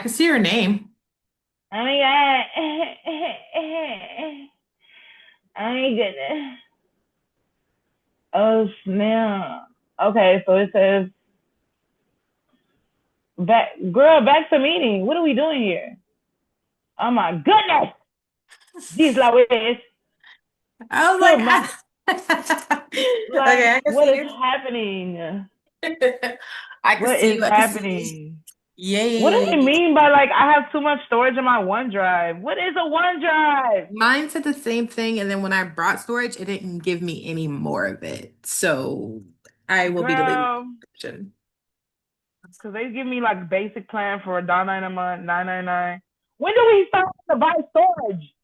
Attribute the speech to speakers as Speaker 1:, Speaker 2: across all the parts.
Speaker 1: I can see her name.
Speaker 2: Oh my god. Oh my goodness. Oh snap. Okay, so it says back to meeting. What are we doing here? Oh my goodness. Jeez Louise.
Speaker 1: I was
Speaker 2: Come on.
Speaker 1: okay, I
Speaker 2: Like,
Speaker 1: can
Speaker 2: what
Speaker 1: see
Speaker 2: is
Speaker 1: your.
Speaker 2: happening?
Speaker 1: I can
Speaker 2: What
Speaker 1: see
Speaker 2: is
Speaker 1: you. I can see.
Speaker 2: happening? What do they
Speaker 1: Yay.
Speaker 2: mean by like I have too much storage in my OneDrive? What is a OneDrive?
Speaker 1: Mine said the same thing, and then when I brought storage, it didn't give me any more of it. So I will be deleting
Speaker 2: Girl,
Speaker 1: the subscription.
Speaker 2: because they give me like basic plan for $1.99 a month, 9.99. When do we start to buy storage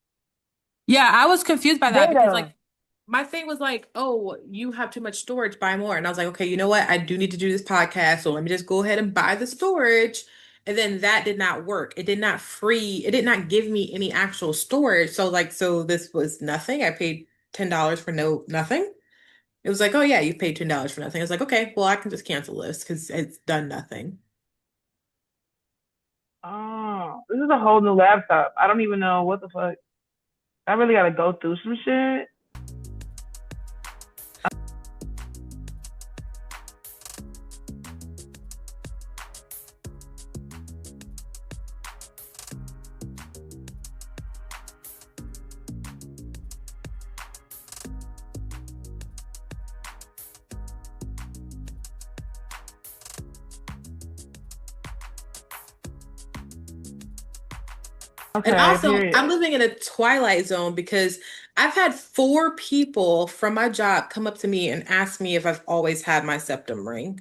Speaker 1: Yeah, I was confused by that because like
Speaker 2: data?
Speaker 1: my thing was like, oh, you have too much storage, buy more. And I was like, okay, you know what? I do need to do this podcast, so let me just go ahead and buy the storage. And then that did not work. It did not give me any actual storage. So this was nothing. I paid $10 for nothing. It was like, oh yeah, you paid $10 for nothing. I was like, okay, well, I can just cancel this because it's done nothing.
Speaker 2: Oh, this is a whole new laptop. I don't even know what the fuck. I really gotta go through some shit.
Speaker 1: And
Speaker 2: Okay,
Speaker 1: also, I'm
Speaker 2: period.
Speaker 1: living in a twilight zone because I've had four people from my job come up to me and ask me if I've always had my septum ring.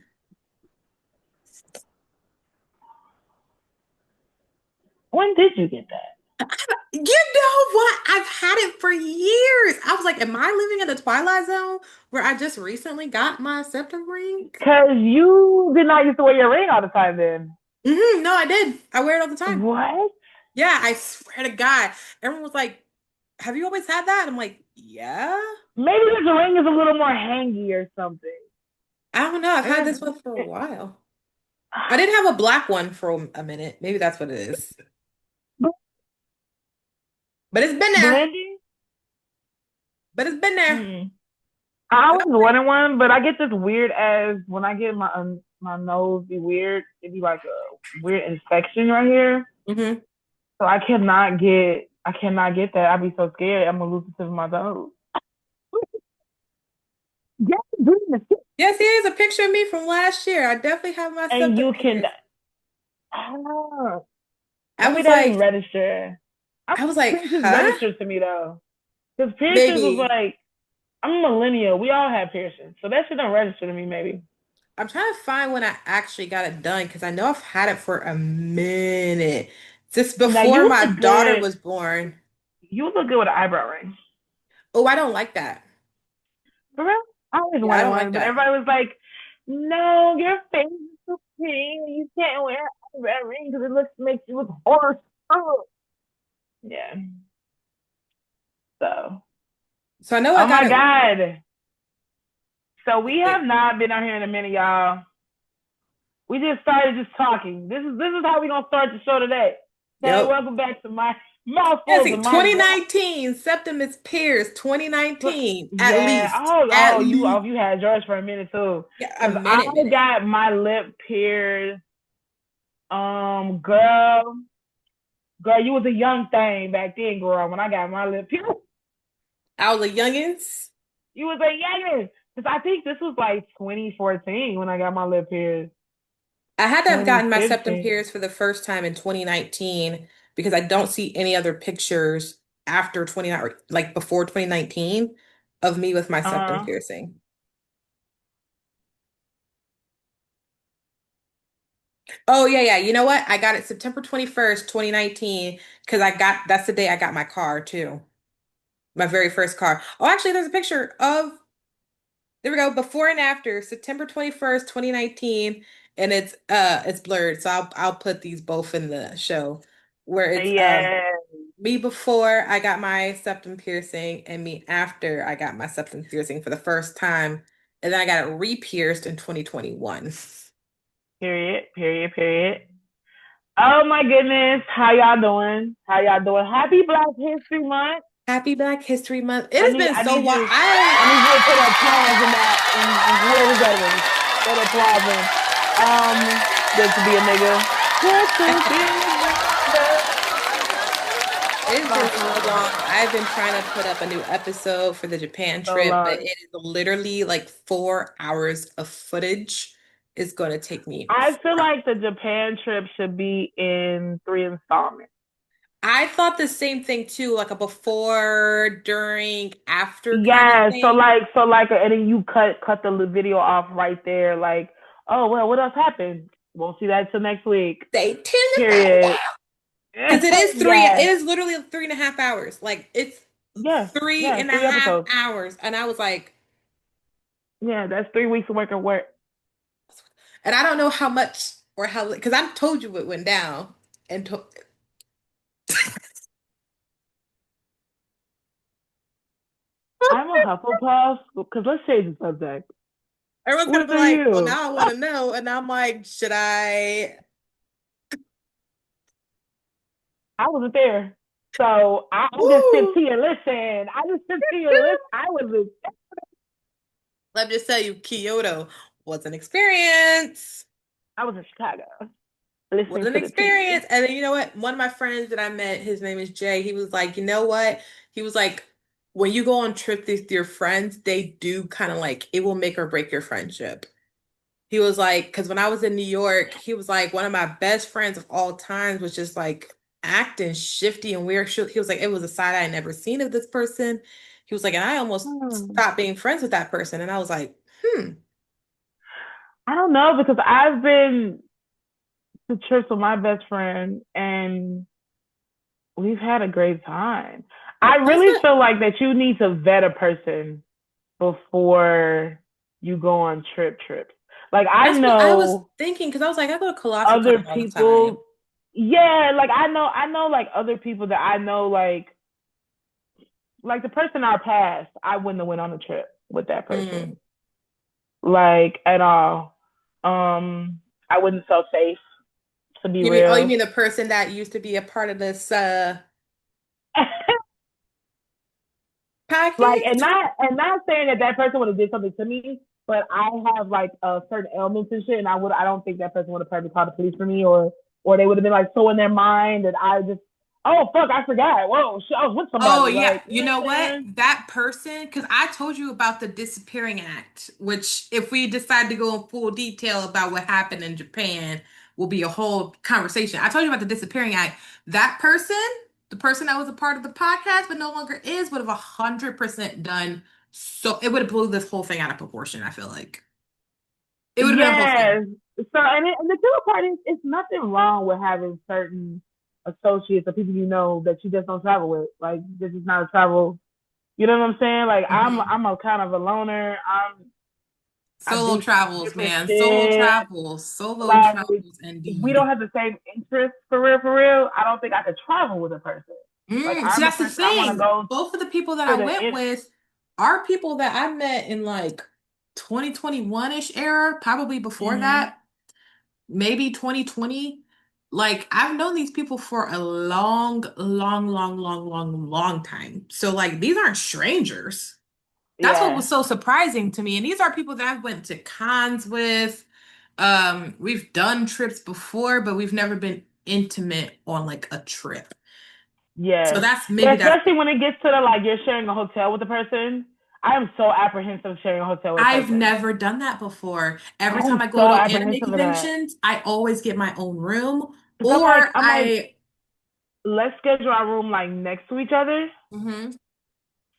Speaker 2: When did you get that?
Speaker 1: You know what? I've had it for years. I was like, am I living in the twilight zone where I just recently got my septum ring?
Speaker 2: Cause you did not used to wear your ring all the time then.
Speaker 1: No, I did. I wear it all the time.
Speaker 2: What?
Speaker 1: Yeah, I swear to God. Everyone was like, have you always had that? I'm like, yeah.
Speaker 2: Maybe this ring is a little more hangy or something.
Speaker 1: I don't know. I've had
Speaker 2: Maybe
Speaker 1: this one for a
Speaker 2: it,
Speaker 1: while. I did have a black one for a minute. Maybe that's what it is. But it's been there.
Speaker 2: blending.
Speaker 1: But it's been there.
Speaker 2: Hmm. I
Speaker 1: But
Speaker 2: always wanted one, but I get this weird as when I get my nose be weird. It be like a weird infection right here.
Speaker 1: hmm
Speaker 2: So I cannot get that. I'd be so scared. I'm gonna lose the tip of my toes. Yes, doing the shit.
Speaker 1: Yes, here's a picture of me from last year. I definitely have my
Speaker 2: And
Speaker 1: septum
Speaker 2: you can.
Speaker 1: pierced.
Speaker 2: Ah,
Speaker 1: I
Speaker 2: maybe
Speaker 1: was
Speaker 2: that didn't
Speaker 1: like,
Speaker 2: register. I
Speaker 1: I was like,
Speaker 2: Pierces
Speaker 1: huh?
Speaker 2: registered to me though, because piercings was
Speaker 1: Maybe.
Speaker 2: like I'm a millennial. We all have piercings, so that shit don't register to me. Maybe.
Speaker 1: I'm trying to find when I actually got it done because I know I've had it for a minute. Just
Speaker 2: Now
Speaker 1: before
Speaker 2: you
Speaker 1: my
Speaker 2: look
Speaker 1: daughter
Speaker 2: good.
Speaker 1: was born.
Speaker 2: You look good with an eyebrow ring.
Speaker 1: Oh, I don't like that.
Speaker 2: For real? I always
Speaker 1: Yeah, I
Speaker 2: wanted
Speaker 1: don't like
Speaker 2: one, but
Speaker 1: that.
Speaker 2: everybody was like, "No, your face is so pretty. You can't wear an eyebrow ring because it looks makes you look horse." Oh, yeah. So,
Speaker 1: So I know I
Speaker 2: oh
Speaker 1: got
Speaker 2: my
Speaker 1: it.
Speaker 2: god. So we have
Speaker 1: Wait,
Speaker 2: not been out here in a minute, y'all. We just started just talking. This is how we gonna start the show today. Okay,
Speaker 1: yep.
Speaker 2: welcome back to my
Speaker 1: Yeah,
Speaker 2: mouthfuls
Speaker 1: see,
Speaker 2: of my brain.
Speaker 1: 2019, Septimus Pierce, 2019, at
Speaker 2: Yeah.
Speaker 1: least. At
Speaker 2: Oh,
Speaker 1: least.
Speaker 2: you had yours for a minute too.
Speaker 1: Yeah, a
Speaker 2: Cause I
Speaker 1: minute.
Speaker 2: got my lip pierced. Girl, girl, you was a young thing back then, girl. When I got my lip pierced,
Speaker 1: I was a youngins.
Speaker 2: you was a youngin. Cause I think this was like 2014 when I got my lip pierced.
Speaker 1: I had to have gotten my septum
Speaker 2: 2015.
Speaker 1: pierced for the first time in 2019 because I don't see any other pictures after 29, like before 2019 of me with my septum
Speaker 2: Uh,
Speaker 1: piercing. Oh yeah, yeah. You know what? I got it September 21st, 2019, because that's the day I got my car too. My very first car. Oh, actually, there's a picture of there we go, before and after, September 21st, 2019, and it's blurred. So I'll put these both in the show where it's
Speaker 2: yeah.
Speaker 1: me before I got my septum piercing and me after I got my septum piercing for the first time. And then I got it re-pierced in 2021.
Speaker 2: Period. Period. Period. Oh my goodness. How y'all doing? How y'all doing? Happy Black History Month.
Speaker 1: Happy Black History Month. It
Speaker 2: I
Speaker 1: has
Speaker 2: need
Speaker 1: been
Speaker 2: I
Speaker 1: so
Speaker 2: need
Speaker 1: long.
Speaker 2: you I need you to put applause in that and whoever's editing. Put applause in. Good to be a nigga. Good to be a nigga.
Speaker 1: It's
Speaker 2: My
Speaker 1: been so long.
Speaker 2: God.
Speaker 1: I've been trying to put up a new episode for the Japan
Speaker 2: So
Speaker 1: trip, but it
Speaker 2: long.
Speaker 1: is literally like 4 hours of footage. It's going to take me
Speaker 2: I feel
Speaker 1: 4 hours.
Speaker 2: like the Japan trip should be in 3 installments.
Speaker 1: I thought the same thing too, like a before, during, after kind of
Speaker 2: Yeah,
Speaker 1: thing.
Speaker 2: and then you cut the video off right there. Like, oh well, what else happened? Won't see that till next week.
Speaker 1: Stay tuned to find
Speaker 2: Period.
Speaker 1: out. Because it is three, it
Speaker 2: Yeah,
Speaker 1: is literally 3.5 hours. Like it's three
Speaker 2: yeah,
Speaker 1: and a
Speaker 2: three
Speaker 1: half
Speaker 2: episodes.
Speaker 1: hours. And I was like,
Speaker 2: Yeah, that's 3 weeks of work of work.
Speaker 1: and I don't know how much or how, because I told you what went down. And to,
Speaker 2: I'm a Hufflepuff because let's change the subject.
Speaker 1: everyone's gonna
Speaker 2: What
Speaker 1: be
Speaker 2: are
Speaker 1: like, well,
Speaker 2: you?
Speaker 1: now I want to know. And I'm like, should I?
Speaker 2: I wasn't there, so I just sit
Speaker 1: Woo!
Speaker 2: here and listen. I just sit here and listen.
Speaker 1: Let me just tell you, Kyoto was an experience.
Speaker 2: I was in Chicago
Speaker 1: Was
Speaker 2: listening
Speaker 1: an
Speaker 2: to the tea.
Speaker 1: experience. And then you know what? One of my friends that I met, his name is Jay. He was like, you know what? He was like, when you go on trips with your friends, they do kind of like it will make or break your friendship. He was like, because when I was in New York, he was like, one of my best friends of all times was just like acting shifty and weird. He was like, it was a side I had never seen of this person. He was like, and I almost
Speaker 2: Hmm.
Speaker 1: stopped being friends with that person. And I was like, hmm.
Speaker 2: I don't know because I've been to trips with my best friend and we've had a great time. I
Speaker 1: That's
Speaker 2: really
Speaker 1: what
Speaker 2: feel like that you need to vet a person before you go on trips. Like I
Speaker 1: that's what I was
Speaker 2: know
Speaker 1: thinking because I was like, I go to Colossal
Speaker 2: other
Speaker 1: Con all the time.
Speaker 2: people, yeah, like I know like other people that I know like the person in our past, I wouldn't have went on a trip with that
Speaker 1: Mm.
Speaker 2: person. Like at all. I wouldn't feel safe to be
Speaker 1: You mean, oh, you
Speaker 2: real.
Speaker 1: mean the person that used to be a part of this
Speaker 2: Like and
Speaker 1: podcast?
Speaker 2: not saying that that person would have did something to me, but I have like certain ailments and shit, and I don't think that person would have probably called the police for me, or they would have been like so in their mind that I just oh fuck I forgot whoa shit, I was with
Speaker 1: Oh
Speaker 2: somebody
Speaker 1: yeah,
Speaker 2: like you
Speaker 1: you
Speaker 2: know
Speaker 1: know
Speaker 2: what I'm
Speaker 1: what?
Speaker 2: saying?
Speaker 1: That person, because I told you about the disappearing act, which if we decide to go in full detail about what happened in Japan, will be a whole conversation. I told you about the disappearing act. That person, the person that was a part of the podcast but no longer is, would have 100% done. So it would have blew this whole thing out of proportion. I feel like it would have been a whole thing.
Speaker 2: Yes. So and the cool part is it's nothing wrong with having certain associates or people you know that you just don't travel with. Like this is not a travel. You know what I'm saying? Like
Speaker 1: Mhm.
Speaker 2: I'm a kind of a loner. I
Speaker 1: Solo
Speaker 2: do
Speaker 1: travels,
Speaker 2: different
Speaker 1: man.
Speaker 2: shit.
Speaker 1: Solo
Speaker 2: Like
Speaker 1: travels
Speaker 2: if we don't
Speaker 1: indeed.
Speaker 2: have the same interests for real, for real, I don't think I could travel with a person. Like
Speaker 1: See,
Speaker 2: I'm the
Speaker 1: that's the
Speaker 2: person I want to
Speaker 1: thing.
Speaker 2: go
Speaker 1: Both of the people that
Speaker 2: for
Speaker 1: I
Speaker 2: the
Speaker 1: went with are people that I met in like 2021-ish era, probably before
Speaker 2: mm-hmm.
Speaker 1: that, maybe 2020. Like I've known these people for a long, long, long, long, long, long time. So like these aren't strangers. That's what was
Speaker 2: Yeah.
Speaker 1: so surprising to me. And these are people that I've went to cons with. We've done trips before, but we've never been intimate on like a trip. So
Speaker 2: Yeah.
Speaker 1: that's
Speaker 2: Yeah,
Speaker 1: maybe that's
Speaker 2: especially when it gets to the like you're sharing a hotel with a person. I am so apprehensive of sharing a hotel with a
Speaker 1: I've
Speaker 2: person.
Speaker 1: never done that before.
Speaker 2: I
Speaker 1: Every time
Speaker 2: am
Speaker 1: I go
Speaker 2: so
Speaker 1: to anime
Speaker 2: apprehensive of that.
Speaker 1: conventions, I always get my own room
Speaker 2: Cause
Speaker 1: or
Speaker 2: I'm like,
Speaker 1: I
Speaker 2: let's schedule our room like next to each other.
Speaker 1: hmm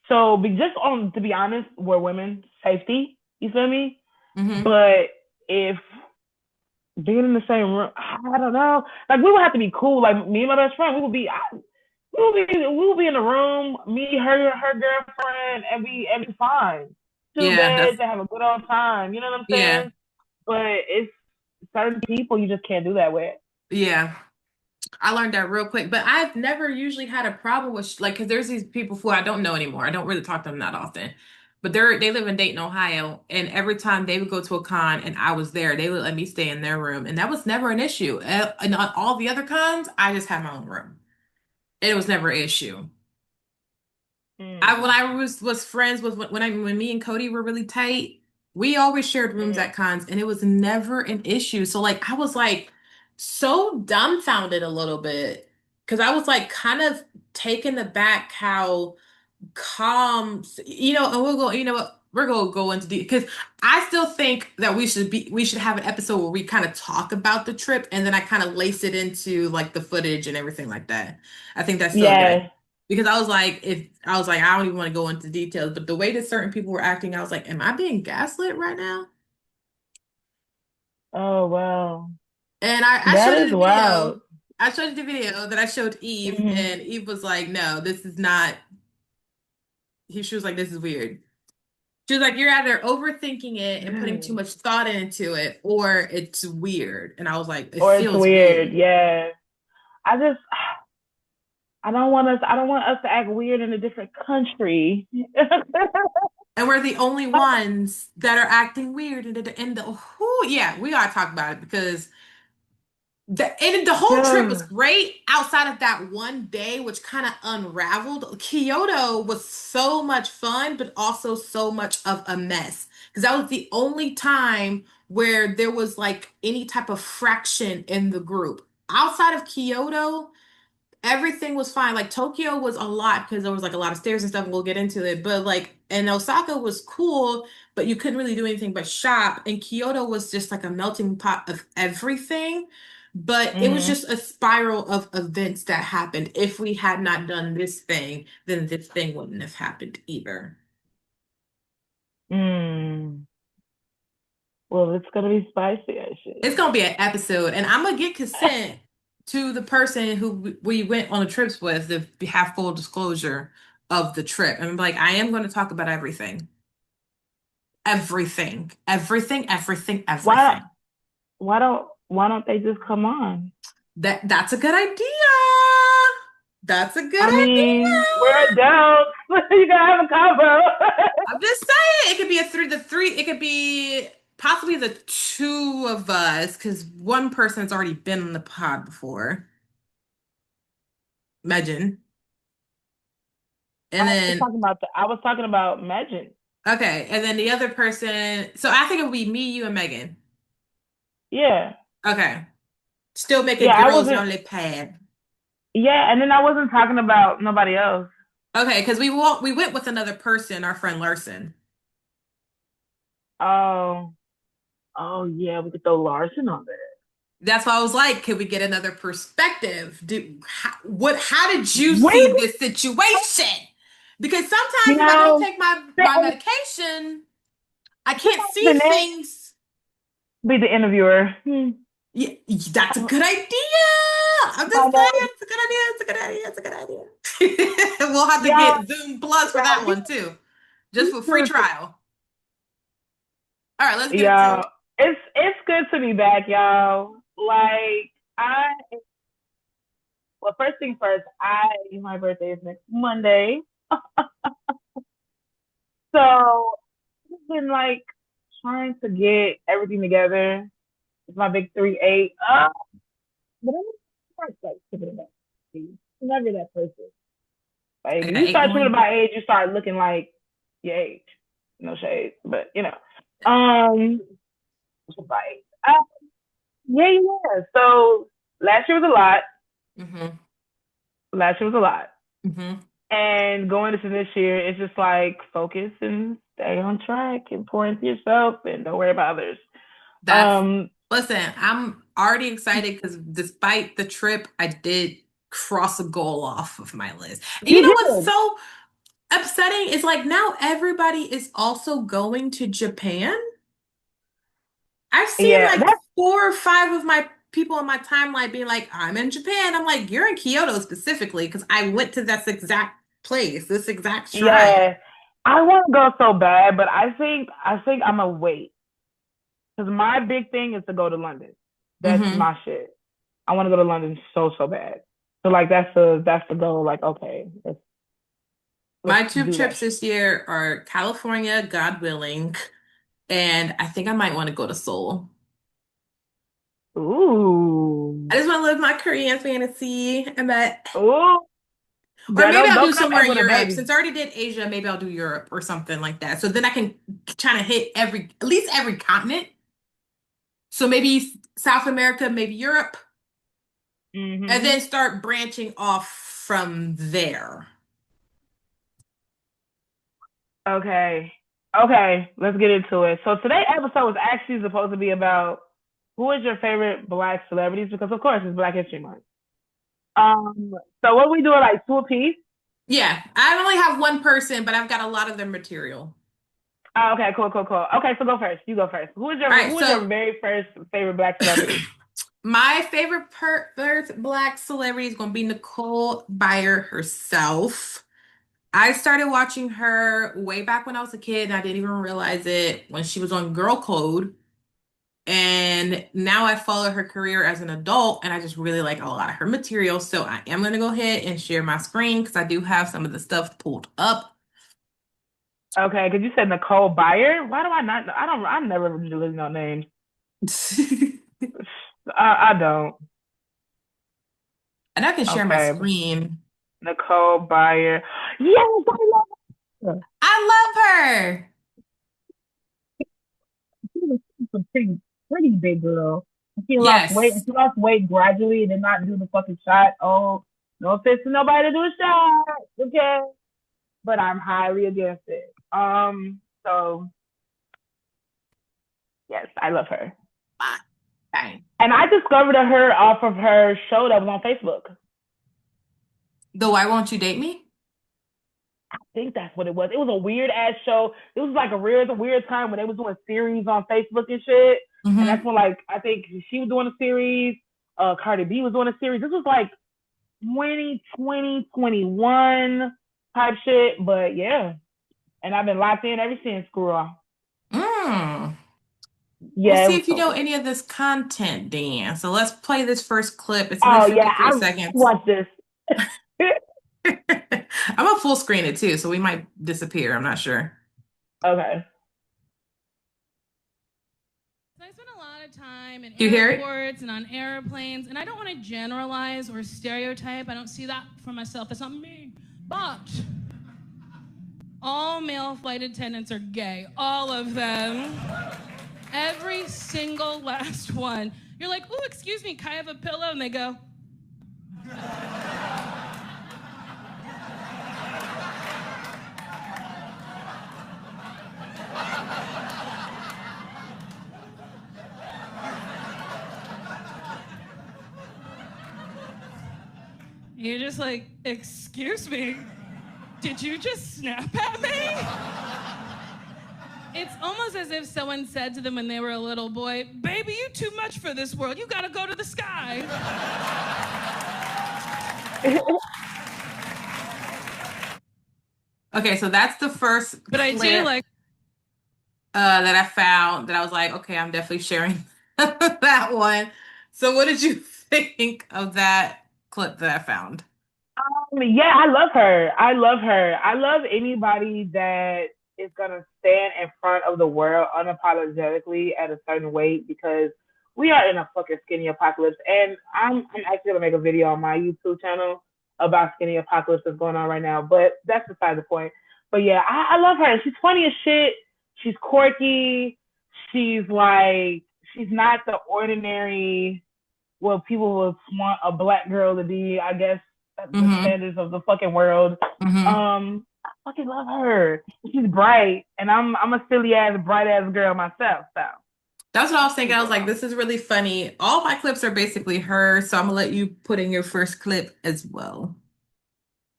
Speaker 2: So be just on to be honest, we're women, safety. You feel me?
Speaker 1: hmm
Speaker 2: But if being in the same room, I don't know. Like we would have to be cool. Like me and my best friend, we would be in the room, me, her girlfriend, and be fine. Two
Speaker 1: yeah,
Speaker 2: beds
Speaker 1: that's
Speaker 2: and have a good old time. You know what I'm
Speaker 1: yeah.
Speaker 2: saying? But it's certain people you just can't do that with.
Speaker 1: Yeah. I learned that real quick, but I've never usually had a problem with like because there's these people who I don't know anymore. I don't really talk to them that often. but they live in Dayton, Ohio, and every time they would go to a con and I was there, they would let me stay in their room, and that was never an issue. And on all the other cons, I just had my own room. It was never an issue. I when
Speaker 2: Mm,
Speaker 1: I was friends with when me and Cody were really tight, we always shared rooms
Speaker 2: mm,
Speaker 1: at cons, and it was never an issue. So like I was like so dumbfounded a little bit because I was like kind of taken aback how calm, and we'll go, you know what, we're gonna go into because I still think that we should have an episode where we kind of talk about the trip and then I kind of lace it into like the footage and everything like that. I think that's still good.
Speaker 2: yes.
Speaker 1: Because I was like, I don't even want to go into details, but the way that certain people were acting, I was like, am I being gaslit right now?
Speaker 2: Oh wow.
Speaker 1: And I
Speaker 2: That
Speaker 1: showed you
Speaker 2: is
Speaker 1: the
Speaker 2: wild.
Speaker 1: video. I showed you the video that I showed Eve,
Speaker 2: Hmm.
Speaker 1: and Eve was like, no, this is not. She was like, this is weird. She was like, you're either overthinking it and putting too much thought into it, or it's weird. And I was like, it
Speaker 2: Or it's
Speaker 1: feels
Speaker 2: weird.
Speaker 1: weird.
Speaker 2: Yeah. I just I don't want us to act weird in a different country.
Speaker 1: And we're the only ones that are acting weird. Yeah, we gotta talk about it because the whole trip was
Speaker 2: Yeah.
Speaker 1: great outside of that one day, which kind of unraveled. Kyoto was so much fun, but also so much of a mess because that was the only time where there was like any type of fraction in the group. Outside of Kyoto, everything was fine. Like Tokyo was a lot because there was like a lot of stairs and stuff, and we'll get into it. But like, and Osaka was cool, but you couldn't really do anything but shop. And Kyoto was just like a melting pot of everything. But it was
Speaker 2: Hmm.
Speaker 1: just a spiral of events that happened. If we had not done this thing, then this thing wouldn't have happened either.
Speaker 2: Mm. Well, it's gonna be spicy, I should.
Speaker 1: It's gonna be an episode, and I'm gonna get consent to the person who we went on the trips with to have full disclosure of the trip. And I'm like, I am going to talk about everything, everything, everything, everything,
Speaker 2: Why
Speaker 1: everything.
Speaker 2: why don't they just come on?
Speaker 1: That's a good idea. That's a good
Speaker 2: I
Speaker 1: idea.
Speaker 2: mean, we're adults. You gotta have a combo.
Speaker 1: I'm just saying, it could be a three, the three, it could be possibly the two of us, because one person's already been on the pod before. Imagine. And then
Speaker 2: I was talking about Megan.
Speaker 1: Okay, and then the other person. So I think it would be me, you, and Megan.
Speaker 2: Yeah.
Speaker 1: Okay, still
Speaker 2: Yeah,
Speaker 1: making
Speaker 2: I
Speaker 1: girls
Speaker 2: wasn't
Speaker 1: only pad.
Speaker 2: yeah, and then I wasn't talking about nobody else.
Speaker 1: Okay, because we went with another person, our friend Larson.
Speaker 2: Oh, oh yeah, we could throw Larson on there.
Speaker 1: That's why I was like, could we get another perspective? How did you see
Speaker 2: Wait,
Speaker 1: this situation? Because
Speaker 2: you
Speaker 1: sometimes if I don't
Speaker 2: know,
Speaker 1: take my medication, I can't see
Speaker 2: the next
Speaker 1: things.
Speaker 2: be the interviewer. Hmm.
Speaker 1: Yeah, that's a good idea. I'm
Speaker 2: I
Speaker 1: just
Speaker 2: know.
Speaker 1: saying, it's a good idea. It's a good idea. It's a good idea. We'll have to
Speaker 2: Yeah,
Speaker 1: get Zoom Plus for that
Speaker 2: yeah,
Speaker 1: one too, just for free trial. All right, let's get into
Speaker 2: yeah.
Speaker 1: it.
Speaker 2: It's good to be back, y'all. Like I well, first thing first, I my birthday is next Monday. So I've been like trying to get everything together. It's my big 3-8. But I'm not like tipping about age. I'm never that person. Like
Speaker 1: I
Speaker 2: if
Speaker 1: got
Speaker 2: you
Speaker 1: eight
Speaker 2: start tripping
Speaker 1: one.
Speaker 2: about age, you start looking like your age. No shade, but you know. Um, right. Yeah, yeah. So last year was a lot.
Speaker 1: Mm-hmm.
Speaker 2: Last year was a lot.
Speaker 1: Mm-hmm.
Speaker 2: And going into this year, it's just like focus and stay on track and pour into yourself and don't worry about others.
Speaker 1: That's
Speaker 2: Um,
Speaker 1: Listen. I'm already excited because despite the trip, I did cross a goal off of my list. And you
Speaker 2: you
Speaker 1: know what's
Speaker 2: did.
Speaker 1: so upsetting is like now everybody is also going to Japan. I've seen
Speaker 2: Yeah,
Speaker 1: like
Speaker 2: that's
Speaker 1: 4 or 5 of my people on my timeline being like, I'm in Japan. I'm like, you're in Kyoto specifically because I went to this exact place, this exact shrine.
Speaker 2: yeah. I want to go so bad, but I think I'm gonna wait because my big thing is to go to London. That's
Speaker 1: Hmm.
Speaker 2: my shit. I want to go to London so bad. So like that's the goal. Like okay, Let's
Speaker 1: My two
Speaker 2: do that
Speaker 1: trips
Speaker 2: shit.
Speaker 1: this year are California, God willing, and I think I might want to go to Seoul. I
Speaker 2: Ooh.
Speaker 1: just want to live my Korean fantasy, and that,
Speaker 2: Ooh.
Speaker 1: or
Speaker 2: Girl,
Speaker 1: maybe I'll
Speaker 2: don't
Speaker 1: do
Speaker 2: come
Speaker 1: somewhere
Speaker 2: back
Speaker 1: in
Speaker 2: with a
Speaker 1: Europe.
Speaker 2: baby.
Speaker 1: Since I already did Asia, maybe I'll do Europe or something like that. So then I can try to hit at least every continent. So maybe South America, maybe Europe, and
Speaker 2: Mm-hmm.
Speaker 1: then start branching off from there.
Speaker 2: Okay. Okay, let's get into it. So today's episode was actually supposed to be about who is your favorite black celebrities because of course it's Black History Month. Um, so what we doing like two apiece?
Speaker 1: Yeah, I only have one person, but I've got a lot of their material.
Speaker 2: Oh, okay, cool, cool, cool. Okay, so go first. You go first.
Speaker 1: All right,
Speaker 2: Who is your
Speaker 1: so
Speaker 2: very first favorite black celebrity?
Speaker 1: my favorite first black celebrity is going to be Nicole Byer herself. I started watching her way back when I was a kid, and I didn't even realize it when she was on Girl Code. And now I follow her career as an adult, and I just really like a lot of her material. So I am going to go ahead and share my screen because I do have some of the stuff pulled up.
Speaker 2: Okay, because you said Nicole Byer. Why do I not know? I never really know names. I don't.
Speaker 1: And I can share my
Speaker 2: Okay.
Speaker 1: screen.
Speaker 2: Nicole Byer. Yes, I love her.
Speaker 1: I love her.
Speaker 2: She was a pretty big girl. She lost weight and
Speaker 1: Yes.
Speaker 2: she lost weight gradually and did not do the fucking shot. Oh, no offense to nobody to do a shot. Okay. But I'm highly against it. So yes, I love her.
Speaker 1: Fine.
Speaker 2: And I discovered her off of her show that was on Facebook.
Speaker 1: The Why Won't You Date Me?
Speaker 2: I think that's what it was. It was a weird ass show. It was like a weird time when they was doing series on Facebook and shit. And that's
Speaker 1: Hmm.
Speaker 2: when like I think she was doing a series. Cardi B was doing a series. This was like 2020, 21 type shit. But yeah. And I've been locked in ever since, girl.
Speaker 1: Mm. We'll
Speaker 2: Yeah, it
Speaker 1: see
Speaker 2: was
Speaker 1: if you
Speaker 2: so
Speaker 1: know
Speaker 2: good.
Speaker 1: any of this content, Dan. So let's play this first clip. It's only
Speaker 2: Oh yeah,
Speaker 1: 53
Speaker 2: I
Speaker 1: seconds.
Speaker 2: watched this.
Speaker 1: I'm gonna full screen it too, so we might disappear. I'm not sure.
Speaker 2: Okay.
Speaker 3: So I spend a lot of time in
Speaker 1: Do you hear it?
Speaker 3: airports and on airplanes, and I don't want to generalize or stereotype. I don't see that for myself. That's not me. But all male flight attendants are gay. All of them. Every single last one. You're like, oh, excuse me, can I have a pillow? And they go, you're just like, excuse me, did you just snap at me? It's almost as if someone said to them when they were a little boy, baby, you too much for this world. You gotta go to the sky.
Speaker 1: Okay, so that's the first
Speaker 3: But I do
Speaker 1: clip
Speaker 3: like,
Speaker 1: that I found that I was like, okay, I'm definitely sharing that one. So what did you think of that clip that I found?
Speaker 2: Yeah, I love her. I love her. I love anybody that is gonna stand in front of the world unapologetically at a certain weight because we are in a fucking skinny apocalypse. And I'm actually gonna make a video on my YouTube channel about skinny apocalypse that's going on right now. But that's beside the point. But yeah, I love her. She's funny as shit. She's quirky. She's like she's not the ordinary what people would want a black girl to be, I guess, the
Speaker 1: Mm-hmm.
Speaker 2: standards of the fucking world.
Speaker 1: Mm-hmm.
Speaker 2: I fucking love her. She's bright, and I'm a silly ass, bright ass girl myself. So
Speaker 1: That's what I was thinking.
Speaker 2: you
Speaker 1: I was like,
Speaker 2: girl,
Speaker 1: this is really funny. All my clips are basically her, so I'm gonna let you put in your first clip as well.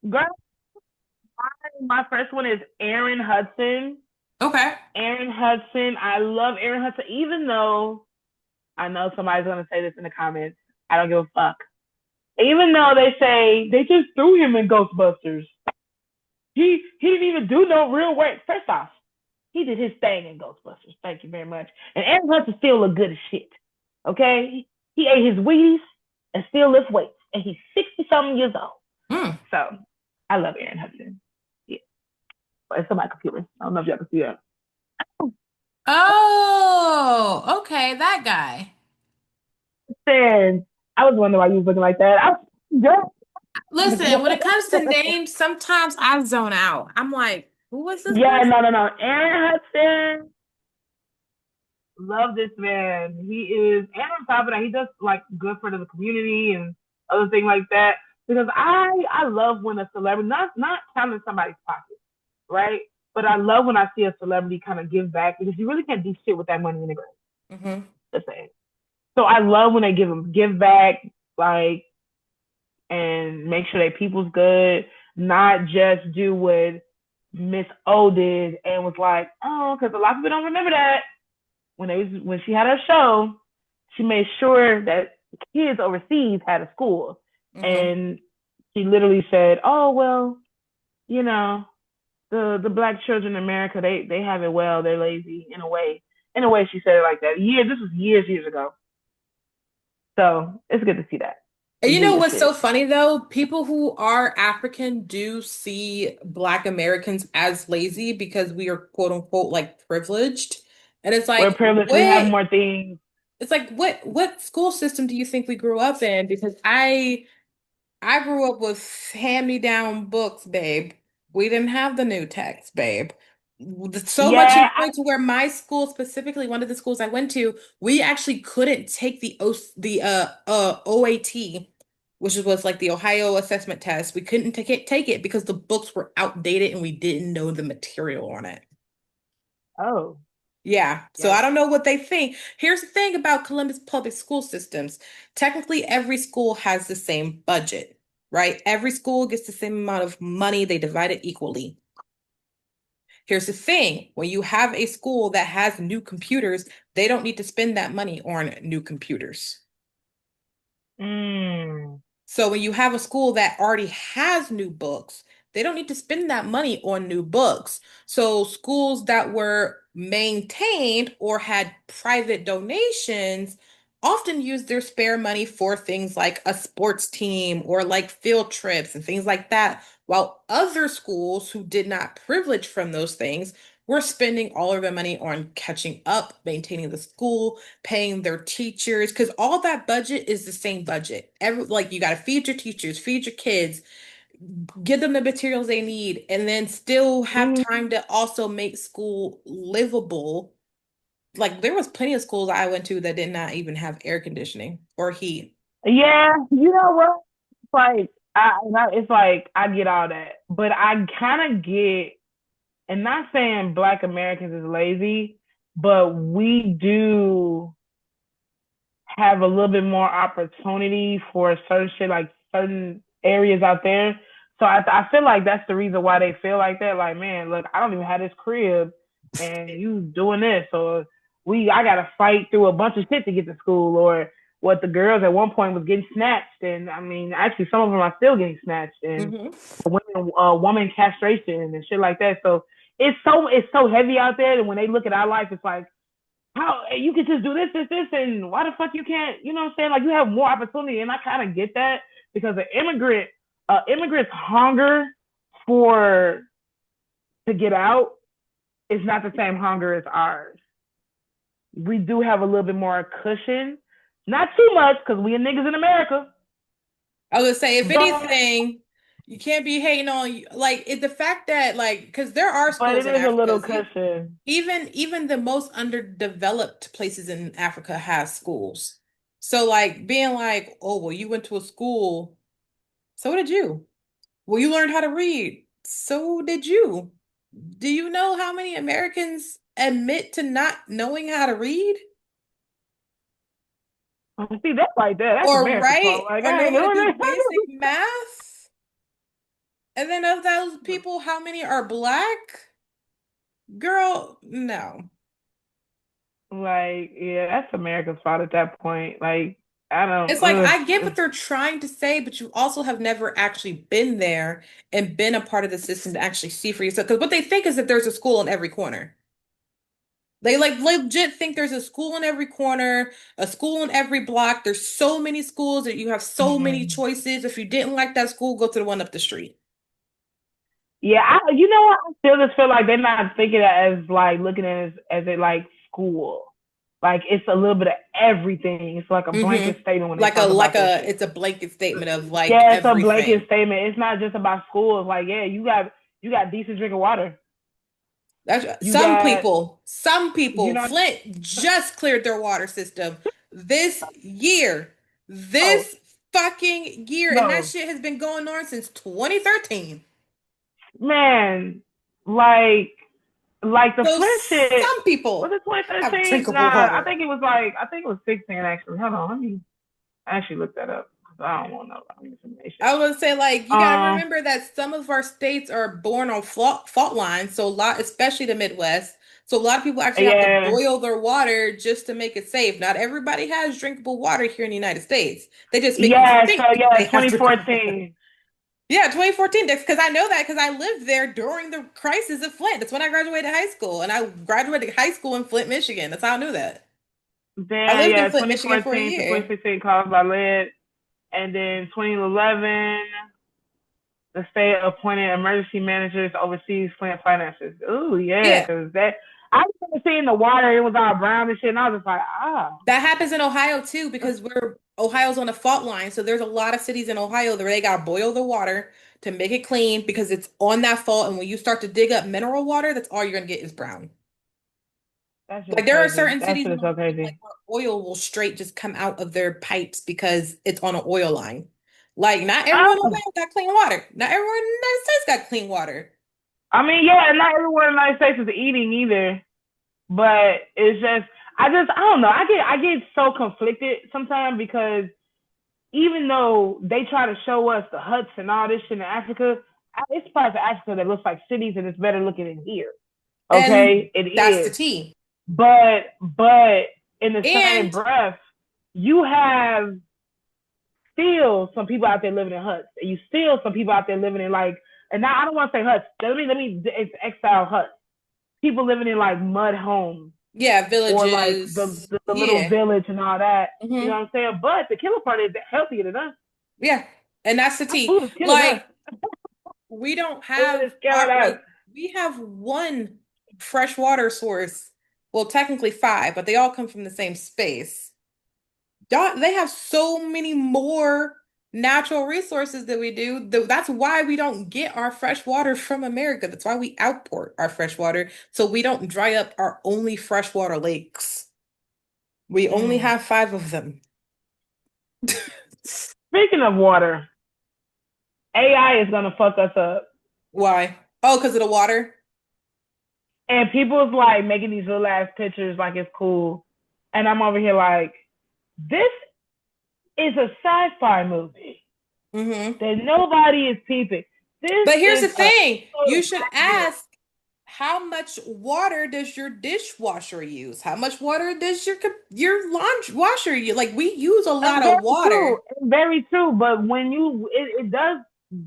Speaker 2: girl. My first one is Erin Hudson.
Speaker 1: Okay.
Speaker 2: Erin Hudson. I love Erin Hudson, even though I know somebody's gonna say this in the comments. I don't give a fuck. Even though they say they just threw him in Ghostbusters. He didn't even do no real work. First off, he did his thing in Ghostbusters. Thank you very much. And Aaron Hudson still look good as shit. Okay? He ate his Wheaties and still lifts weights. And he's 60 something years old.
Speaker 1: Mm.
Speaker 2: So I love Aaron Hudson. Yeah. It's on my computer. I don't know if y'all can see that.
Speaker 1: Oh, okay, that guy.
Speaker 2: And I was wondering why you was looking like that. I was
Speaker 1: Listen, when it comes to names, sometimes I zone out. I'm like, who was this
Speaker 2: yeah,
Speaker 1: person?
Speaker 2: no. Aaron Hudson, love this man. He is, and on top of that, he does like good for the community and other things like that. Because I love when a celebrity, not counting somebody's pocket, right? But I love when I see a celebrity kind of give back because you really can't do shit with that money in the grave.
Speaker 1: Hmm.
Speaker 2: Just saying. So I love when they give back, like, and make sure that people's good, not just do what Miss O did and was like, oh, because a lot of people don't remember that when she had her show, she made sure that kids overseas had a school,
Speaker 1: Hmm.
Speaker 2: and she literally said, oh well, you know, the black children in America, they have it well, they're lazy in a way. In a way, she said it like that. This was years ago. So it's good to see that.
Speaker 1: And you
Speaker 2: Do
Speaker 1: know
Speaker 2: your
Speaker 1: what's so
Speaker 2: shit.
Speaker 1: funny though? People who are African do see Black Americans as lazy because we are quote unquote like privileged. And it's
Speaker 2: We're
Speaker 1: like,
Speaker 2: privileged. We have
Speaker 1: what
Speaker 2: more things.
Speaker 1: it's like what school system do you think we grew up in? Because I grew up with hand-me-down books, babe. We didn't have the new text, babe. So much to
Speaker 2: Yeah.
Speaker 1: the point to where my school, specifically one of the schools I went to, we actually couldn't take the OAT, which was like the Ohio Assessment Test. We couldn't take it because the books were outdated and we didn't know the material on it.
Speaker 2: Oh.
Speaker 1: Yeah, so I
Speaker 2: Yikes.
Speaker 1: don't know what they think. Here's the thing about Columbus public school systems. Technically, every school has the same budget, right? Every school gets the same amount of money, they divide it equally. Here's the thing, when you have a school that has new computers, they don't need to spend that money on new computers.
Speaker 2: Mm.
Speaker 1: So when you have a school that already has new books, they don't need to spend that money on new books. So schools that were maintained or had private donations often use their spare money for things like a sports team or like field trips and things like that, while other schools who did not privilege from those things were spending all of their money on catching up, maintaining the school, paying their teachers, because all that budget is the same budget. Like you got to feed your teachers, feed your kids, give them the materials they need, and then still have
Speaker 2: Mm-hmm.
Speaker 1: time to also make school livable. Like there was plenty of schools I went to that did not even have air conditioning or heat.
Speaker 2: Yeah, you know what? It's like it's like I get all that, but I kind of get, and not saying Black Americans is lazy, but we do have a little bit more opportunity for certain shit, like certain areas out there. So I feel like that's the reason why they feel like that. Like, man, look, I don't even have this crib, and you doing this, so I gotta fight through a bunch of shit to get to school. Or what the girls at one point was getting snatched, and I mean, actually, some of them are still getting snatched, and
Speaker 1: Hmm.
Speaker 2: woman castration and shit like that. So it's so heavy out there, and when they look at our life, it's like, how you can just do this, and why the fuck you can't? You know what I'm saying? Like you have more opportunity, and I kind of get that because the immigrants' hunger for to get out is not the same hunger as ours. We do have a little bit more cushion, not too much because we are niggas in America,
Speaker 1: I was gonna say, if
Speaker 2: but
Speaker 1: anything, you can't be hating on like the fact that like because there are
Speaker 2: but
Speaker 1: schools
Speaker 2: it
Speaker 1: in
Speaker 2: is a
Speaker 1: Africa.
Speaker 2: little cushion.
Speaker 1: Even the most underdeveloped places in Africa has schools. So like being like, oh well, you went to a school, so did you. Well, you learned how to read, so did you. Do you know how many Americans admit to not knowing how to read
Speaker 2: See that right there, that's
Speaker 1: or
Speaker 2: America's fault.
Speaker 1: write
Speaker 2: Like
Speaker 1: or
Speaker 2: I
Speaker 1: know
Speaker 2: ain't
Speaker 1: how to
Speaker 2: doing
Speaker 1: do basic
Speaker 2: that.
Speaker 1: math? And then of those people, how many are black? Girl, no.
Speaker 2: Like, yeah, that's America's fault at that point. Like, I
Speaker 1: It's like
Speaker 2: don't.
Speaker 1: I get what they're trying to say, but you also have never actually been there and been a part of the system to actually see for yourself. Because what they think is that there's a school in every corner. They like legit think there's a school in every corner, a school in every block. There's so many schools that you have so many
Speaker 2: Mm-mm.
Speaker 1: choices. If you didn't like that school, go to the one up the street.
Speaker 2: Yeah, you know what? I still just feel like they're not thinking as like looking at it as it like school. Like it's a little bit of everything. It's like a blanket
Speaker 1: Mm-hmm.
Speaker 2: statement when they talk about that shit.
Speaker 1: It's a blanket statement of like
Speaker 2: Yeah, it's a blanket
Speaker 1: everything.
Speaker 2: statement. It's not just about school. It's like, yeah, you got decent drinking water.
Speaker 1: That's
Speaker 2: You got
Speaker 1: some
Speaker 2: you
Speaker 1: people,
Speaker 2: know
Speaker 1: Flint just cleared their water system this year.
Speaker 2: oh
Speaker 1: This fucking year. And that
Speaker 2: no
Speaker 1: shit has been going on since 2013.
Speaker 2: man, like the
Speaker 1: So
Speaker 2: Flint shit.
Speaker 1: some
Speaker 2: Was
Speaker 1: people
Speaker 2: it
Speaker 1: have
Speaker 2: 2013?
Speaker 1: drinkable
Speaker 2: Nah,
Speaker 1: water.
Speaker 2: I think it was 16 actually. Hold on, let me actually look that up because I don't want no wrong information.
Speaker 1: I would say, like, you got to
Speaker 2: Um,
Speaker 1: remember that some of our states are born on fault lines. So, a lot, especially the Midwest. So, a lot of people actually have to
Speaker 2: yeah,
Speaker 1: boil their water just to make it safe. Not everybody has drinkable water here in the United States. They just make you
Speaker 2: yeah. So
Speaker 1: think
Speaker 2: yeah,
Speaker 1: they have drinkable water.
Speaker 2: 2014.
Speaker 1: Yeah, 2014. That's because I know that because I lived there during the crisis of Flint. That's when I graduated high school. And I graduated high school in Flint, Michigan. That's how I knew that. I
Speaker 2: Then
Speaker 1: lived in
Speaker 2: yeah,
Speaker 1: Flint, Michigan for a
Speaker 2: 2014 to
Speaker 1: year.
Speaker 2: 2016 caused by lead, and then 2011 the state appointed emergency managers overseas plant finances. Ooh, yeah,
Speaker 1: Yeah.
Speaker 2: because that I was seeing the water, it was all brown and shit, and I was just like, ah.
Speaker 1: That happens in Ohio too because Ohio's on a fault line. So there's a lot of cities in Ohio where they gotta boil the water to make it clean because it's on that fault. And when you start to dig up mineral water, that's all you're gonna get is brown.
Speaker 2: That shit
Speaker 1: Like
Speaker 2: is
Speaker 1: there are
Speaker 2: crazy.
Speaker 1: certain
Speaker 2: That
Speaker 1: cities
Speaker 2: shit
Speaker 1: in
Speaker 2: is so
Speaker 1: Ohio like
Speaker 2: crazy.
Speaker 1: where oil will straight just come out of their pipes because it's on an oil line. Like not everyone in
Speaker 2: Oh,
Speaker 1: Ohio got clean water. Not everyone in the United States got clean water.
Speaker 2: I mean, yeah, not everywhere in the United States is eating either, but it's just, I don't know. I get so conflicted sometimes because even though they try to show us the huts and all this shit in Africa, it's parts of Africa that looks like cities and it's better looking than here.
Speaker 1: And
Speaker 2: Okay, it
Speaker 1: that's the
Speaker 2: is.
Speaker 1: tea.
Speaker 2: But in the same
Speaker 1: And
Speaker 2: breath, you have still some people out there living in huts. And you still some people out there living in like, and now I don't want to say huts. It's exile huts. People living in like mud homes
Speaker 1: yeah,
Speaker 2: or like the,
Speaker 1: villages.
Speaker 2: the little
Speaker 1: Yeah.
Speaker 2: village and all that. You know
Speaker 1: Hmm.
Speaker 2: what I'm saying? But the killer part is healthier than us.
Speaker 1: Yeah. And that's the
Speaker 2: Our
Speaker 1: tea.
Speaker 2: food is killing us.
Speaker 1: Like we don't
Speaker 2: Food is
Speaker 1: have
Speaker 2: killing
Speaker 1: our
Speaker 2: us.
Speaker 1: like we have one fresh water source. Well, technically five, but they all come from the same space. They have so many more natural resources that we do. That's why we don't get our fresh water from America. That's why we outport our fresh water, so we don't dry up our only freshwater lakes. We only
Speaker 2: Mm.
Speaker 1: have five of them.
Speaker 2: Speaking of water, AI is gonna fuck us up.
Speaker 1: Why? Oh, because of the water?
Speaker 2: And people's like making these little ass pictures like it's cool. And I'm over here like, this is a sci-fi movie
Speaker 1: Hmm.
Speaker 2: that nobody is peeping. This
Speaker 1: But here's
Speaker 2: is
Speaker 1: the
Speaker 2: a
Speaker 1: thing. You should
Speaker 2: yeah.
Speaker 1: ask how much water does your dishwasher use? How much water does your laundry washer use? Like we use a lot of
Speaker 2: Very true.
Speaker 1: water.
Speaker 2: Very true. But when it does,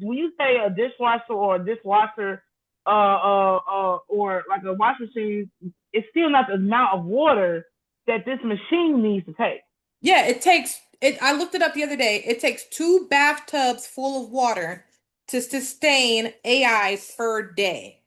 Speaker 2: when you say a dishwasher or a dishwasher, or like a washing machine, it's still not the amount of water that this machine needs to take.
Speaker 1: Yeah, it takes it. I looked it up the other day. It takes two bathtubs full of water to sustain AI per day.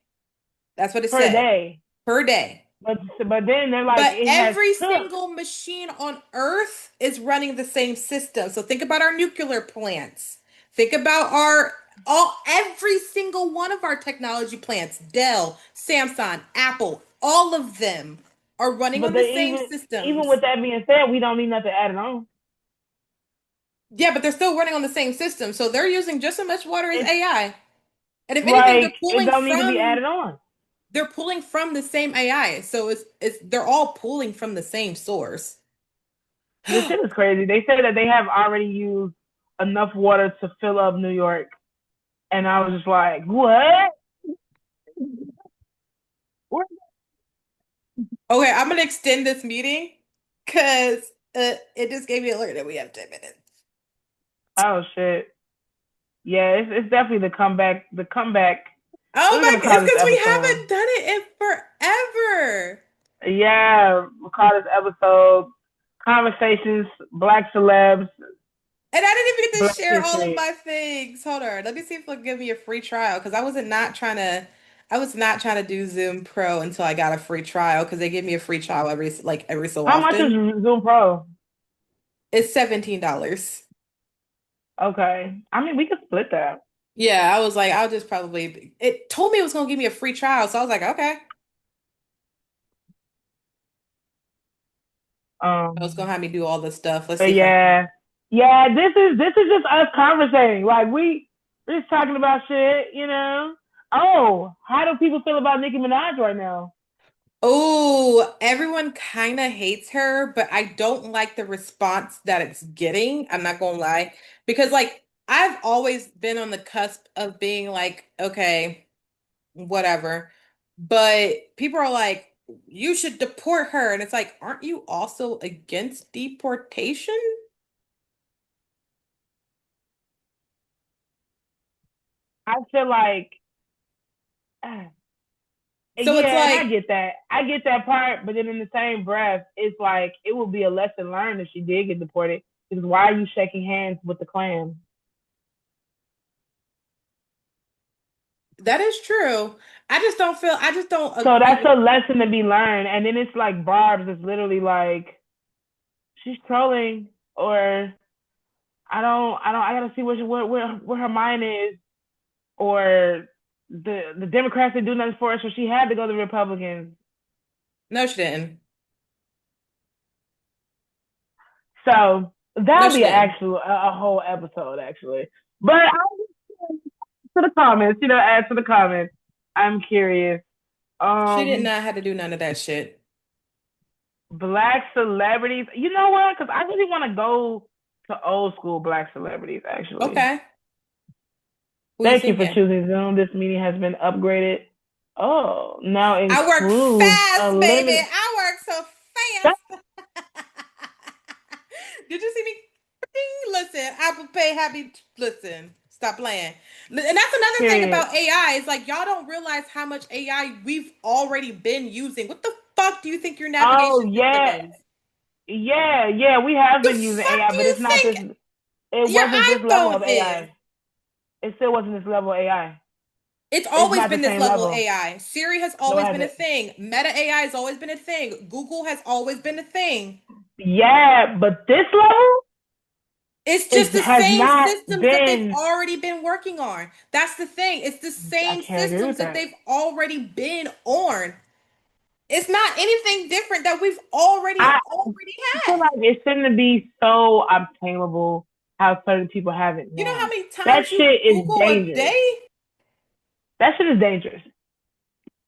Speaker 1: That's what it
Speaker 2: Per
Speaker 1: said.
Speaker 2: day.
Speaker 1: Per day.
Speaker 2: But then they're like
Speaker 1: But
Speaker 2: it has
Speaker 1: every
Speaker 2: took.
Speaker 1: single machine on Earth is running the same system. So think about our nuclear plants. Think about our all every single one of our technology plants, Dell, Samsung, Apple, all of them are running
Speaker 2: But
Speaker 1: on the
Speaker 2: they
Speaker 1: same
Speaker 2: even
Speaker 1: systems.
Speaker 2: with that being said, we don't need nothing added on.
Speaker 1: Yeah, but they're still running on the same system. So they're using just as much water as
Speaker 2: It's
Speaker 1: AI. And if anything,
Speaker 2: like it don't need to be added on.
Speaker 1: they're pulling from the same AI. So it's they're all pulling from the same source.
Speaker 2: This shit is crazy. They say that they have already used enough water to fill up New York, and I was just like, what?
Speaker 1: Okay, I'm gonna extend this meeting because it just gave me an alert that we have 10 minutes.
Speaker 2: Oh shit. Yeah, it's definitely the comeback. The comeback.
Speaker 1: Oh
Speaker 2: What are we
Speaker 1: my,
Speaker 2: gonna
Speaker 1: it's
Speaker 2: call this
Speaker 1: because we
Speaker 2: episode?
Speaker 1: haven't done it in forever.
Speaker 2: Yeah, we'll call this episode "Conversations Black Celebs
Speaker 1: And I didn't even get to
Speaker 2: Bless
Speaker 1: share
Speaker 2: his
Speaker 1: all of
Speaker 2: head.
Speaker 1: my things. Hold on. Let me see if they'll give me a free trial because I was not trying to do Zoom Pro until I got a free trial because they give me a free trial every so
Speaker 2: How much is
Speaker 1: often.
Speaker 2: Zoom Pro?
Speaker 1: It's $17.
Speaker 2: Okay. I mean, we could split that.
Speaker 1: Yeah, I was like, I'll just probably it told me it was gonna give me a free trial, so I was like, okay. I was
Speaker 2: Um,
Speaker 1: gonna have me do all this stuff. Let's
Speaker 2: but
Speaker 1: see if I can.
Speaker 2: yeah, yeah. This is just us conversating. Like we're just talking about shit, you know. Oh, how do people feel about Nicki Minaj right now?
Speaker 1: Oh, everyone kind of hates her, but I don't like the response that it's getting. I'm not gonna lie. Because like I've always been on the cusp of being like, okay, whatever. But people are like, you should deport her. And it's like, aren't you also against deportation?
Speaker 2: I feel like,
Speaker 1: So it's
Speaker 2: yeah, and I
Speaker 1: like,
Speaker 2: get that. I get that part, but then in the same breath, it's like it would be a lesson learned if she did get deported. Because why are you shaking hands with the Klan?
Speaker 1: that is true. I just don't
Speaker 2: So
Speaker 1: agree
Speaker 2: that's
Speaker 1: with
Speaker 2: a lesson to be learned. And then it's like Barb's is literally like she's trolling, or I gotta see where her mind is, or the Democrats didn't do nothing for her, so she had to go to the Republicans.
Speaker 1: no, she didn't.
Speaker 2: So
Speaker 1: No,
Speaker 2: that'll
Speaker 1: she
Speaker 2: be
Speaker 1: didn't.
Speaker 2: a whole episode actually. But I to the comments, add to the comments. I'm curious.
Speaker 1: She did
Speaker 2: Um,
Speaker 1: not have to do none of that shit.
Speaker 2: Black celebrities. You know what? Because I really want to go to old school black celebrities. Actually,
Speaker 1: Okay. Who you
Speaker 2: thank you for
Speaker 1: thinking?
Speaker 2: choosing Zoom. This meeting has been upgraded. Oh, now
Speaker 1: I work
Speaker 2: includes a
Speaker 1: fast, baby.
Speaker 2: limit.
Speaker 1: I work so
Speaker 2: That,
Speaker 1: fast. Did you see me? Ding. Listen, Apple Pay happy. Listen, stop playing. And that's another thing
Speaker 2: period.
Speaker 1: about AI. Is like y'all don't realize how much AI we've already been using. What the fuck do you think your
Speaker 2: Oh
Speaker 1: navigation system
Speaker 2: yeah,
Speaker 1: is?
Speaker 2: yeah. We have
Speaker 1: The
Speaker 2: been using
Speaker 1: fuck
Speaker 2: AI,
Speaker 1: do
Speaker 2: but
Speaker 1: you
Speaker 2: it's not
Speaker 1: think
Speaker 2: this. It
Speaker 1: your
Speaker 2: wasn't this level
Speaker 1: iPhone
Speaker 2: of
Speaker 1: is?
Speaker 2: AI. It still wasn't this level of AI.
Speaker 1: It's
Speaker 2: It's
Speaker 1: always
Speaker 2: not the
Speaker 1: been this
Speaker 2: same
Speaker 1: level of
Speaker 2: level.
Speaker 1: AI. Siri has
Speaker 2: No, it
Speaker 1: always been a
Speaker 2: hasn't.
Speaker 1: thing. Meta AI has always been a thing. Google has always been a thing.
Speaker 2: Yeah, but this level
Speaker 1: It's just
Speaker 2: is
Speaker 1: the
Speaker 2: has
Speaker 1: same
Speaker 2: not
Speaker 1: systems that they've
Speaker 2: been.
Speaker 1: already been working on. That's the thing. It's the
Speaker 2: I
Speaker 1: same
Speaker 2: can't agree
Speaker 1: systems
Speaker 2: with
Speaker 1: that
Speaker 2: that.
Speaker 1: they've already been on. It's not anything different that we've already
Speaker 2: I
Speaker 1: already
Speaker 2: feel
Speaker 1: had.
Speaker 2: like it shouldn't be so obtainable how certain people have it
Speaker 1: You know how
Speaker 2: now.
Speaker 1: many
Speaker 2: That
Speaker 1: times you
Speaker 2: shit is
Speaker 1: Google a
Speaker 2: dangerous.
Speaker 1: day?
Speaker 2: That shit is dangerous.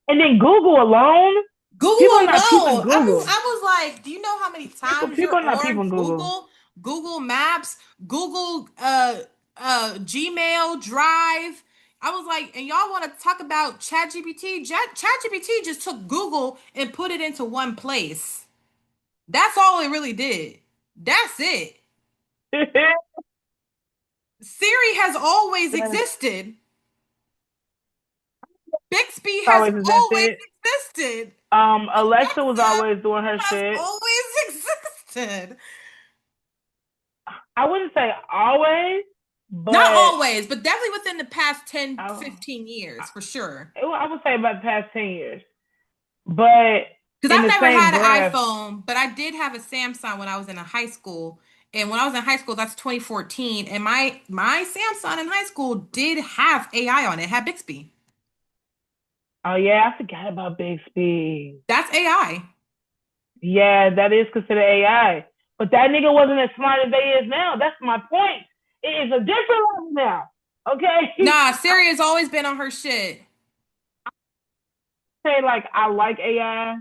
Speaker 2: And then Google alone,
Speaker 1: Google
Speaker 2: people are not peeping
Speaker 1: alone.
Speaker 2: Google.
Speaker 1: I was like, do you know how many
Speaker 2: People,
Speaker 1: times
Speaker 2: people
Speaker 1: you're
Speaker 2: are not
Speaker 1: on
Speaker 2: peeping Google.
Speaker 1: Google, Google Maps, Google Gmail, Drive? I was like, and y'all want to talk about ChatGPT? ChatGPT just took Google and put it into one place. That's all it really did. That's it. Siri has always existed. Bixby has
Speaker 2: Always
Speaker 1: always
Speaker 2: existed.
Speaker 1: existed.
Speaker 2: Alexa was
Speaker 1: Alexa
Speaker 2: always doing her
Speaker 1: has
Speaker 2: shit.
Speaker 1: always existed.
Speaker 2: I wouldn't say always,
Speaker 1: Not
Speaker 2: but
Speaker 1: always, but definitely within the past 10,
Speaker 2: I,
Speaker 1: 15 years, for sure.
Speaker 2: I would say about the past 10 years. But
Speaker 1: Because
Speaker 2: in
Speaker 1: I've
Speaker 2: the
Speaker 1: never
Speaker 2: same
Speaker 1: had an
Speaker 2: breath,
Speaker 1: iPhone, but I did have a Samsung when I was in a high school. And when I was in high school, that's 2014. And my Samsung in high school did have AI on it, had Bixby.
Speaker 2: oh yeah, I forgot about Bixby.
Speaker 1: That's AI.
Speaker 2: Yeah, that is considered AI. But that nigga wasn't as smart as they is now. That's my point. It is a different level now. Okay?
Speaker 1: Nah, Siri has always been on her shit.
Speaker 2: Say like I like AI,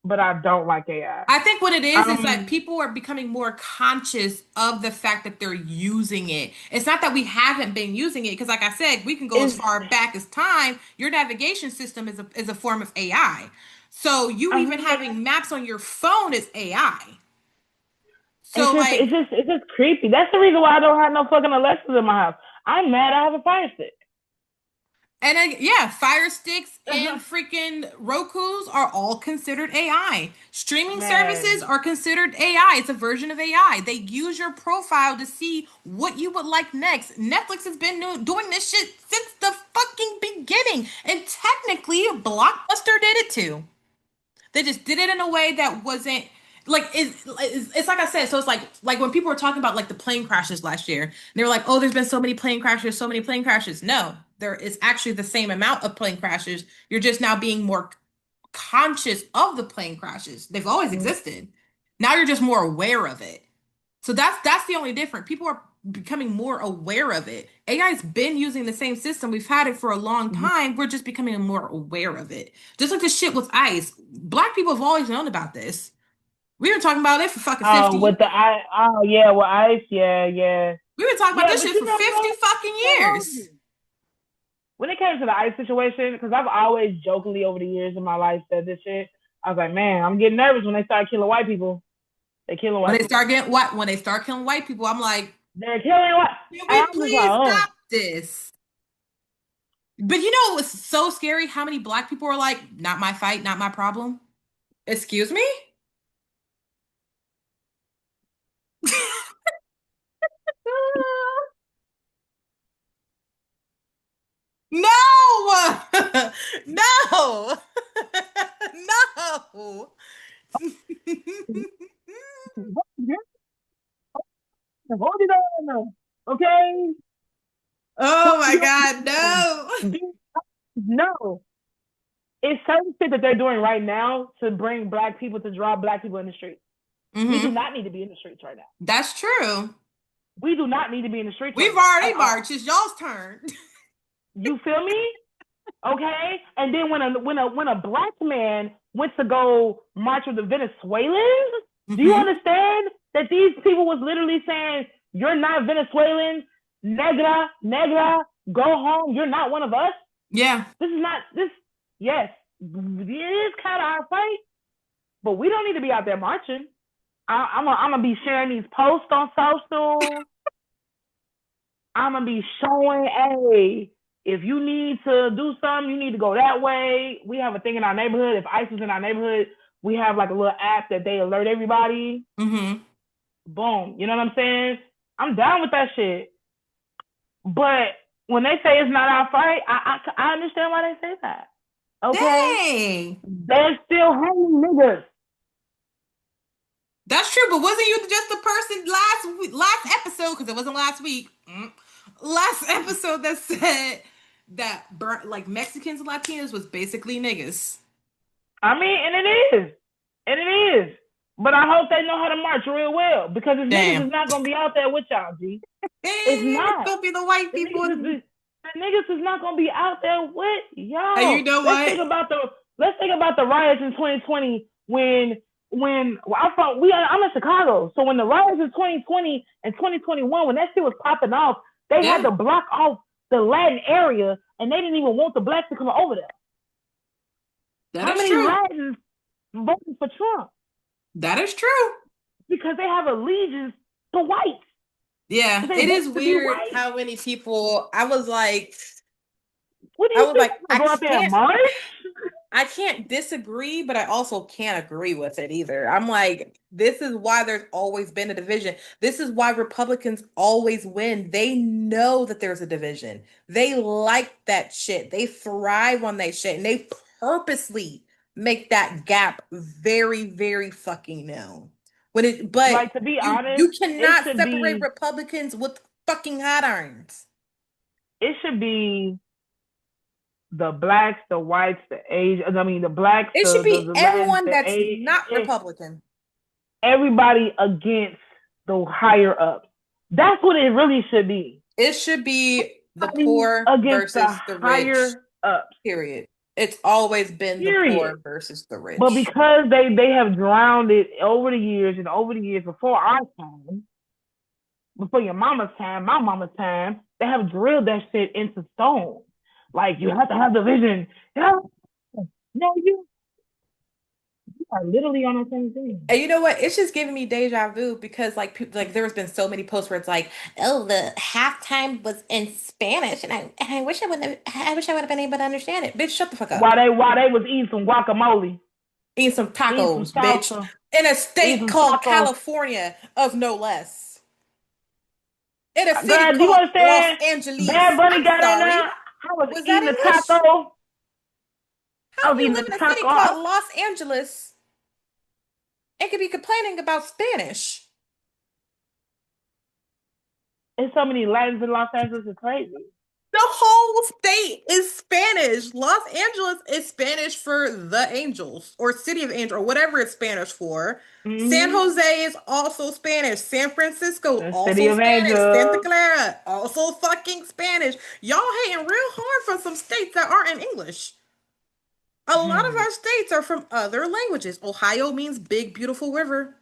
Speaker 2: but I don't like AI.
Speaker 1: I think what it is like
Speaker 2: Um,
Speaker 1: people are becoming more conscious of the fact that they're using it. It's not that we haven't been using it, because like I said, we can go as
Speaker 2: is
Speaker 1: far back as time. Your navigation system is a form of AI. So you
Speaker 2: I
Speaker 1: even
Speaker 2: mean,
Speaker 1: having maps on your phone is AI.
Speaker 2: it's
Speaker 1: So
Speaker 2: just it's
Speaker 1: like
Speaker 2: just it's just creepy. That's the reason why I don't have no fucking Alexas in my house. I'm mad I have a Fire Stick.
Speaker 1: And yeah, Fire Sticks and freaking Roku's are all considered AI. Streaming services
Speaker 2: Man.
Speaker 1: are considered AI. It's a version of AI. They use your profile to see what you would like next. Netflix has been doing this shit since the fucking beginning. And technically, Blockbuster did it too. They just did it in a way that wasn't like it's like I said. So it's like when people were talking about like the plane crashes last year, and they were like, "Oh, there's been so many plane crashes, so many plane crashes." No, there is actually the same amount of plane crashes. You're just now being more conscious of the plane crashes. They've always existed. Now you're just more aware of it. So that's the only difference. People are becoming more aware of it. AI's been using the same system. We've had it for a long time. We're just becoming more aware of it. Just like the shit with ICE. Black people have always known about this. We've been talking about it for fucking 50
Speaker 2: Oh,
Speaker 1: years.
Speaker 2: with the I. Oh, yeah, with ice. Yeah, yeah,
Speaker 1: We've been talking about
Speaker 2: yeah.
Speaker 1: this
Speaker 2: But
Speaker 1: shit for 50 fucking years.
Speaker 2: when it came to the ice situation, because I've always jokingly over the years in my life said this shit. I was like, man, I'm getting nervous when they start killing white people. They killing
Speaker 1: When
Speaker 2: white
Speaker 1: they
Speaker 2: people.
Speaker 1: start getting what when they start killing white people, I'm like,
Speaker 2: They're killing white.
Speaker 1: can
Speaker 2: And
Speaker 1: we
Speaker 2: I'm just like,
Speaker 1: please
Speaker 2: oh,
Speaker 1: stop this? But you know what's so scary? How many black people are like, not my fight, not my problem? Excuse me? No! No! No!
Speaker 2: hold it on, okay?
Speaker 1: Oh
Speaker 2: Hold
Speaker 1: my
Speaker 2: your
Speaker 1: God, no!
Speaker 2: no. It's certain shit that they're doing right now to bring black people to draw black people in the streets. We do
Speaker 1: Hmm.
Speaker 2: not need to be in the streets right now.
Speaker 1: That's true.
Speaker 2: We do not need to be in the streets
Speaker 1: We've
Speaker 2: right now at
Speaker 1: already
Speaker 2: all.
Speaker 1: marched. It's y'all's turn.
Speaker 2: You feel me? Okay. And then when a black man went to go march with the Venezuelans, do you
Speaker 1: Hmm.
Speaker 2: understand that these people was literally saying, "You're not Venezuelan, negra, negra, go home. You're not one of us."
Speaker 1: Yeah.
Speaker 2: This is not this. Yes, it is kind of our fight, but we don't need to be out there marching. I'm gonna be sharing these posts on social. I'm gonna be showing, hey, if you need to do something, you need to go that way. We have a thing in our neighborhood. If ICE is in our neighborhood, we have like a little app that they alert everybody.
Speaker 1: Hmm.
Speaker 2: Boom. You know what I'm saying? I'm down with that shit. But when they say it's not our fight, I understand why they say that. Okay?
Speaker 1: Dang.
Speaker 2: They're still hanging niggas.
Speaker 1: That's true, but wasn't you just the person last episode, because it wasn't last week, last episode that said that like Mexicans and Latinos was basically niggas?
Speaker 2: I mean, and it is. And it is. But I hope they know how to march real well because if niggas
Speaker 1: Damn.
Speaker 2: is not gonna be out there with y'all, G. It's
Speaker 1: It's
Speaker 2: not.
Speaker 1: gonna be the white
Speaker 2: The
Speaker 1: people.
Speaker 2: niggas is not gonna be out there with
Speaker 1: And you
Speaker 2: y'all.
Speaker 1: know what?
Speaker 2: Let's think about the riots in 2020 when well, I'm in Chicago. So when the riots in 2020 and 2021, when that shit was popping off, they had
Speaker 1: Yeah,
Speaker 2: to block off the Latin area and they didn't even want the blacks to come over there.
Speaker 1: that
Speaker 2: How
Speaker 1: is
Speaker 2: many
Speaker 1: true.
Speaker 2: Latins voted for Trump?
Speaker 1: That is true.
Speaker 2: Because they have allegiance to whites.
Speaker 1: Yeah,
Speaker 2: Because they
Speaker 1: it is
Speaker 2: voted to be
Speaker 1: weird
Speaker 2: white.
Speaker 1: how many people.
Speaker 2: What do
Speaker 1: I
Speaker 2: you
Speaker 1: was
Speaker 2: think?
Speaker 1: like,
Speaker 2: I'm gonna go out there and march?
Speaker 1: I can't disagree, but I also can't agree with it either. I'm like, this is why there's always been a division. This is why Republicans always win. They know that there's a division. They like that shit. They thrive on that shit, and they purposely make that gap very, very fucking known. But
Speaker 2: Like to be
Speaker 1: you
Speaker 2: honest,
Speaker 1: cannot separate Republicans with fucking hot irons.
Speaker 2: it should be the blacks, the whites, the Asians. I mean, the blacks,
Speaker 1: It should
Speaker 2: the
Speaker 1: be
Speaker 2: Latins,
Speaker 1: everyone that's not Republican.
Speaker 2: everybody against the higher ups. That's what it really should be.
Speaker 1: It should be the
Speaker 2: Everybody
Speaker 1: poor
Speaker 2: against the
Speaker 1: versus the rich,
Speaker 2: higher ups.
Speaker 1: period. It's always been the
Speaker 2: Period.
Speaker 1: poor versus the
Speaker 2: But
Speaker 1: rich.
Speaker 2: because they have drowned it over the years and over the years before our time, before your mama's time, my mama's time, they have drilled that shit into stone. Like you have to have the vision. Yeah. No, you We are literally on the same thing.
Speaker 1: And you know what? It's just giving me deja vu because like people like there's been so many posts where it's like, oh, the halftime was in Spanish, and I wish I wish I would have been able to understand it. Bitch, shut the fuck up.
Speaker 2: While they was eating some guacamole,
Speaker 1: Eat some
Speaker 2: eating some
Speaker 1: tacos, bitch.
Speaker 2: salsa,
Speaker 1: In a
Speaker 2: eating
Speaker 1: state
Speaker 2: some
Speaker 1: called
Speaker 2: tacos.
Speaker 1: California, of no less. In a city
Speaker 2: Girl, do you
Speaker 1: called Los
Speaker 2: understand? Bad
Speaker 1: Angeles.
Speaker 2: Bunny
Speaker 1: I'm
Speaker 2: got in there.
Speaker 1: sorry.
Speaker 2: I was
Speaker 1: Was that
Speaker 2: eating a
Speaker 1: English?
Speaker 2: taco. I
Speaker 1: How
Speaker 2: was
Speaker 1: do you
Speaker 2: eating
Speaker 1: live
Speaker 2: a
Speaker 1: in a city
Speaker 2: taco.
Speaker 1: called Los Angeles and could be complaining about Spanish?
Speaker 2: There's so many Latins in Los Angeles. It's crazy.
Speaker 1: The whole state is Spanish. Los Angeles is Spanish for the Angels or City of Angels or whatever it's Spanish for. San
Speaker 2: Mm-hmm.
Speaker 1: Jose is also Spanish. San Francisco,
Speaker 2: The City
Speaker 1: also
Speaker 2: of
Speaker 1: Spanish. Santa
Speaker 2: Angels.
Speaker 1: Clara, also fucking Spanish. Y'all hating real hard for some states that aren't in English. A lot of
Speaker 2: Hmm.
Speaker 1: our states are from other languages. Ohio means big, beautiful river.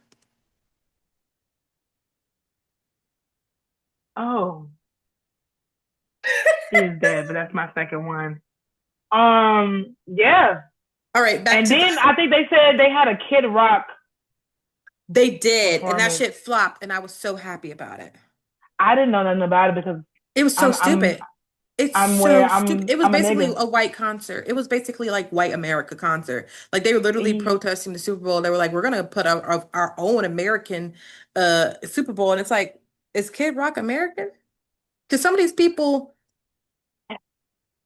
Speaker 2: Oh, she is dead, but that's my second one. Yeah.
Speaker 1: All right, back
Speaker 2: And
Speaker 1: to the.
Speaker 2: then I think they said they had a Kid Rock
Speaker 1: They did, and that
Speaker 2: performance.
Speaker 1: shit flopped, and I was so happy about it.
Speaker 2: I didn't know nothing about it because
Speaker 1: It was so
Speaker 2: I'm I'm
Speaker 1: stupid. It's
Speaker 2: I'm where
Speaker 1: so stupid. It was
Speaker 2: I'm a
Speaker 1: basically
Speaker 2: nigga.
Speaker 1: a white concert. It was basically like white America concert. Like they were literally
Speaker 2: He,
Speaker 1: protesting the Super Bowl. They were like, "We're gonna put our own American Super Bowl," and it's like, is Kid Rock American? Because some of these people,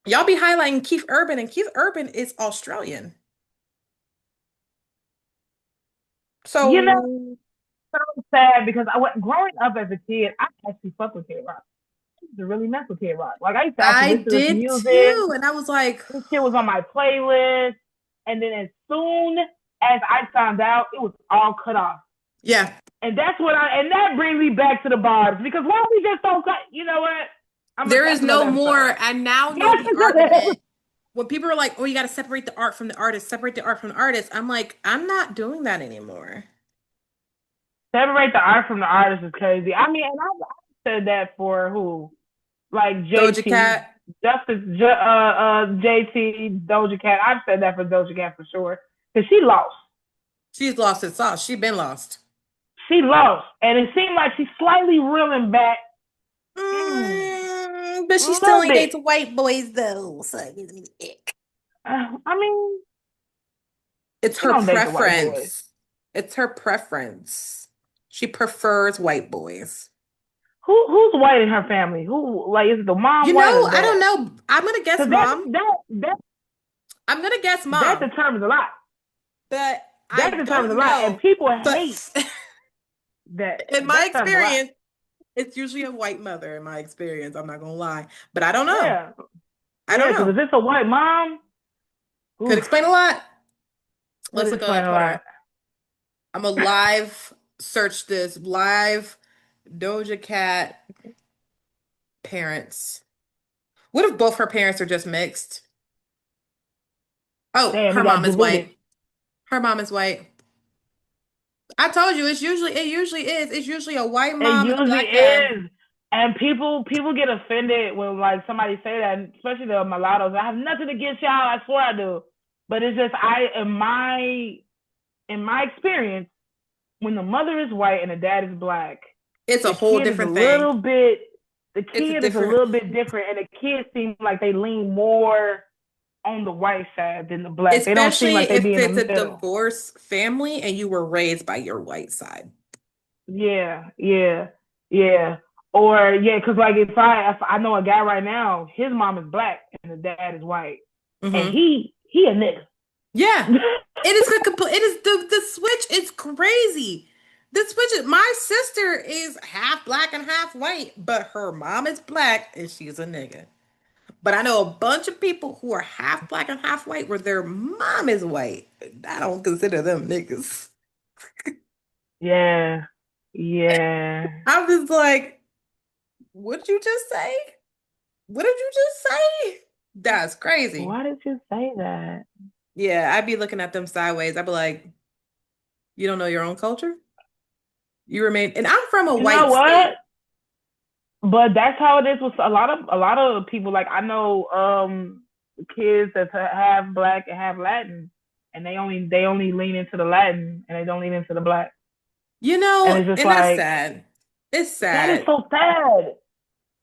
Speaker 1: y'all be highlighting Keith Urban, and Keith Urban is Australian.
Speaker 2: you know,
Speaker 1: So
Speaker 2: so sad because I went growing up as a kid. I actually fucked with Kid Rock. I used to really mess with Kid Rock. Like I used to actually
Speaker 1: I
Speaker 2: listen to his
Speaker 1: did
Speaker 2: music.
Speaker 1: too, and I was like,
Speaker 2: This shit was on my playlist, and then as soon as I found out, it was all cut off.
Speaker 1: yeah,
Speaker 2: And that brings me back to the bars because why we just don't cut? You know what?
Speaker 1: there is
Speaker 2: That's
Speaker 1: no
Speaker 2: another
Speaker 1: more.
Speaker 2: episode.
Speaker 1: I now know
Speaker 2: That's
Speaker 1: the
Speaker 2: another.
Speaker 1: argument when people are like, "Oh, you got to separate the art from the artist, separate the art from the artist." I'm like, I'm not doing that anymore.
Speaker 2: Separate the art from the artist is crazy. I mean, and I've said that for who? Like
Speaker 1: Doja
Speaker 2: JT,
Speaker 1: Cat,
Speaker 2: JT, Doja Cat. I've said that for Doja Cat for sure. Because she lost.
Speaker 1: she's lost its sauce. She's been lost.
Speaker 2: She lost. And it seemed like she's slightly reeling back.
Speaker 1: But
Speaker 2: A
Speaker 1: she still
Speaker 2: little
Speaker 1: ain't
Speaker 2: bit.
Speaker 1: dates white boys though, so it gives me the ick.
Speaker 2: I mean,
Speaker 1: It's
Speaker 2: she
Speaker 1: her
Speaker 2: don't date the white boys.
Speaker 1: preference. It's her preference. She prefers white boys.
Speaker 2: Who's white in her family? Who like is it the mom
Speaker 1: You
Speaker 2: white or
Speaker 1: know,
Speaker 2: the
Speaker 1: I don't
Speaker 2: dad?
Speaker 1: know. I'm gonna guess
Speaker 2: Because
Speaker 1: mom.
Speaker 2: that
Speaker 1: I'm gonna guess
Speaker 2: that
Speaker 1: mom,
Speaker 2: determines a lot.
Speaker 1: but I
Speaker 2: That determines a
Speaker 1: don't
Speaker 2: lot, and
Speaker 1: know.
Speaker 2: people
Speaker 1: But
Speaker 2: hate that.
Speaker 1: in my
Speaker 2: That determines a lot.
Speaker 1: experience, it's usually a white mother. In my experience, I'm not gonna lie, but I don't know.
Speaker 2: Yeah,
Speaker 1: I don't
Speaker 2: yeah. Because
Speaker 1: know.
Speaker 2: if it's a white mom,
Speaker 1: Could
Speaker 2: oof,
Speaker 1: explain a lot.
Speaker 2: would
Speaker 1: Let's look it
Speaker 2: explain
Speaker 1: up.
Speaker 2: a
Speaker 1: Hold on.
Speaker 2: lot.
Speaker 1: I'm a live search this live Doja Cat parents. What if both her parents are just mixed? Oh,
Speaker 2: Damn, we
Speaker 1: her
Speaker 2: got
Speaker 1: mom is
Speaker 2: diluted.
Speaker 1: white. Her mom is white. I told you it usually is. It's usually a white
Speaker 2: It
Speaker 1: mom and a
Speaker 2: usually
Speaker 1: black dad.
Speaker 2: is. And people get offended when like somebody say that, especially the mulattoes. I have nothing against y'all, I swear I do. But it's just I in my experience, when the mother is white and the dad is black,
Speaker 1: It's a
Speaker 2: the
Speaker 1: whole
Speaker 2: kid is a
Speaker 1: different thing.
Speaker 2: little bit the
Speaker 1: It's a
Speaker 2: kid is a
Speaker 1: different,
Speaker 2: little bit different and the kids seem like they lean more on the white side than the black. They don't seem
Speaker 1: especially
Speaker 2: like they be
Speaker 1: if
Speaker 2: in the
Speaker 1: it's a
Speaker 2: middle.
Speaker 1: divorce family and you were raised by your white side.
Speaker 2: Yeah, yeah, yeah. Or yeah, because like if I know a guy right now, his mom is black and the dad is white, and
Speaker 1: Hmm.
Speaker 2: he a nigga.
Speaker 1: Yeah. It is the complete, it is the switch is crazy. The switch is my sister is half black and half white, but her mom is black and she's a nigga. But I know a bunch of people who are half black and half white where their mom is white. I don't consider them niggas.
Speaker 2: Yeah, yeah.
Speaker 1: I'm just like, what did you just say? What did you just say? That's crazy.
Speaker 2: Why did you say that?
Speaker 1: Yeah, I'd be looking at them sideways. I'd be like, you don't know your own culture? You remain, and I'm from a
Speaker 2: You know
Speaker 1: white
Speaker 2: what?
Speaker 1: state.
Speaker 2: But that's how it is with a lot of people. Like I know kids that half black and half Latin. and they only lean into the Latin and they don't lean into the black.
Speaker 1: You
Speaker 2: And
Speaker 1: know,
Speaker 2: it's just
Speaker 1: and that's
Speaker 2: like
Speaker 1: sad. It's
Speaker 2: that is
Speaker 1: sad.
Speaker 2: so sad.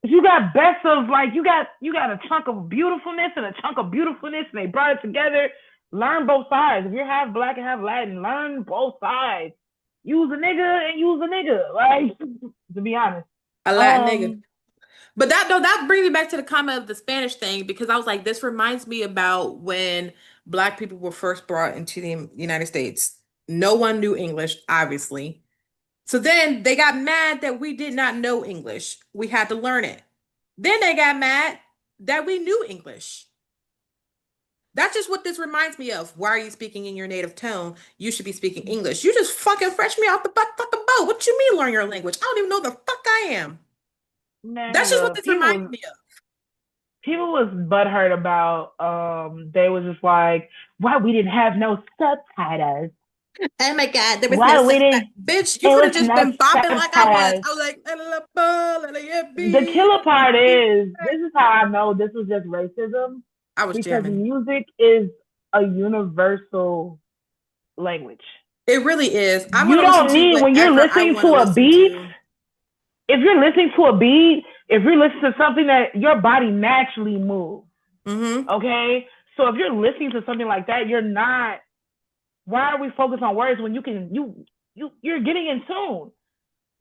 Speaker 2: If you got best of like you got a chunk of beautifulness and a chunk of beautifulness, and they brought it together. Learn both sides. If you're half black and half Latin, learn both sides. Use a nigga and use a nigga. Like to be honest.
Speaker 1: A Latin nigga.
Speaker 2: Um,
Speaker 1: But that no, that brings me back to the comment of the Spanish thing because I was like, this reminds me about when Black people were first brought into the United States. No one knew English, obviously. So then they got mad that we did not know English. We had to learn it. Then they got mad that we knew English. That's just what this reminds me of. Why are you speaking in your native tone? You should be speaking English. You just fucking fresh me off the fucking boat. What you mean learn your language? I don't even know the fuck I am. That's
Speaker 2: man,
Speaker 1: just what
Speaker 2: look,
Speaker 1: this reminds me of.
Speaker 2: people was butthurt about they was just like, why we didn't have no subtitles.
Speaker 1: Oh my God, there was no
Speaker 2: Why we
Speaker 1: such
Speaker 2: didn't
Speaker 1: bitch. You
Speaker 2: it
Speaker 1: could
Speaker 2: was
Speaker 1: have just
Speaker 2: no
Speaker 1: been bopping like I was.
Speaker 2: subtitles.
Speaker 1: I was like, la, la, la, la, la,
Speaker 2: The
Speaker 1: be.
Speaker 2: killer part is this is how I know this was just racism
Speaker 1: I was
Speaker 2: because
Speaker 1: jamming.
Speaker 2: music is a universal language.
Speaker 1: It really is. I'm
Speaker 2: You
Speaker 1: gonna listen
Speaker 2: don't
Speaker 1: to
Speaker 2: need when you're
Speaker 1: whatever I
Speaker 2: listening
Speaker 1: want
Speaker 2: to
Speaker 1: to
Speaker 2: a
Speaker 1: listen
Speaker 2: beat,
Speaker 1: to.
Speaker 2: if you're listening to a beat, if you're listening to something that your body naturally moves.
Speaker 1: Mm-hmm.
Speaker 2: Okay? So if you're listening to something like that, you're not why are we focused on words when you're getting in tune?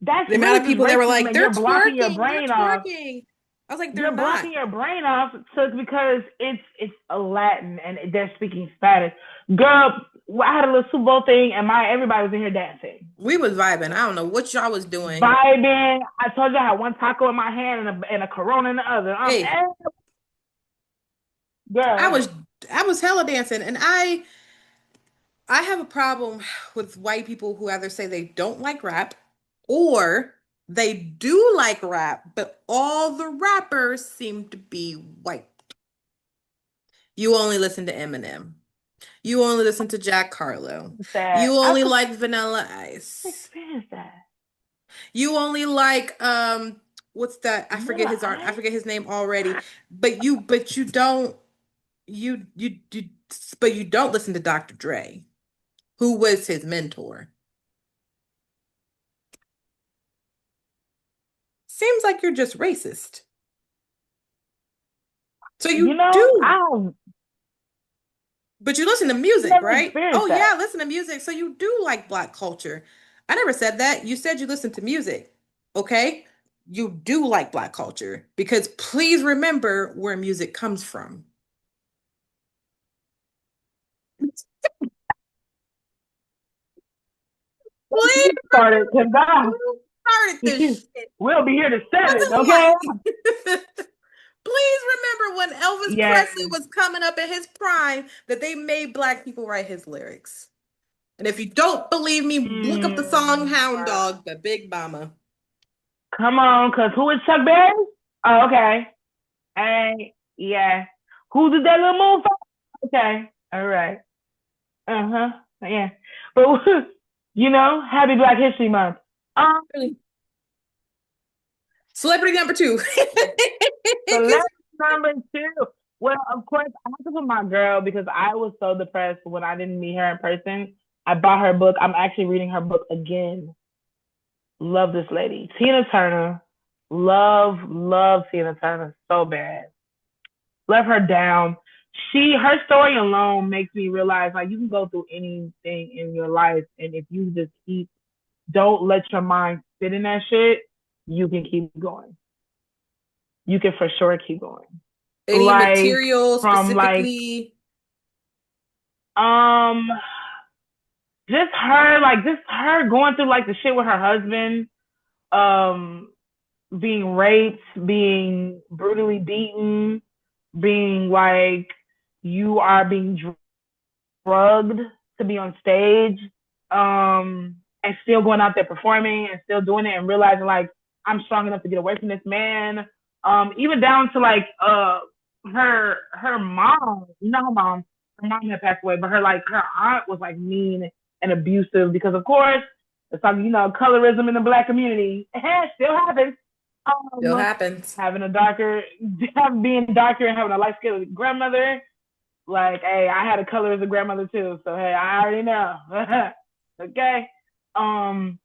Speaker 2: That's
Speaker 1: The amount
Speaker 2: really
Speaker 1: of
Speaker 2: just
Speaker 1: people that were
Speaker 2: racism
Speaker 1: like,
Speaker 2: and you're
Speaker 1: they're
Speaker 2: blocking your
Speaker 1: twerking, they're
Speaker 2: brain off.
Speaker 1: twerking. I was like, they're
Speaker 2: You're
Speaker 1: not.
Speaker 2: blocking your brain off because it's a Latin and they're speaking Spanish. Girl, I had a little Super Bowl thing and everybody was in here dancing.
Speaker 1: We was vibing. I don't know what y'all was doing.
Speaker 2: Vibing. I told you I had one taco in my hand and a Corona in the other.
Speaker 1: Hey, I
Speaker 2: Girl.
Speaker 1: was I was hella dancing, and I have a problem with white people who either say they don't like rap or they do like rap, but all the rappers seem to be white. You only listen to Eminem. You only listen to Jack Harlow.
Speaker 2: That
Speaker 1: You
Speaker 2: I
Speaker 1: only
Speaker 2: could
Speaker 1: like Vanilla Ice.
Speaker 2: experience that.
Speaker 1: You only like what's that?
Speaker 2: Vanilla
Speaker 1: I
Speaker 2: Ice?
Speaker 1: forget his name already. But you don't you but you don't listen to Dr. Dre, who was his mentor. Seems like you're just racist. So
Speaker 2: You
Speaker 1: you
Speaker 2: know,
Speaker 1: do,
Speaker 2: I've
Speaker 1: but you listen to music,
Speaker 2: never
Speaker 1: right? Oh
Speaker 2: experienced that.
Speaker 1: yeah, listen to music. So you do like black culture. I never said that. You said you listen to music. Okay? You do like black culture because please remember where music comes from. Please
Speaker 2: You started because
Speaker 1: remember who started this shit.
Speaker 2: we'll be here to seven,
Speaker 1: Wasn't
Speaker 2: okay?
Speaker 1: white. Please remember when Elvis
Speaker 2: Yeah.
Speaker 1: Presley was coming up in his prime that they made black people write his lyrics. And if you don't believe me, look up the song Hound
Speaker 2: Wow.
Speaker 1: Dog by Big Mama.
Speaker 2: Come on, because who is Chuck Berry? Oh, okay. Hey, yeah. Who did that little move? Okay. All right. Uh-huh. Yeah. But happy Black History Month. Um,
Speaker 1: Really? Celebrity number two.
Speaker 2: Celebrity number two. Well, of course, I have to put my girl because I was so depressed when I didn't meet her in person. I bought her book. I'm actually reading her book again. Love this lady. Tina Turner. Love Tina Turner so bad. Love her down. Her story alone makes me realize like you can go through anything in your life, and if you just don't let your mind sit in that shit, you can keep going. You can for sure keep going.
Speaker 1: Any
Speaker 2: Like
Speaker 1: material
Speaker 2: from
Speaker 1: specifically?
Speaker 2: um just her going through like the shit with her husband, um, being raped, being brutally beaten, being like you are being drugged to be on stage, and still going out there performing and still doing it and realizing like I'm strong enough to get away from this man. Even down to like her mom, her mom had passed away, but her aunt was like mean and abusive because of course it's like colorism in the black community. It still happens.
Speaker 1: Still happens.
Speaker 2: Having being darker and having a light skinned grandmother. Like, hey, I had a color as a grandmother too, so hey, I already know. Okay. Um,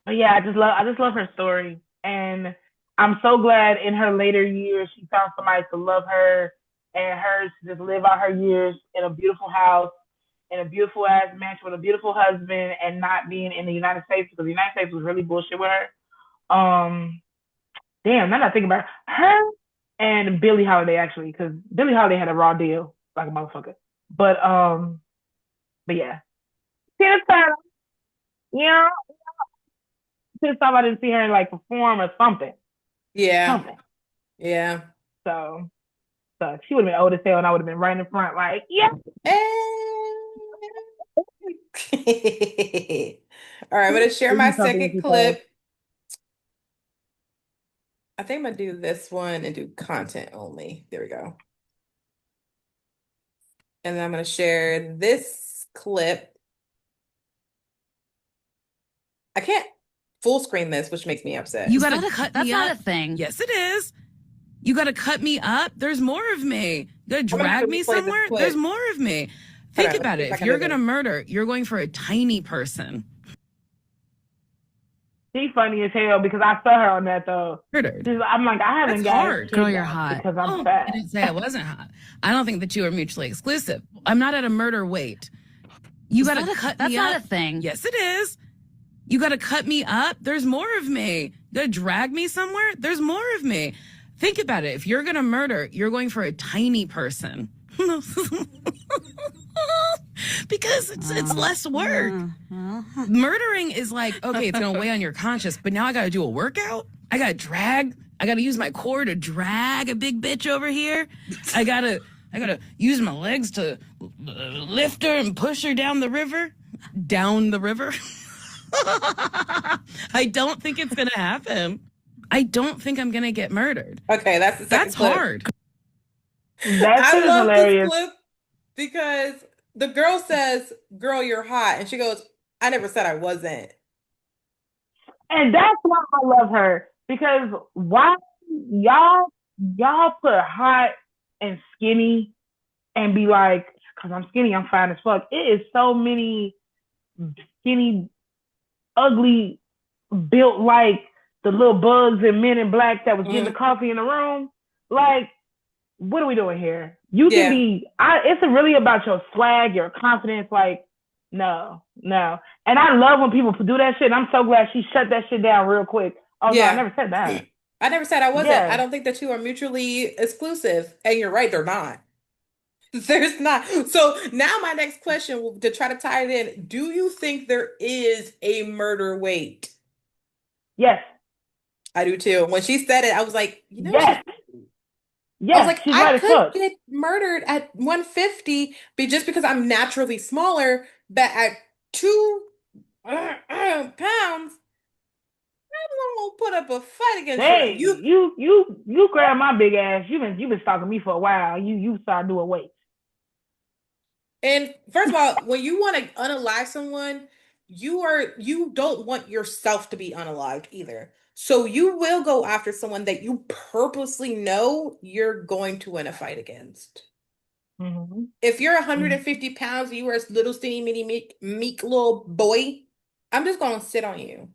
Speaker 2: but yeah, I just love her story, and I'm so glad in her later years she found somebody to love her and her to just live out her years in a beautiful house, in a beautiful ass mansion with a beautiful husband, and not being in the United States because the United States was really bullshit with her. Damn, now that I think about her and Billie Holiday actually, because Billie Holiday had a raw deal like a motherfucker. But um, but yeah, Tina Turner, you know, since time I didn't see her like perform or something,
Speaker 1: Yeah.
Speaker 2: something.
Speaker 1: Yeah.
Speaker 2: So, so she would have been old as hell, and I would have been right in the front, like, yeah.
Speaker 1: All right, I'm gonna share
Speaker 2: Give
Speaker 1: my
Speaker 2: me something
Speaker 1: second
Speaker 2: if you play.
Speaker 1: clip. I think I'm gonna do this one and do content only. There we go. And then I'm gonna share this clip. I can't full screen this, which makes me upset.
Speaker 3: You gotta cut me up. That's not a thing. Yes, it is. You gotta cut me up. There's more of me. You gotta drag me somewhere. There's more of me. Think about it. If you're gonna murder, you're going for a tiny person.
Speaker 2: She's funny as hell because I saw her on that though.
Speaker 3: Murdered.
Speaker 2: I'm like, I haven't
Speaker 3: That's
Speaker 2: got
Speaker 3: hard. Girl, you're hot.
Speaker 2: because I'm fat.
Speaker 3: I didn't say I wasn't hot. I don't think the two are mutually exclusive. I'm not at a murder weight. You gotta cut me up. That's not a thing. Yes, it is. You gotta cut me up. There's more of me. You gotta drag me somewhere. There's more of me. Think about it. If you're gonna murder, you're going for a tiny person. Because it's less work. Murdering is like, okay, it's gonna weigh on your conscience, but now I gotta do a workout. I gotta use my core to drag a big bitch over here. I gotta use my legs to lift her and push her down the river. Down the river. I don't think it's gonna happen. I don't think I'm gonna get murdered.
Speaker 1: Okay, that's the second clip.
Speaker 3: Hard.
Speaker 2: I love hilarious.
Speaker 1: This clip because the girl says, "Girl, you're hot," and she goes, "I never said I wasn't."
Speaker 2: And that's why I love her because why y'all put hot and skinny and be like, because I'm skinny, I'm fine as fuck. It is so many skinny, ugly, built like the little bugs and Men in Black that was getting the coffee in the room. Like, what are we doing here? You can be, it's really about your swag, your confidence. Like, no. And I love when people do that shit. And I'm so glad she shut that shit down real quick. Oh, no, I never said that.
Speaker 1: I never said I wasn't. Yeah. I don't think the two are mutually exclusive. And you're right, they're not. There's not. So now my next question to try to tie it in, do you think there is a murder weight?
Speaker 2: Yes.
Speaker 1: I do too. When she said it, I was like, you know,
Speaker 2: yes.
Speaker 1: I was like, I could get murdered at 150 just because I'm naturally smaller, but at 2 pounds, I'm gonna put up a fight against
Speaker 2: you. You grab my big ass. You've been stalking me for a while. You start doing weights.
Speaker 1: And first of all, when you want to unalive someone, you don't want yourself to be unalived either. So you will go after someone that you purposely know you're going to win a fight against.
Speaker 2: Mm-hmm.
Speaker 1: If you're 150 pounds, you are a little skinny, mini, meek little boy, I'm just going to sit on you.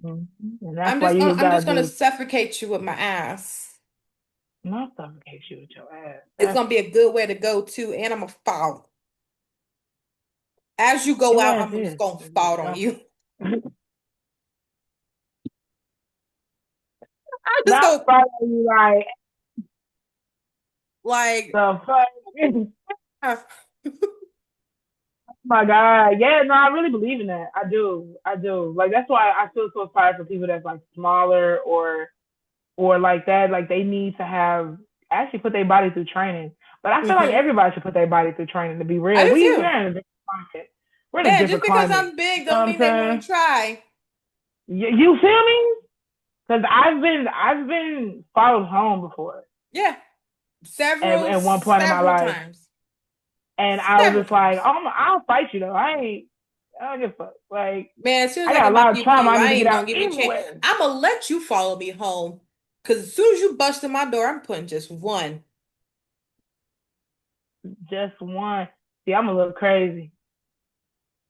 Speaker 2: Mm-hmm.
Speaker 1: I'm just going to suffocate you with my ass.
Speaker 2: Not suffocate you with your ass.
Speaker 1: It's going to be a good way to go too, and I'm going to fall. As you go out, I'm just going to fall on you. I just
Speaker 2: not
Speaker 1: go
Speaker 2: you
Speaker 1: like
Speaker 2: the fuck. Oh my God. Yeah, no, I really believe in that. I do. Like that's why I feel so sorry for people that's like smaller or like that. Like they need to have actually put their body through training. But I feel like everybody should put their body through training to be real. We're in a different climate. We're in a different climate.
Speaker 1: Just because I'm big don't mean they won't try.
Speaker 2: You feel me? Because I've been followed home before.
Speaker 1: Yeah.
Speaker 2: At one point in my life.
Speaker 1: Times.
Speaker 2: And I was just like, I'll fight you though. I don't give a fuck. Like,
Speaker 1: man, as soon as
Speaker 2: I got a lot of trauma. I need to get out anywhere.
Speaker 1: I'm gonna let you follow me home. Cause as soon as you bust in my door, I'm putting just one.
Speaker 2: Just one. See, I'm a little crazy.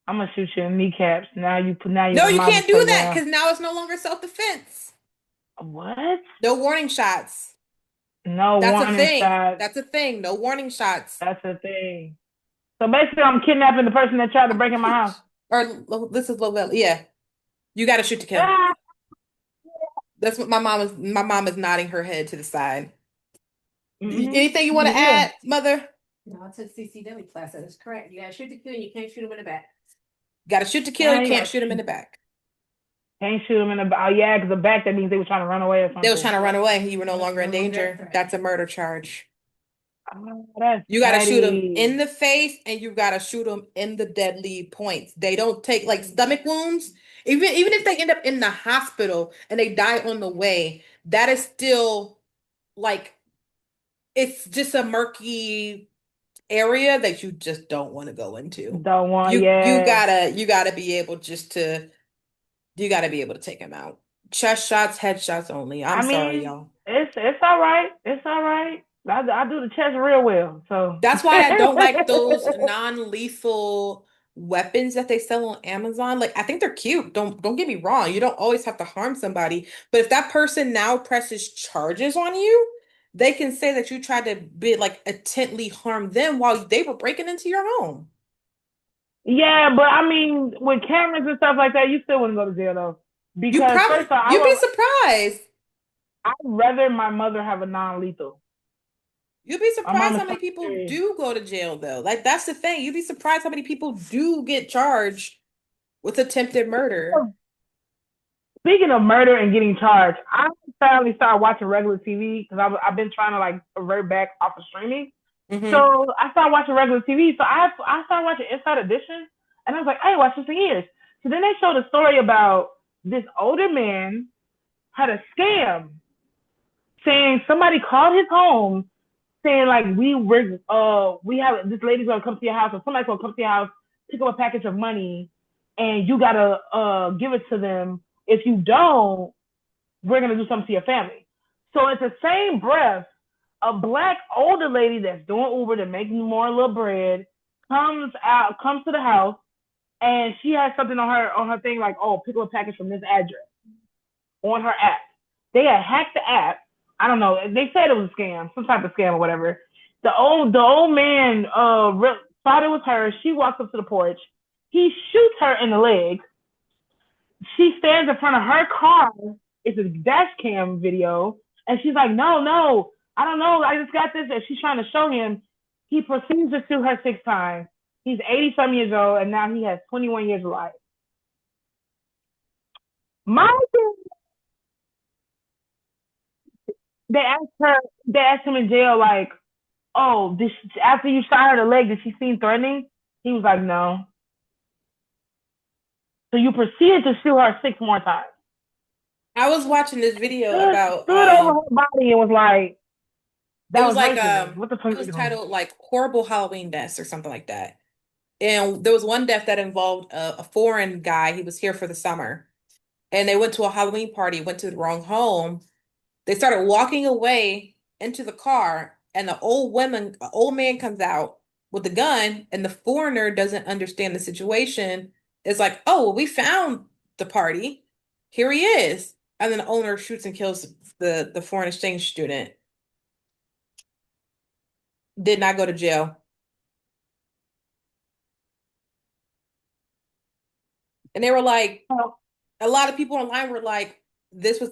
Speaker 2: I'm gonna shoot you in kneecaps. Now you're
Speaker 1: No,
Speaker 2: the
Speaker 1: you
Speaker 2: mama's
Speaker 1: can't do that
Speaker 2: playground.
Speaker 1: because now it's no longer self-defense.
Speaker 2: What?
Speaker 1: No warning shots.
Speaker 2: No
Speaker 1: That's a
Speaker 2: warning
Speaker 1: thing.
Speaker 2: shot.
Speaker 1: That's a thing. No warning shots.
Speaker 2: That's the thing. So basically, I'm kidnapping the person that tried to break in my house.
Speaker 1: Or this is Lovella. Yeah, you got to shoot to kill.
Speaker 2: Ah!
Speaker 1: That's what my mom is nodding her head to the side.
Speaker 2: Mm-hmm.
Speaker 1: Anything you want to
Speaker 2: Yeah.
Speaker 1: add, mother? No, I took CCW class. That is correct. You gotta shoot to kill. You can't shoot them in the back. Got to shoot to kill.
Speaker 2: Now
Speaker 1: You
Speaker 2: you
Speaker 1: can't
Speaker 2: gotta
Speaker 1: shoot them in the back.
Speaker 2: can't shoot them in the back. Oh yeah, because the back that means they were trying to run away or
Speaker 1: They was
Speaker 2: something.
Speaker 1: trying to run away. You were no longer in danger. That's a murder charge.
Speaker 2: Oh, that's
Speaker 1: You got to shoot them
Speaker 2: petty.
Speaker 1: in the face and you got to shoot them in the deadly points. They don't take like stomach wounds. Even if they end up in the hospital and they die on the way, that is still like it's just a murky area that you just don't want to go into.
Speaker 2: Don't want.
Speaker 1: You
Speaker 2: Yeah.
Speaker 1: gotta be able just to you gotta be able to take them out. Chest shots, headshots only. I'm
Speaker 2: I
Speaker 1: sorry,
Speaker 2: mean,
Speaker 1: y'all.
Speaker 2: it's all right. It's all right. I do the chest real well. So.
Speaker 1: That's why I don't like those non-lethal weapons that they sell on Amazon. Like I think they're cute. Don't get me wrong. You don't always have to harm somebody. But if that person now presses charges on you, they can say that you tried to be like intently harm them while they were breaking into your home.
Speaker 2: Yeah, but I mean, with cameras and stuff like that, you still wouldn't go to jail though. Because first of all,
Speaker 1: You'd be surprised.
Speaker 2: I'd rather my mother have a non-lethal.
Speaker 1: You'd be
Speaker 2: My
Speaker 1: surprised
Speaker 2: mom is
Speaker 1: how many people
Speaker 2: serious.
Speaker 1: do go to jail though. Like that's the thing. You'd be surprised how many people do get charged with attempted murder.
Speaker 2: Speaking of murder and getting charged, I finally started watching regular TV because I've been trying to like revert back off of streaming.
Speaker 1: Hmm.
Speaker 2: So I started watching regular TV. So I started watching Inside Edition, and I was like, I ain't watched this for years. So then they showed a story about this older man had a scam, saying somebody called his home saying like we have this lady's gonna come to your house or somebody's gonna come to your house, pick up a package of money, and you gotta give it to them. If you don't, we're gonna do something to your family. So it's the same breath, a black older lady that's doing Uber to make more little bread comes to the house, and she has something on her thing like, oh, pick up a package from this address on her app. They had hacked the app. I don't know. They said it was a scam, some type of scam or whatever. The old man thought it was her. She walks up to the porch. He shoots her in the leg. She stands in front of her car. It's a dash cam video, and she's like, "No, no, I don't know. I just got this." And she's trying to show him. He proceeds to sue her 6 times. He's 80-some years old, and now he has 21 years of life. My thing, they asked her. They asked him in jail, like, "Oh, after you shot her in the leg, did she seem threatening?" He was like, "No." So you proceeded to sue her 6 more times.
Speaker 1: I was watching this video about
Speaker 2: Stood over her body and was like,
Speaker 1: it
Speaker 2: "That
Speaker 1: was
Speaker 2: was
Speaker 1: like
Speaker 2: racism. What the fuck
Speaker 1: it
Speaker 2: are
Speaker 1: was
Speaker 2: you doing?"
Speaker 1: titled like horrible Halloween deaths or something like that. And there was one death that involved a foreign guy. He was here for the summer. And they went to a Halloween party, went to the wrong home. They started walking away into the car, and old man comes out with a gun, and the foreigner doesn't understand the situation. It's like, oh, well, we found the party. Here he is. And then the owner shoots and kills the foreign exchange student. Did not go to jail. And they were like, a lot of people online were like,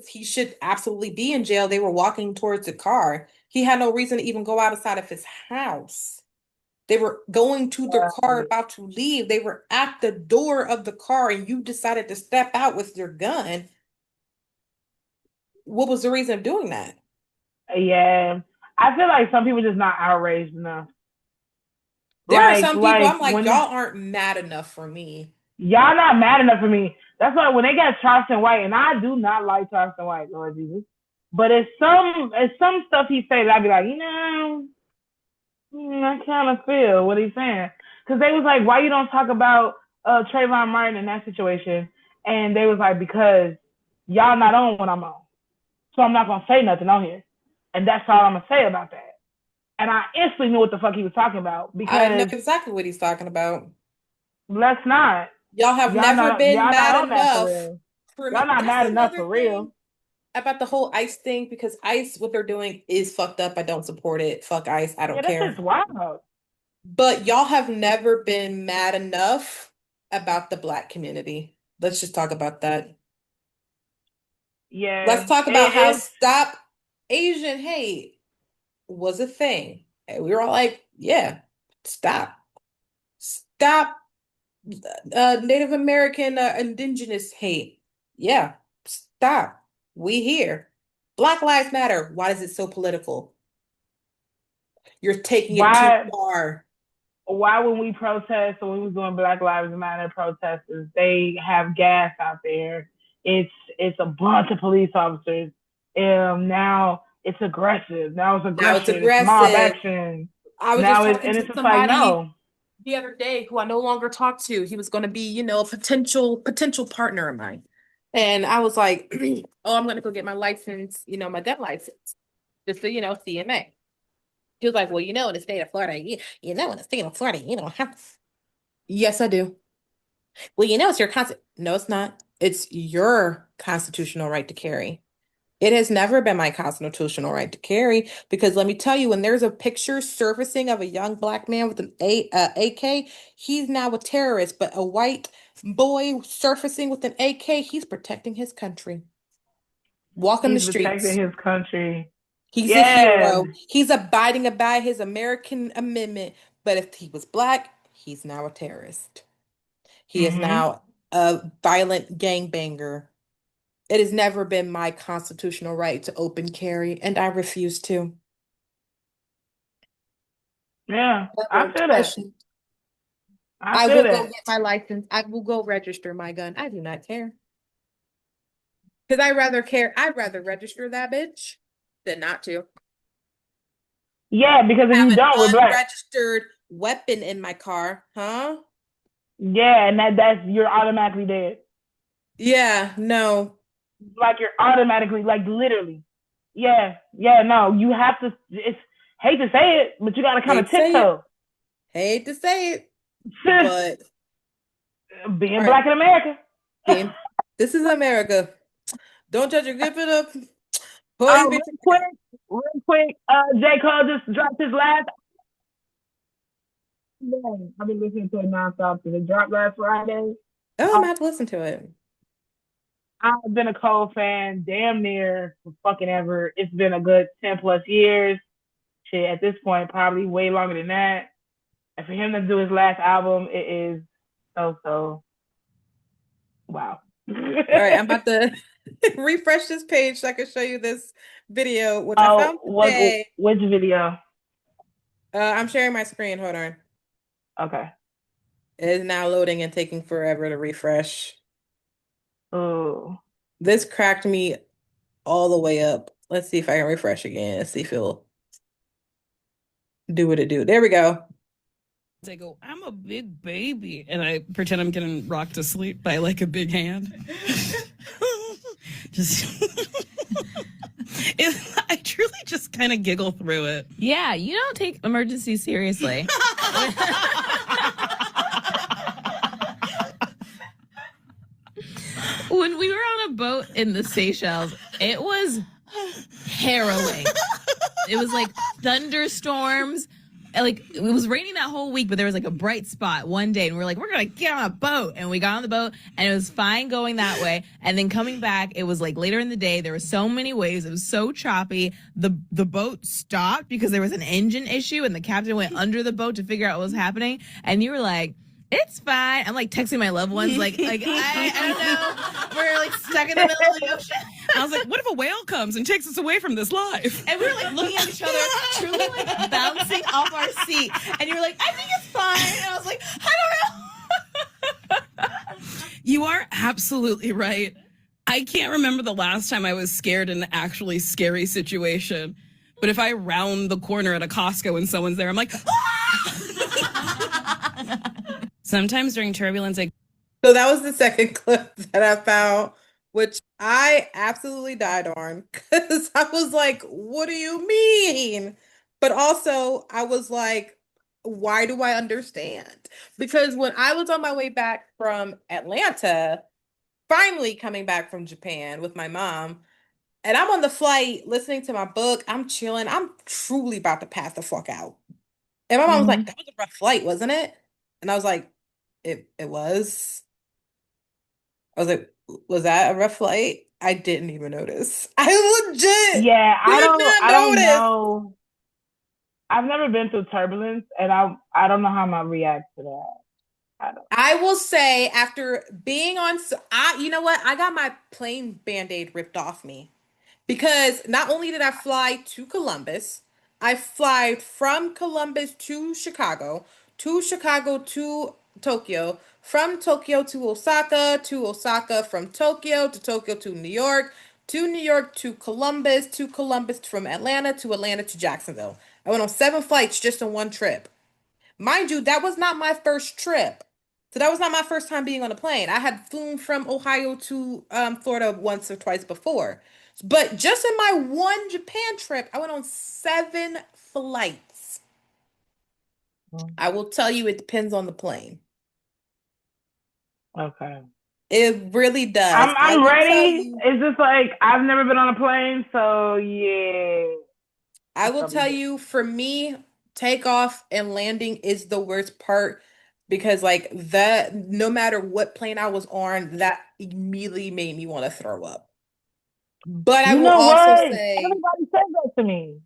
Speaker 1: he should absolutely be in jail. They were walking towards the car. He had no reason to even go outside of his house. They were going to the car about to leave. They were at the door of the car and you decided to step out with your gun. What was the reason of doing that?
Speaker 2: Yeah, I feel like some people just not outraged enough.
Speaker 1: There are some people
Speaker 2: Like
Speaker 1: I'm like,
Speaker 2: when
Speaker 1: y'all aren't mad enough for me.
Speaker 2: y'all not mad enough for me. That's why when they got Charleston White, and I do not like Charleston White, Lord Jesus. But it's some stuff he said that I'd be like, I kind of feel what he's saying. Because they was like, why you don't talk about Trayvon Martin in that situation? And they was like, because y'all not on when I'm on. So I'm not going to say nothing on here. And that's all I'm going to say about that. And I instantly knew what the fuck he was talking about
Speaker 1: I know
Speaker 2: because
Speaker 1: exactly what he's talking about.
Speaker 2: let's not.
Speaker 1: Y'all have never been
Speaker 2: Y'all not
Speaker 1: mad
Speaker 2: on that for
Speaker 1: enough
Speaker 2: real.
Speaker 1: for
Speaker 2: Y'all
Speaker 1: me.
Speaker 2: not
Speaker 1: That's
Speaker 2: mad enough
Speaker 1: another
Speaker 2: for real.
Speaker 1: thing about the whole ICE thing because ICE, what they're doing is fucked up. I don't support it. Fuck ICE. I
Speaker 2: Yeah,
Speaker 1: don't
Speaker 2: that's just
Speaker 1: care.
Speaker 2: wild.
Speaker 1: But y'all have never been mad enough about the Black community. Let's just talk about that.
Speaker 2: Yeah,
Speaker 1: Let's talk about how
Speaker 2: it is.
Speaker 1: Stop Asian Hate was a thing. And we were all like, yeah, stop. Stop Native American indigenous hate. Yeah, stop. We here. Black Lives Matter. Why is it so political? You're taking it too
Speaker 2: Why
Speaker 1: far.
Speaker 2: when we protest or when we was doing Black Lives Matter protests, they have gas out there. It's a bunch of police officers. Now it's aggressive. Now it's
Speaker 1: Now it's
Speaker 2: aggression. It's mob
Speaker 1: aggressive.
Speaker 2: action.
Speaker 1: I was just
Speaker 2: Now
Speaker 1: talking
Speaker 2: and
Speaker 1: to
Speaker 2: it's just like
Speaker 1: somebody
Speaker 2: no.
Speaker 1: the other day who I no longer talk to. He was going to be, a potential partner of mine. And I was like, oh, I'm going to go get my license, my gun license, just so, CMA. He was like, well, in the state of Florida, in the state of Florida, you don't have. Yes, I do. Well, it's your No, it's not. It's your constitutional right to carry. It has never been my constitutional right to carry because let me tell you, when there's a picture surfacing of a young Black man with an AK, he's now a terrorist. But a white boy surfacing with an AK, he's protecting his country, walking the
Speaker 2: He's protecting
Speaker 1: streets.
Speaker 2: his country.
Speaker 1: He's a
Speaker 2: Yeah.
Speaker 1: hero. He's abiding by his American amendment. But if he was Black, he's now a terrorist. He is
Speaker 2: Hmm.
Speaker 1: now a violent gangbanger. It has never been my constitutional right to open carry, and I refuse to.
Speaker 2: Yeah.
Speaker 1: I
Speaker 2: I
Speaker 1: won't.
Speaker 2: feel
Speaker 1: I
Speaker 2: that.
Speaker 1: should.
Speaker 2: I
Speaker 1: I
Speaker 2: feel
Speaker 1: will go
Speaker 2: that.
Speaker 1: get my license. I will go register my gun. I do not care. Because I'd rather register that bitch than not to.
Speaker 2: Yeah, because if
Speaker 1: Have
Speaker 2: you
Speaker 1: an
Speaker 2: don't, we're black.
Speaker 1: unregistered weapon in my car, huh?
Speaker 2: Yeah, and that's you're automatically dead.
Speaker 1: Yeah, no.
Speaker 2: Like you're automatically, like literally. Yeah, yeah, no, you have to. It's hate to say it, but you got to kind
Speaker 1: Hate
Speaker 2: of
Speaker 1: to say it.
Speaker 2: tiptoe.
Speaker 1: Hate to say it. But
Speaker 2: Being
Speaker 1: all right,
Speaker 2: black in America.
Speaker 1: game. This is America. Don't judge a good bit up. Boy,
Speaker 2: Oh,
Speaker 1: you bitch.
Speaker 2: real quick, J. Cole just dropped his last album. I've been listening to it nonstop because it dropped last Friday.
Speaker 1: Oh, I'm
Speaker 2: Um,
Speaker 1: gonna have to listen to it.
Speaker 2: I've been a Cole fan damn near for fucking ever. It's been a good 10 plus years. Shit, at this point, probably way longer than that. And for him to do his last album, it is so wow.
Speaker 1: All right, I'm about to refresh this page so I can show you this video, which I found today.
Speaker 2: Which video?
Speaker 1: I'm sharing my screen. Hold on.
Speaker 2: Okay.
Speaker 1: It is now loading and taking forever to refresh.
Speaker 2: Oh.
Speaker 1: This cracked me all the way up. Let's see if I can refresh again. Let's see if it'll do what it do. There we go.
Speaker 3: I go, I'm a big baby. And I pretend I'm getting rocked to sleep by like a big hand. Just I truly just kind of giggle through it.
Speaker 4: Yeah, you don't take emergencies seriously. When we were on a boat in the Seychelles, it was harrowing. It was like thunderstorms. Like it was raining that whole week, but there was like a bright spot one day, and we are like, we're gonna get on a boat, and we got on the boat, and it was fine going that way, and then coming back, it was like later in the day. There were so many waves, it was so choppy. The boat stopped because there was an engine issue, and the captain went under the boat to figure out what was happening, and you were like, it's fine. I'm like texting my loved ones, like I don't know. We're like stuck in the middle of the ocean.
Speaker 3: I was like, what if a whale comes and takes us away from this life?
Speaker 4: And we were like looking at each other, truly like bouncing off our seat. And you were like, I think it's fine. And I was like, I don't know.
Speaker 3: You are absolutely right. I can't remember the last time I was scared in an actually scary situation. But if I round the corner at a Costco and someone's there, I'm like, ah! Sometimes during turbulence,
Speaker 1: So that was the second clip that I found, which I absolutely died on because I was like, what do you mean? But also, I was like, why do I understand? Because when I was on my way back from Atlanta, finally coming back from Japan with my mom, and I'm on the flight listening to my book, I'm chilling, I'm truly about to pass the fuck out. And my mom was like,
Speaker 2: Hmm.
Speaker 1: that was a rough flight, wasn't it? And I was like, it was. I was like, was that a rough flight? I didn't even notice. I legit
Speaker 2: Yeah,
Speaker 1: did not
Speaker 2: I don't
Speaker 1: notice.
Speaker 2: know. I've never been through turbulence, and I don't know how I'm gonna react to that. I don't.
Speaker 1: I will say after being on, you know what? I got my plane band-aid ripped off me because not only did I fly to Columbus, I fly from Columbus to Chicago to Tokyo, from Tokyo to Osaka, from Tokyo to New York to Columbus from Atlanta to Jacksonville. I went on 7 flights just in one trip. Mind you, that was not my first trip. So that was not my first time being on a plane. I had flown from Ohio to Florida once or twice before. But just in my one Japan trip, I went on 7 flights.
Speaker 2: Know.
Speaker 1: I will tell you, it depends on the plane.
Speaker 2: Okay.
Speaker 1: It really does. I
Speaker 2: I'm
Speaker 1: will tell
Speaker 2: ready.
Speaker 1: you,
Speaker 2: It's just like I've never been on a plane, so yeah,
Speaker 1: I
Speaker 2: it's
Speaker 1: will
Speaker 2: gonna be
Speaker 1: tell
Speaker 2: different.
Speaker 1: you, for me, takeoff and landing is the worst part because like that, no matter what plane I was on, that immediately made me want to throw up. But
Speaker 2: You know what? Everybody says that to me.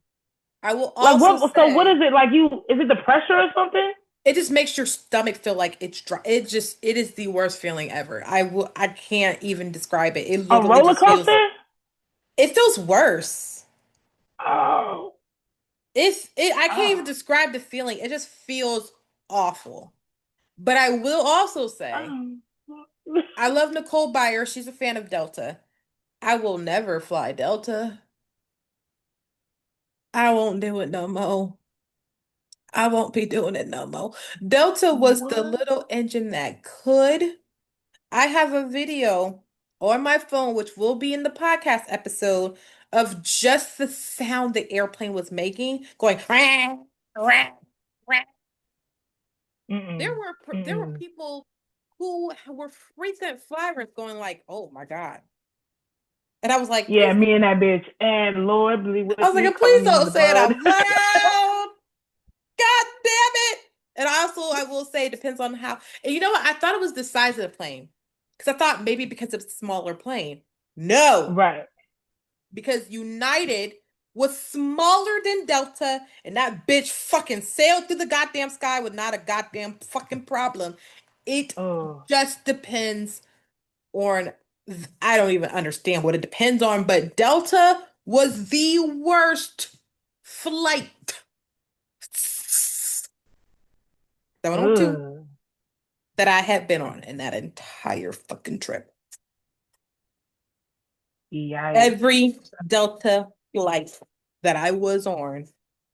Speaker 1: I will
Speaker 2: Like
Speaker 1: also
Speaker 2: what? So what
Speaker 1: say,
Speaker 2: is it? Like you? Is it the pressure or something?
Speaker 1: it just makes your stomach feel like it's dry. It is the worst feeling ever. I can't even describe it. It
Speaker 2: A
Speaker 1: literally
Speaker 2: roller
Speaker 1: just feels,
Speaker 2: coaster?
Speaker 1: it feels worse.
Speaker 2: Oh,
Speaker 1: I can't even
Speaker 2: oh,
Speaker 1: describe the feeling. It just feels awful. But I will also say,
Speaker 2: oh.
Speaker 1: I love Nicole Byer. She's a fan of Delta. I will never fly Delta. I won't do it no more. I won't be doing it no more. Delta was the
Speaker 2: What?
Speaker 1: little engine that could. I have a video on my phone, which will be in the podcast episode, of just the sound the airplane was making, going rah, rah, rah.
Speaker 2: Mm-mm.
Speaker 1: There were
Speaker 2: Mm-mm.
Speaker 1: people who were frequent flyers going like, "Oh my God." And I was like,
Speaker 2: Yeah,
Speaker 1: please,
Speaker 2: me and that bitch. And Lord, be
Speaker 1: I
Speaker 2: with
Speaker 1: was
Speaker 2: me,
Speaker 1: like,
Speaker 2: cover
Speaker 1: please
Speaker 2: me in
Speaker 1: don't
Speaker 2: the
Speaker 1: say it
Speaker 2: blood.
Speaker 1: out loud. God damn it. And also, I will say it depends on how. And you know what? I thought it was the size of the plane. Because I thought maybe because it's a smaller plane. No,
Speaker 2: Right.
Speaker 1: because United was smaller than Delta, and that bitch fucking sailed through the goddamn sky with not a goddamn fucking problem. It
Speaker 2: Oh.
Speaker 1: just depends on, I don't even understand what it depends on, but Delta was the worst flight. 702
Speaker 2: Ugh.
Speaker 1: that I had been on in that entire fucking trip.
Speaker 2: Yikes.
Speaker 1: Every Delta flight that I was on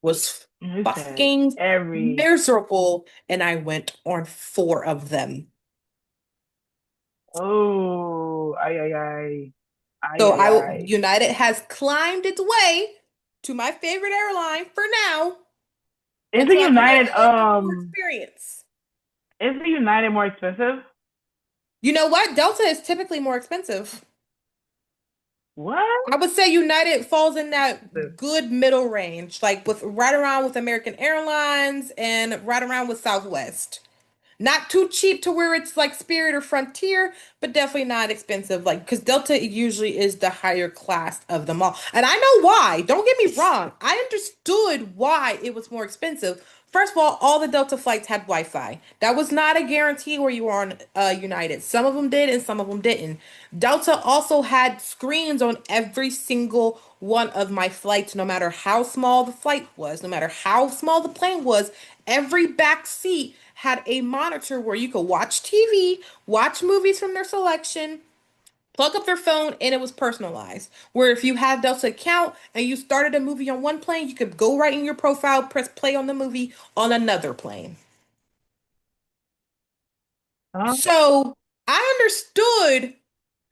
Speaker 1: was
Speaker 2: You said
Speaker 1: fucking
Speaker 2: every.
Speaker 1: miserable, and I went on 4 of them.
Speaker 2: Oh. Ay, ay, ay. Ay,
Speaker 1: So
Speaker 2: ay, ay.
Speaker 1: United has climbed its way to my favorite airline for now
Speaker 2: Isn't
Speaker 1: until I can get
Speaker 2: United,
Speaker 1: a little bit more experience.
Speaker 2: isn't United more expensive?
Speaker 1: You know what? Delta is typically more expensive.
Speaker 2: What?
Speaker 1: I would say United falls in that good middle range, like with right around with American Airlines and right around with Southwest. Not too cheap to where it's like Spirit or Frontier, but definitely not expensive. Like, because Delta usually is the higher class of them all. And I know why. Don't get me wrong. I understood why it was more expensive. First of all the Delta flights had Wi-Fi. That was not a guarantee where you were on United. Some of them did and some of them didn't. Delta also had screens on every single one of my flights, no matter how small the flight was, no matter how small the plane was. Every back seat had a monitor where you could watch TV, watch movies from their selection, plug up their phone, and it was personalized. Where if you had Delta account and you started a movie on one plane, you could go right in your profile, press play on the movie on another plane.
Speaker 2: Huh?
Speaker 1: So I understood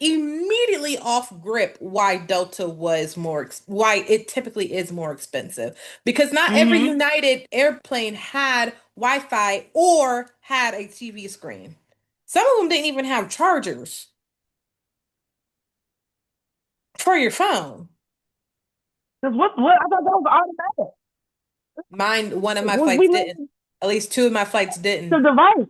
Speaker 1: immediately off grip why Delta was why it typically is more expensive. Because not every
Speaker 2: Mm-hmm.
Speaker 1: United airplane had Wi-Fi or had a TV screen. Some of them didn't even have chargers for your phone.
Speaker 2: Because what I thought that was automatic.
Speaker 1: One of my
Speaker 2: We
Speaker 1: flights didn't.
Speaker 2: live
Speaker 1: At least two of my flights
Speaker 2: the
Speaker 1: didn't.
Speaker 2: device.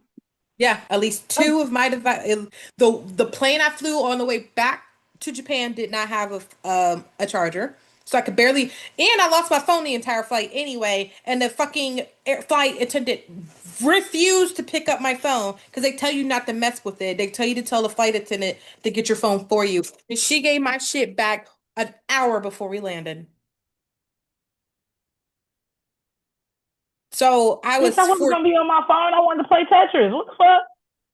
Speaker 1: Yeah, at least two of my device. The plane I flew on the way back to Japan did not have a charger, so I could barely. And I lost my phone the entire flight anyway. And the fucking flight attendant refused to pick up my phone because they tell you not to mess with it. They tell you to tell the flight attendant to get your phone for you. And she gave my shit back an hour before we landed. So
Speaker 2: Bitch, I wasn't gonna be on my phone. I wanted to play Tetris. What the fuck?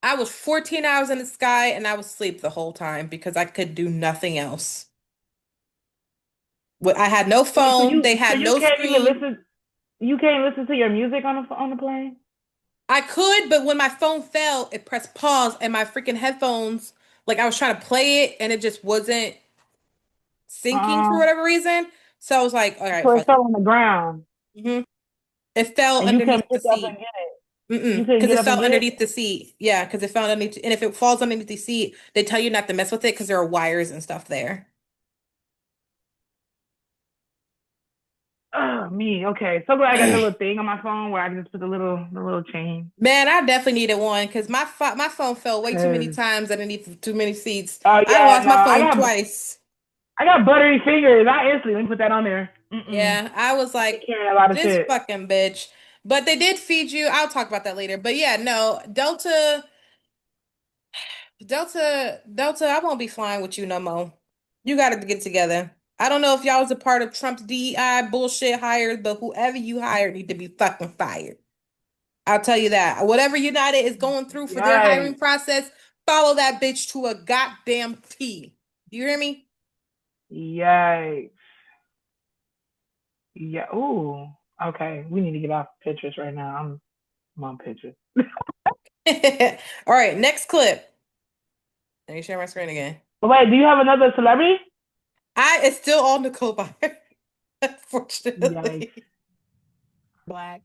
Speaker 1: I was 14 hours in the sky and I was asleep the whole time because I could do nothing else. I had no
Speaker 2: Wait,
Speaker 1: phone. They
Speaker 2: so
Speaker 1: had
Speaker 2: you
Speaker 1: no
Speaker 2: can't even
Speaker 1: screen.
Speaker 2: listen. You can't listen to your music on the plane.
Speaker 1: I could, but when my phone fell, it pressed pause and my freaking headphones, like I was trying to play it and it just wasn't syncing for
Speaker 2: Uh,
Speaker 1: whatever reason. So I was like, all right,
Speaker 2: so it
Speaker 1: fuck it.
Speaker 2: fell on the ground,
Speaker 1: hmm It fell
Speaker 2: and you
Speaker 1: underneath
Speaker 2: couldn't
Speaker 1: the
Speaker 2: pick up and
Speaker 1: seat.
Speaker 2: get it. You
Speaker 1: Mm-mm.
Speaker 2: couldn't
Speaker 1: Because
Speaker 2: get
Speaker 1: it
Speaker 2: up and
Speaker 1: fell
Speaker 2: get it.
Speaker 1: underneath the seat. Yeah, because it fell underneath. And if it falls underneath the seat, they tell you not to mess with it because there are wires and stuff there.
Speaker 2: Me. Okay. So glad I got the little thing on my phone where I can just put the little chain.
Speaker 1: Man, I definitely needed one because my phone fell way too many
Speaker 2: Cause
Speaker 1: times underneath too many seats.
Speaker 2: oh
Speaker 1: I done
Speaker 2: yeah,
Speaker 1: lost
Speaker 2: no,
Speaker 1: my phone twice.
Speaker 2: I got buttery fingers. I instantly let me put that on there.
Speaker 1: Yeah, I was
Speaker 2: They
Speaker 1: like,
Speaker 2: carrying a lot of
Speaker 1: this
Speaker 2: shit.
Speaker 1: fucking bitch. But they did feed you. I'll talk about that later. But yeah, no, Delta, I won't be flying with you no more. You got to get it together. I don't know if y'all was a part of Trump's DEI bullshit hires, but whoever you hired need to be fucking fired. I'll tell you that. Whatever United is going through for their hiring
Speaker 2: Yikes.
Speaker 1: process, follow that bitch to a goddamn T. You hear me?
Speaker 2: Yikes. Yeah. Ooh. Okay. We need to get off pictures right now. I'm on pictures.
Speaker 1: All right, next clip. Let me share my screen again.
Speaker 2: But wait, do you have another celebrity?
Speaker 1: It's still all Nicole Byer,
Speaker 2: Yikes.
Speaker 1: unfortunately.
Speaker 5: Black.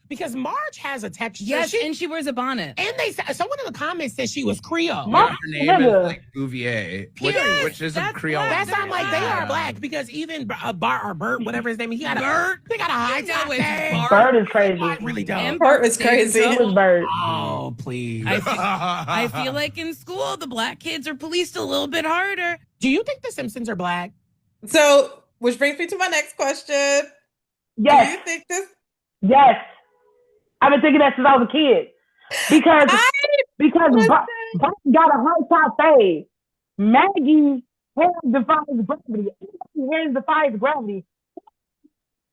Speaker 5: Because Marge has a texture.
Speaker 3: Yes, and she wears a bonnet.
Speaker 5: And someone in the comments said she was Creole.
Speaker 2: Marge,
Speaker 6: Her name is
Speaker 2: nigga.
Speaker 6: like Bouvier,
Speaker 3: Period.
Speaker 6: which isn't
Speaker 3: That's
Speaker 6: Creole.
Speaker 3: black.
Speaker 5: That's I'm like they are black because even Bart or Bert, whatever his name is, they got a high top
Speaker 3: No, it's
Speaker 5: thing.
Speaker 3: Bart.
Speaker 2: Bird is crazy.
Speaker 5: I really don't.
Speaker 3: And
Speaker 1: Bart is crazy.
Speaker 2: Who is Bird?
Speaker 5: Oh please.
Speaker 3: I feel like in school the black kids are policed a little bit harder.
Speaker 5: Do you think the Simpsons are black?
Speaker 1: So, which brings me to my next question. Do
Speaker 2: Yes.
Speaker 1: you think this?
Speaker 2: Yes. I've been thinking that since I was a kid. Because Bart got a high top fade. Maggie hair defies gravity. Everybody hair defies gravity.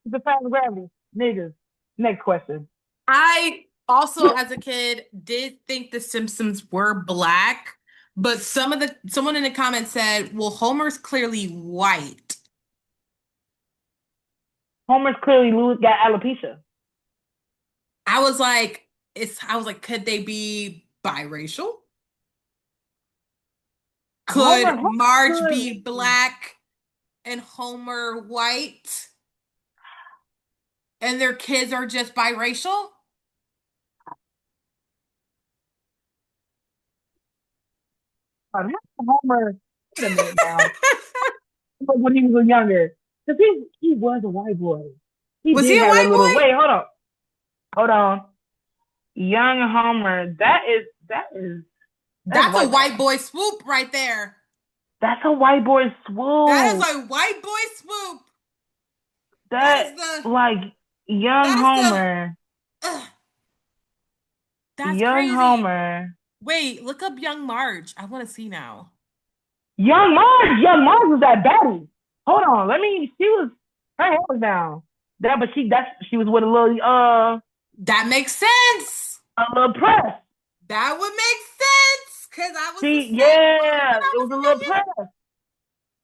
Speaker 2: Defies gravity. Niggas. Next question.
Speaker 1: I also, as a kid, did think the Simpsons were black, but someone in the comments said, "Well, Homer's clearly white."
Speaker 2: Homer's clearly got alopecia.
Speaker 1: I was like, could they be biracial?
Speaker 2: Homer
Speaker 1: Could Marge
Speaker 2: could.
Speaker 1: be black and Homer white? And their kids are just biracial?
Speaker 2: Homer. Wait a minute now. When he was younger. Because he was a white boy. He
Speaker 1: Was
Speaker 2: did
Speaker 1: he a
Speaker 2: have
Speaker 1: white
Speaker 2: a little.
Speaker 1: boy?
Speaker 2: Wait, hold on. Hold on. Young Homer. That's
Speaker 1: That's a white boy swoop right there.
Speaker 2: That's a white boy swoop.
Speaker 1: That is a white boy swoop.
Speaker 2: That
Speaker 1: is the
Speaker 2: like young
Speaker 1: that is
Speaker 2: Homer.
Speaker 1: Ugh. That's
Speaker 2: Young
Speaker 1: crazy.
Speaker 2: Homer.
Speaker 1: Wait, look up Young Marge. I want to see now.
Speaker 2: Young Marge. Young Marge was that baddie. Hold on. Her hair was down. She was with a little
Speaker 1: That makes sense.
Speaker 2: a little press.
Speaker 1: That would make sense because I was the same
Speaker 2: Yeah,
Speaker 1: when I
Speaker 2: it was a little press.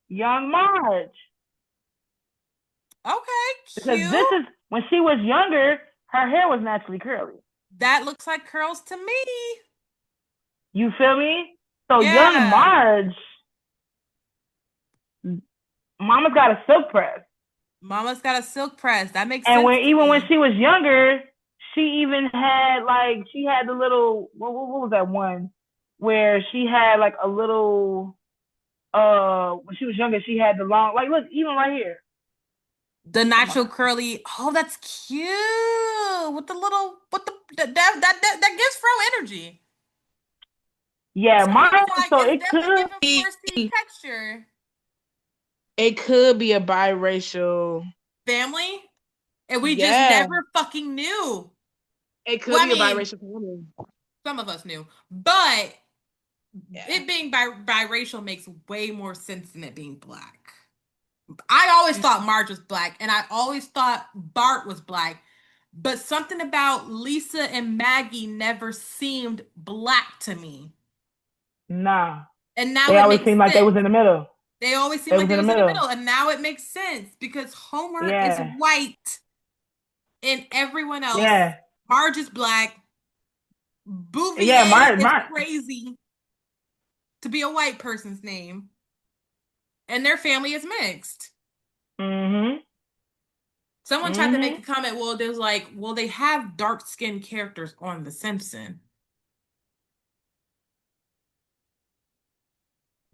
Speaker 2: Young Marge.
Speaker 1: Okay,
Speaker 2: Because
Speaker 1: cute.
Speaker 2: this is when she was younger, her hair was naturally curly.
Speaker 1: That looks like curls to me.
Speaker 2: You feel me? So
Speaker 1: Yeah.
Speaker 2: young Marge Mama's got a silk press.
Speaker 1: Mama's got a silk press. That makes
Speaker 2: And
Speaker 1: sense
Speaker 2: when
Speaker 1: to
Speaker 2: even when
Speaker 1: me.
Speaker 2: she was younger, she even had like she had the little what was that one where she had like a little when she was younger she had the long like look even right here.
Speaker 1: The
Speaker 2: Come on.
Speaker 1: natural curly. Oh, that's cute. With the little, with the that gives Fro energy.
Speaker 2: Yeah,
Speaker 1: So
Speaker 2: mine.
Speaker 1: it's like
Speaker 2: So
Speaker 1: it's
Speaker 2: it
Speaker 1: definitely
Speaker 2: could
Speaker 1: giving
Speaker 2: be
Speaker 1: 4C texture.
Speaker 2: it could be a biracial.
Speaker 1: Family, and we just
Speaker 2: Yeah,
Speaker 1: never fucking knew.
Speaker 2: it could
Speaker 1: Well, I
Speaker 2: be a
Speaker 1: mean,
Speaker 2: biracial family.
Speaker 1: some of us knew, but
Speaker 2: Yeah.
Speaker 1: it being biracial makes way more sense than it being black. I always thought Marge was black, and I always thought Bart was black, but something about Lisa and Maggie never seemed black to me.
Speaker 2: Nah,
Speaker 1: And now
Speaker 2: they
Speaker 1: it
Speaker 2: always
Speaker 1: makes
Speaker 2: seemed like they
Speaker 1: sense.
Speaker 2: was in the middle.
Speaker 1: They always seem
Speaker 2: They
Speaker 1: like
Speaker 2: was
Speaker 1: they
Speaker 2: in the
Speaker 1: was in the
Speaker 2: middle.
Speaker 1: middle, and now it makes sense because Homer is
Speaker 2: Yeah,
Speaker 1: white and everyone else,
Speaker 2: yeah,
Speaker 1: Marge is black,
Speaker 2: yeah.
Speaker 1: Bouvier is
Speaker 2: My.
Speaker 1: crazy to be a white person's name, and their family is mixed.
Speaker 2: Mhm.
Speaker 1: Someone tried to make a
Speaker 2: Mhm.
Speaker 1: comment, well, there's like, well, they have dark-skinned characters on The Simpsons.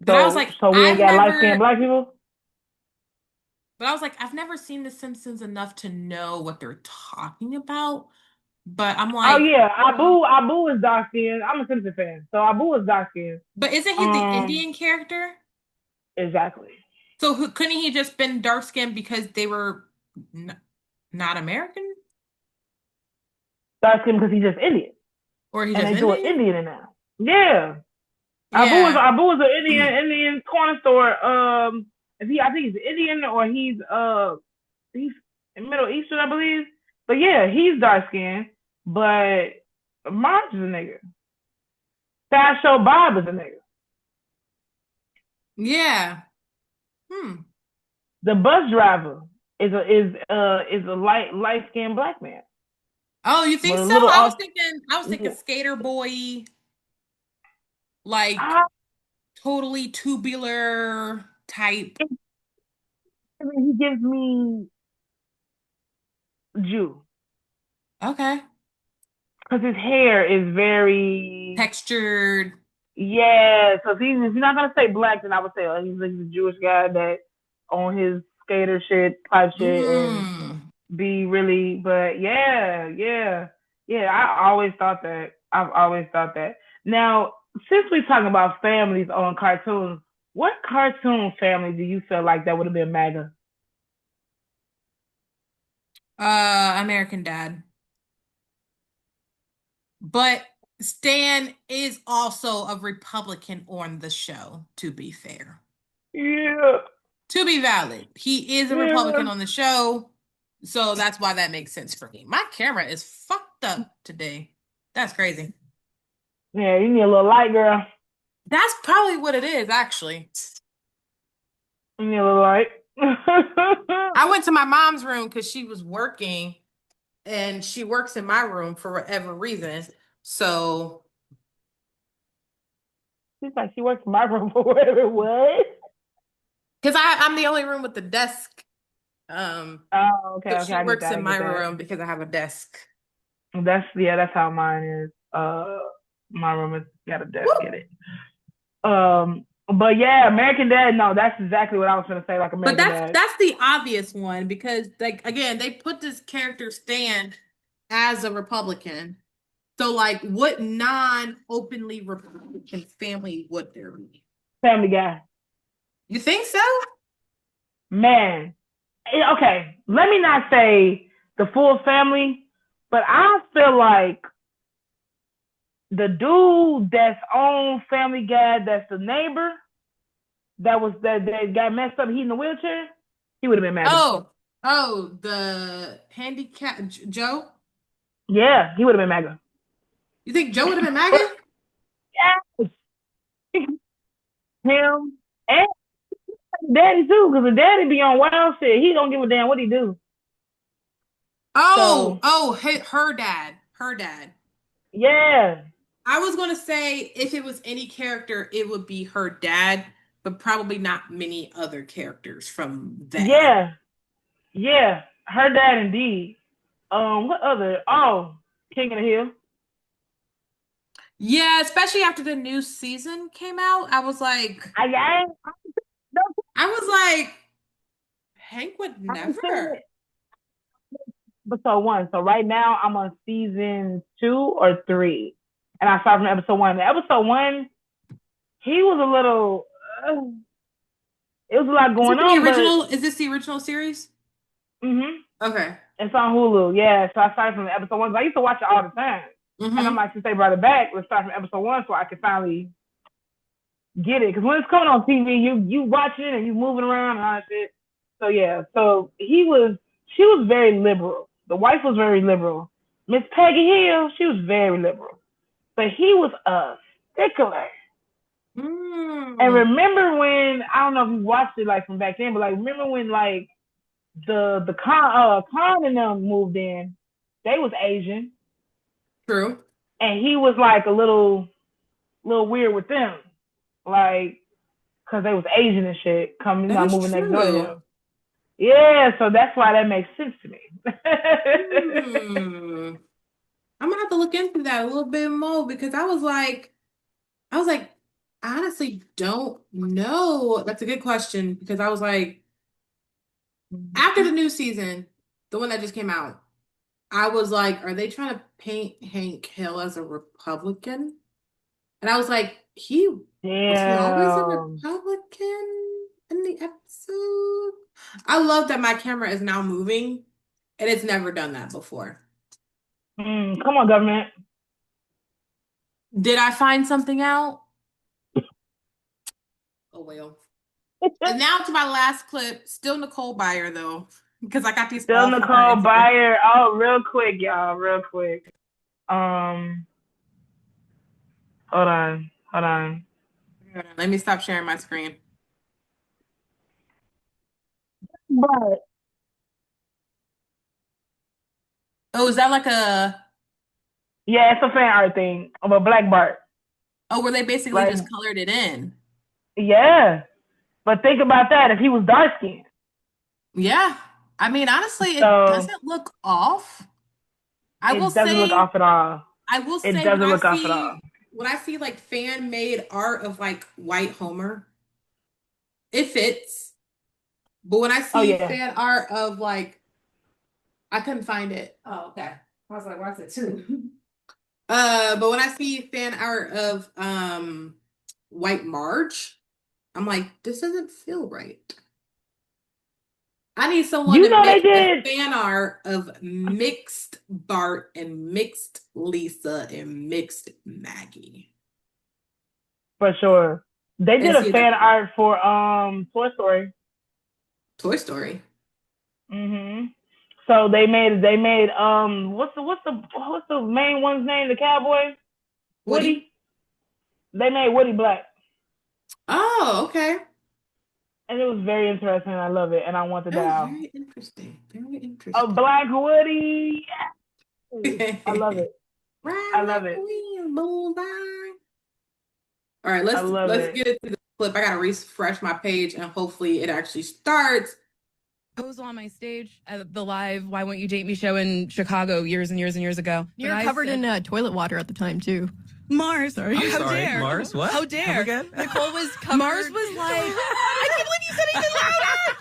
Speaker 1: But I was
Speaker 2: So
Speaker 1: like,
Speaker 2: we ain't
Speaker 1: I've
Speaker 2: got light skinned
Speaker 1: never,
Speaker 2: black people.
Speaker 1: but I was like, I've never seen The Simpsons enough to know what they're talking about. But I'm
Speaker 2: Oh
Speaker 1: like,
Speaker 2: yeah, Abu is dark skinned. I'm a Simpson fan, so Abu is dark skinned.
Speaker 1: but isn't he the Indian character?
Speaker 2: Exactly.
Speaker 1: So couldn't he just been dark skinned because they were n not American,
Speaker 2: Dark skinned because he's just Indian,
Speaker 1: or he
Speaker 2: and
Speaker 1: just
Speaker 2: they do an
Speaker 1: Indian?
Speaker 2: Indian in now. Yeah,
Speaker 1: Yeah.
Speaker 2: Abu is an Indian corner store. If he I think he's Indian or he's Middle Eastern, I believe. But yeah, he's dark skinned. But Marge is a nigga. Show Bob is a nigga.
Speaker 1: Yeah. Hmm.
Speaker 2: The bus driver is a light skinned black man
Speaker 1: Oh, you think
Speaker 2: with a
Speaker 1: so?
Speaker 2: little off.
Speaker 1: I was thinking skater boy, like
Speaker 2: I
Speaker 1: totally tubular type.
Speaker 2: mean, he gives me Jew
Speaker 1: Okay.
Speaker 2: because his hair is very
Speaker 1: Textured.
Speaker 2: yeah. So if you're not gonna say black, then I would say he's a Jewish guy that on his skater shit, pipe shit, and
Speaker 1: Mm.
Speaker 2: be really. But yeah. I always thought that. I've always thought that. Now, since we're talking about families on cartoons, what cartoon family do you feel like that would have been MAGA?
Speaker 1: American Dad. But Stan is also a Republican on the show, to be fair.
Speaker 2: Yeah,
Speaker 1: To be valid, he is a
Speaker 2: yeah,
Speaker 1: Republican on the show. So that's why that makes sense for me. My camera is fucked up today. That's crazy.
Speaker 2: yeah. You need a little light, girl.
Speaker 1: That's probably what it is, actually.
Speaker 2: You need a little light.
Speaker 1: I went to my mom's room because she was working and she works in my room for whatever reason. So,
Speaker 2: She's like she works in my room for whatever it was.
Speaker 1: because I'm the only room with the desk. Um,
Speaker 2: Oh, okay,
Speaker 1: so
Speaker 2: okay.
Speaker 1: she
Speaker 2: I get
Speaker 1: works
Speaker 2: that. I
Speaker 1: in my
Speaker 2: get that.
Speaker 1: room because I have a desk.
Speaker 2: That's how mine is. My room has got a desk
Speaker 1: Woo!
Speaker 2: in it. But yeah, American Dad. No, that's exactly what I was gonna say. Like
Speaker 1: But
Speaker 2: American Dad.
Speaker 1: that's the obvious one because like again, they put this character Stan as a Republican. So like what non-openly Republican family would there be?
Speaker 2: Family Guy.
Speaker 1: You think so?
Speaker 2: Man. Okay, let me not say the full family, but I feel like the dude that's on Family Guy, that's the neighbor, that got messed up, he in the wheelchair, he would have been MAGA.
Speaker 1: Oh, the handicap Joe?
Speaker 2: Yeah, he would have been MAGA.
Speaker 1: You think Joe would have been MAGA?
Speaker 2: Yes. Him and daddy too, because the daddy be on wild shit. He don't give a damn what he do. So
Speaker 1: Her dad. Her dad.
Speaker 2: yeah,
Speaker 1: I was gonna say if it was any character, it would be her dad, but probably not many other characters from that.
Speaker 2: Yeah. Yeah. Her dad indeed. What other? Oh, King of the Hill.
Speaker 1: Yeah, especially after the new season came out,
Speaker 2: I
Speaker 1: I was like, Hank would
Speaker 2: haven't seen
Speaker 1: never.
Speaker 2: it. Episode 1. So right now I'm on season 2 or 3. And I started from episode 1. The episode 1, he was a little it was a lot going on, but
Speaker 1: Is this the original series?
Speaker 2: mm-hmm.
Speaker 1: Okay.
Speaker 2: It's on Hulu. Yeah. So I started from episode 1. I used to watch it all the time. And I'm
Speaker 1: Mm-hmm.
Speaker 2: like, since they brought it back, let's start from episode 1 so I can finally get it. Because when it's coming on TV, you watching it and you moving around and all that shit. So yeah. So she was very liberal. The wife was very liberal. Miss Peggy Hill, she was very liberal. But he was a stickler. And remember when, I don't know if you watched it like from back then, but like remember when like the Khan and them moved in, they was Asian.
Speaker 1: True.
Speaker 2: And he was like a little weird with them. Like, cause they was Asian and shit,
Speaker 1: That is
Speaker 2: moving next door to
Speaker 1: true.
Speaker 2: them. Yeah, so that's why that makes sense to me.
Speaker 1: I'm gonna have to look into that a little bit more because I was like, I honestly don't know. That's a good question because I was like, after the new season, the one that just came out, I was like, are they trying to paint Hank Hill as a Republican? And I was like, was he always a
Speaker 2: Damn.
Speaker 1: Republican in the episode? I love that my camera is now moving and it's never done that before.
Speaker 2: Come on, government.
Speaker 1: Did I find something out? Oh well. And now to my last clip, still Nicole Byer though, because I got these
Speaker 2: Still
Speaker 1: all from her
Speaker 2: Nicole
Speaker 1: Instagram.
Speaker 2: Byer. Oh, real quick, y'all. Real quick. Hold on.
Speaker 1: Let me stop sharing my screen.
Speaker 2: But
Speaker 1: Oh, is that like a
Speaker 2: yeah, it's a fan art thing of a black Bart.
Speaker 1: where they basically
Speaker 2: Like,
Speaker 1: just colored it in?
Speaker 2: yeah. But think about that if he was dark skinned.
Speaker 1: Yeah. I mean, honestly, it
Speaker 2: So
Speaker 1: doesn't look off.
Speaker 2: it doesn't look off at all.
Speaker 1: I will
Speaker 2: It
Speaker 1: say
Speaker 2: doesn't look off at all.
Speaker 1: when I see like fan made art of like white Homer, it fits. But when I
Speaker 2: Oh
Speaker 1: see
Speaker 2: yeah.
Speaker 1: fan art of like, I couldn't find it. Oh, okay. I was like, what's it too? But when I see fan art of White Marge, I'm like, this doesn't feel right. I need someone
Speaker 2: You
Speaker 1: to
Speaker 2: know they
Speaker 1: make the
Speaker 2: did.
Speaker 1: fan art of mixed Bart and mixed Lisa and mixed Maggie.
Speaker 2: For sure. They did
Speaker 1: And
Speaker 2: a fan art for Toy Story.
Speaker 1: Toy Story.
Speaker 2: So they made what's the main one's name? The cowboy? Woody? They made Woody black.
Speaker 1: Oh, okay.
Speaker 2: And it was very interesting. I love it. And I want the dial.
Speaker 1: Very interesting. Very interesting.
Speaker 2: A black Woody. I love it. I love it.
Speaker 1: All right, let's get into the clip. I gotta refresh my page and hopefully it actually starts.
Speaker 3: I was on my stage at the live Why Won't You Date Me show in Chicago years and years and years ago.
Speaker 6: You're covered in toilet water at the time, too.
Speaker 3: Mars.
Speaker 5: Sorry.
Speaker 3: How
Speaker 5: Sorry,
Speaker 3: dare.
Speaker 5: Mars, what?
Speaker 3: How dare.
Speaker 5: Come again?
Speaker 6: Nicole was covered.
Speaker 3: Mars was like, I can't believe you said anything louder.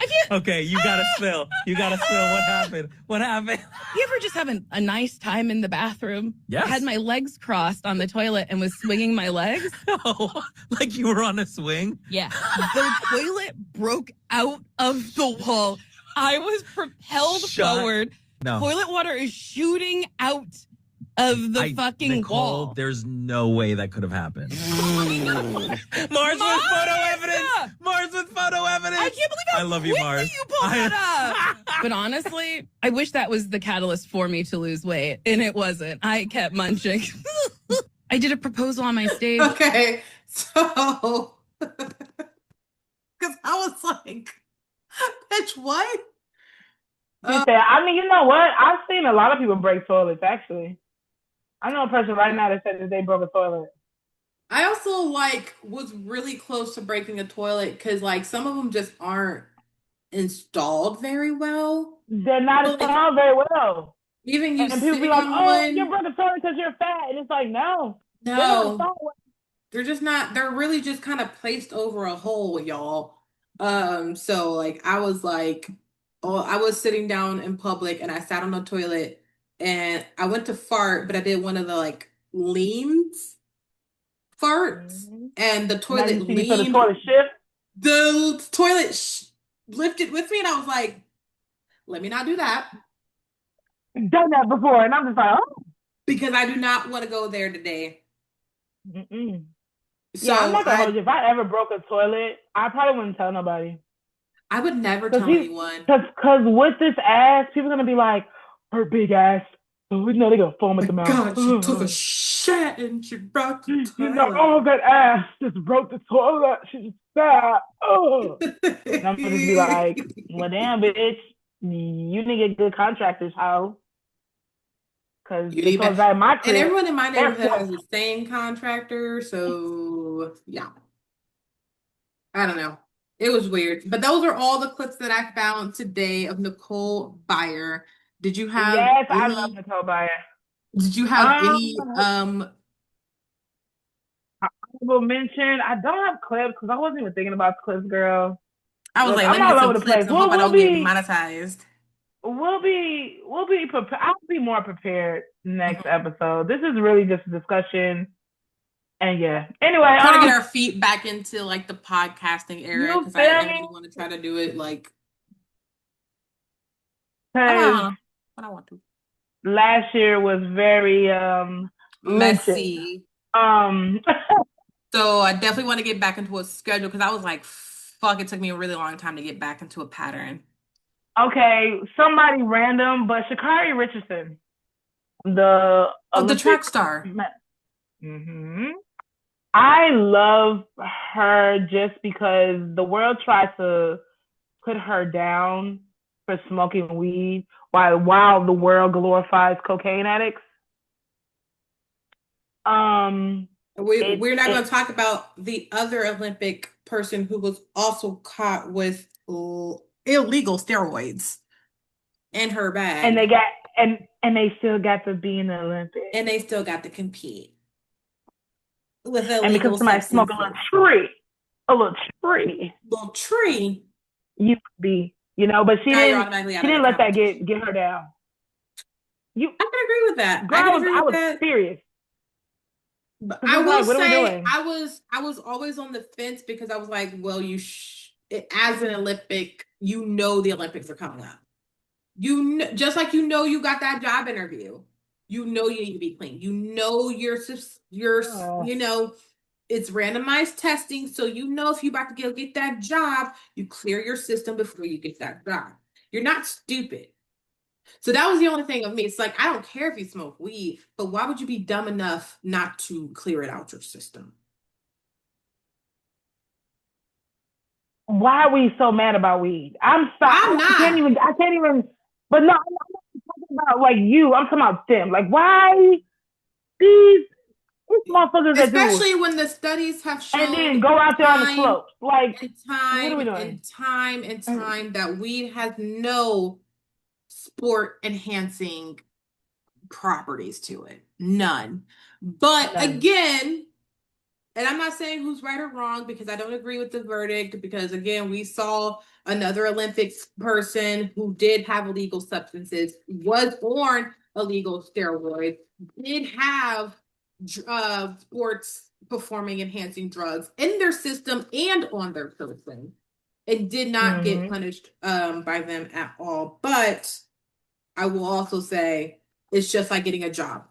Speaker 3: I can't.
Speaker 5: Okay, you gotta spill. You gotta spill. What happened? What happened?
Speaker 3: You ever just have a nice time in the bathroom?
Speaker 5: Yes.
Speaker 3: I had my legs crossed on the toilet and was swinging my legs.
Speaker 5: Oh, like you were on a swing?
Speaker 3: Yeah. The toilet broke out of the wall. I was propelled forward.
Speaker 5: No.
Speaker 3: Toilet water is shooting out of the fucking
Speaker 5: Nicole,
Speaker 3: wall.
Speaker 5: there's no way that could have happened. Mars with photo evidence. Mars with photo evidence.
Speaker 3: I can't believe how
Speaker 5: I love you,
Speaker 3: quickly
Speaker 5: Mars.
Speaker 3: you pulled that up. But honestly, I wish that was the catalyst for me to lose weight, and it wasn't. I kept munching. I did a proposal on my stage.
Speaker 1: Okay, so because I was like, bitch, what?
Speaker 2: I mean, you know what? I've seen a lot of people break toilets, actually. I know a person right now that said that they broke a toilet.
Speaker 1: I also like was really close to breaking a toilet because like some of them just aren't installed very well.
Speaker 2: They're not
Speaker 1: So like
Speaker 2: installed very well.
Speaker 1: even you
Speaker 2: And people be
Speaker 1: sitting
Speaker 2: like,
Speaker 1: on
Speaker 2: oh, you
Speaker 1: one,
Speaker 2: broke a toilet because you're fat. And it's like, no, they're not
Speaker 1: no,
Speaker 2: installed well.
Speaker 1: they're just not, they're really just kind of placed over a hole, y'all. So like I was like, oh, I was sitting down in public and I sat on the toilet and I went to fart, but I did one of the like leans farts
Speaker 2: Mm-hmm.
Speaker 1: and the
Speaker 2: Now
Speaker 1: toilet
Speaker 2: you see, so the
Speaker 1: leaned,
Speaker 2: toilet shift.
Speaker 1: the toilet lifted with me and I was like, let me not do that
Speaker 2: Done that before. And I'm just like, oh.
Speaker 1: because I do not want to go there today.
Speaker 2: Mm-mm. Yeah, I'm
Speaker 1: So
Speaker 2: not gonna hold you. If I ever broke a toilet, I probably wouldn't tell nobody.
Speaker 1: I would never
Speaker 2: Cause
Speaker 1: tell
Speaker 2: he,
Speaker 1: anyone.
Speaker 2: cause with this ass, people are gonna be like, her big ass. Oh, we know they're gonna foam at
Speaker 1: My
Speaker 2: the mouth.
Speaker 1: God, she took a shit and she broke the
Speaker 2: You know, oh,
Speaker 1: toilet.
Speaker 2: that ass just broke the toilet. She's fat. Oh. And I'm gonna just be like, well, damn, bitch, you need to get good contractors, how? Cause
Speaker 1: You
Speaker 2: the
Speaker 1: need
Speaker 2: toilets
Speaker 1: better.
Speaker 2: out in my
Speaker 1: And
Speaker 2: crib,
Speaker 1: everyone in my
Speaker 2: they're
Speaker 1: neighborhood
Speaker 2: flush.
Speaker 1: has the same contractor, so yeah. I don't know. It was weird. But those are all the clips that I found today of Nicole Byer. Did you have
Speaker 2: Yes, I love
Speaker 1: any
Speaker 2: Nicole Byer.
Speaker 1: did you have any
Speaker 2: Um, honorable mention. I don't have clips because I wasn't even thinking about clips, girl.
Speaker 1: I was
Speaker 2: Look,
Speaker 1: like,
Speaker 2: I'm
Speaker 1: let me get
Speaker 2: all
Speaker 1: some
Speaker 2: over the
Speaker 1: clips
Speaker 2: place.
Speaker 1: and hope
Speaker 2: We'll
Speaker 1: I
Speaker 2: we'll
Speaker 1: don't get
Speaker 2: be
Speaker 1: monetized.
Speaker 2: we'll be prepared. I'll be more prepared next
Speaker 1: Mhm.
Speaker 2: episode. This is really just a discussion, and yeah. Anyway,
Speaker 1: Trying to get our feet back into like the podcasting era
Speaker 2: you
Speaker 1: because I
Speaker 2: feel me?
Speaker 1: really want to try to do it like I
Speaker 2: Because
Speaker 1: don't know, but I want to.
Speaker 2: last year was very lynching.
Speaker 1: Messy.
Speaker 2: Um,
Speaker 1: So I definitely want to get back into a schedule because I was like, fuck, it took me a really long time to get back into a pattern.
Speaker 2: okay, somebody random, but Sha'Carri Richardson, the
Speaker 1: Oh, the
Speaker 2: Olympic.
Speaker 1: track star.
Speaker 2: Mm-hmm. I love her just because the world tries to put her down for smoking weed while the world glorifies cocaine addicts. Um,
Speaker 1: We're not going
Speaker 2: it
Speaker 1: to talk about the other Olympic person who was also caught with illegal steroids in her
Speaker 2: and
Speaker 1: bag,
Speaker 2: they got and they still got to be in the Olympics.
Speaker 1: and they still got to compete with
Speaker 2: And because
Speaker 1: illegal
Speaker 2: somebody smoked
Speaker 1: substances.
Speaker 2: a little tree,
Speaker 1: Little tree.
Speaker 2: you could be, you know. But
Speaker 1: Now you're automatically
Speaker 2: she
Speaker 1: out of the
Speaker 2: didn't let that
Speaker 1: competition.
Speaker 2: get her down. You,
Speaker 1: I can agree with that.
Speaker 2: girl,
Speaker 1: I can agree
Speaker 2: I
Speaker 1: with
Speaker 2: was
Speaker 1: that.
Speaker 2: serious
Speaker 1: But
Speaker 2: because
Speaker 1: I
Speaker 2: it's
Speaker 1: will
Speaker 2: like, what are we
Speaker 1: say
Speaker 2: doing?
Speaker 1: I was always on the fence because I was like, well, as an Olympic, you know the Olympics are coming up. Just like you know you got that job interview. You know you need to be clean. You know
Speaker 2: Oh,
Speaker 1: you know it's randomized testing, so you know if you about to go get that job, you clear your system before you get that job. You're not stupid. So that was the only thing of me. It's like, I don't care if you smoke weed, but why would you be dumb enough not to clear it out your system?
Speaker 2: why are we so mad about weed? I'm sorry.
Speaker 1: I'm not.
Speaker 2: I can't even. But no, I'm not talking about like you. I'm talking about them. Like, why these motherfuckers that do
Speaker 1: Especially when the studies have
Speaker 2: and
Speaker 1: shown
Speaker 2: then go out there on the
Speaker 1: time
Speaker 2: slopes. Like,
Speaker 1: and
Speaker 2: what are
Speaker 1: time
Speaker 2: we
Speaker 1: and
Speaker 2: doing?
Speaker 1: time and time that weed has no sport enhancing properties to it. None. But
Speaker 2: None.
Speaker 1: again, and I'm not saying who's right or wrong because I don't agree with the verdict. Because again, we saw another Olympics person who did have illegal substances, was on illegal steroids, did have sports performing enhancing drugs in their system and on their person, and did not get
Speaker 2: Mm-hmm.
Speaker 1: punished by them at all. But I will also say it's just like getting a job.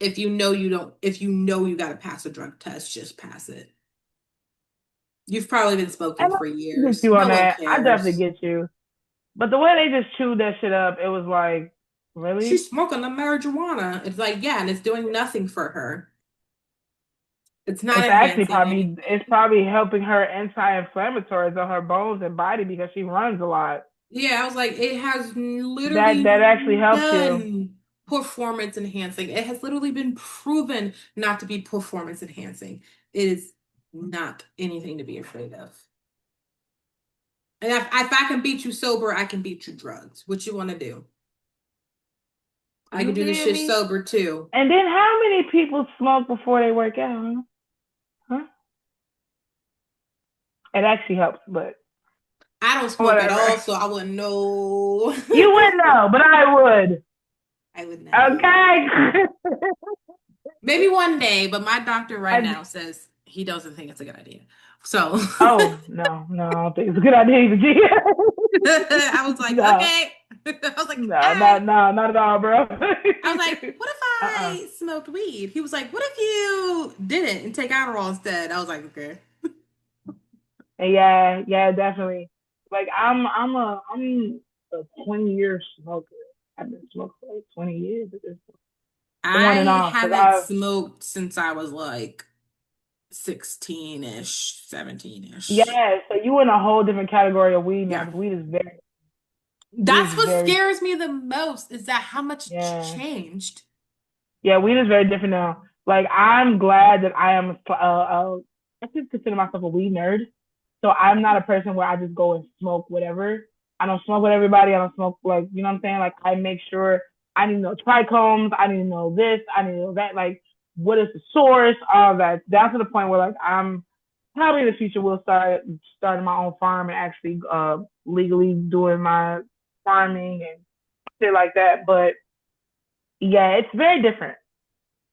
Speaker 1: If you know you don't, if you know you got to pass a drug test, just pass it. You've probably been smoking
Speaker 2: And
Speaker 1: for
Speaker 2: I get
Speaker 1: years.
Speaker 2: you on
Speaker 1: No one
Speaker 2: that. I definitely
Speaker 1: cares.
Speaker 2: get you. But the way they just chewed that shit up, it was like, really?
Speaker 1: She's smoking the marijuana. It's like, yeah, and it's doing nothing for her. It's not enhancing anything.
Speaker 2: It's probably helping her anti-inflammatories on her bones and body because she runs a lot.
Speaker 1: Yeah, I was like, it has literally
Speaker 2: That actually helps you.
Speaker 1: none performance enhancing. It has literally been proven not to be performance enhancing. It is not anything to be afraid of. And if I can beat you sober, I can beat you drugs. What you want to do? I
Speaker 2: You
Speaker 1: can do this
Speaker 2: hear
Speaker 1: shit
Speaker 2: me?
Speaker 1: sober too.
Speaker 2: And then how many people smoke before they work out? Huh? It actually helps, but
Speaker 1: I don't smoke at all,
Speaker 2: whatever.
Speaker 1: so I wouldn't know.
Speaker 2: You wouldn't know, but I would.
Speaker 1: I would know.
Speaker 2: Okay.
Speaker 1: Maybe one day, but my doctor right
Speaker 2: I,
Speaker 1: now says he doesn't think it's a good idea. So
Speaker 2: oh no, I don't think it's a good idea either. G.
Speaker 1: I was like,
Speaker 2: No,
Speaker 1: okay. I was like, all
Speaker 2: no,
Speaker 1: right.
Speaker 2: not at all, bro.
Speaker 1: I was like, what if
Speaker 2: Uh-uh.
Speaker 1: I smoked weed? He was like, what if you didn't and take Adderall instead? I was like, okay.
Speaker 2: Yeah, definitely. Like I'm a 20-year smoker. I've been smoking for like 20 years at this point. On and
Speaker 1: I
Speaker 2: off, because
Speaker 1: haven't
Speaker 2: I've
Speaker 1: smoked since I was like 16-ish, 17-ish.
Speaker 2: yeah. So you in a whole different category of weed now.
Speaker 1: Yeah.
Speaker 2: Because weed
Speaker 1: That's
Speaker 2: is
Speaker 1: what
Speaker 2: very
Speaker 1: scares me the most is that how much
Speaker 2: yeah.
Speaker 1: changed.
Speaker 2: Yeah, weed is very different now. Like I'm glad that I am. I could consider myself a weed nerd. So I'm not a person where I just go and smoke whatever. I don't smoke with everybody. I don't smoke like you know what I'm saying. Like I make sure I need to know trichomes. I need to know this. I need to know that. Like what is the source? All that. Down to the point where like I'm probably in the future will start starting my own farm and actually legally doing my farming and shit like that. But yeah, it's very different.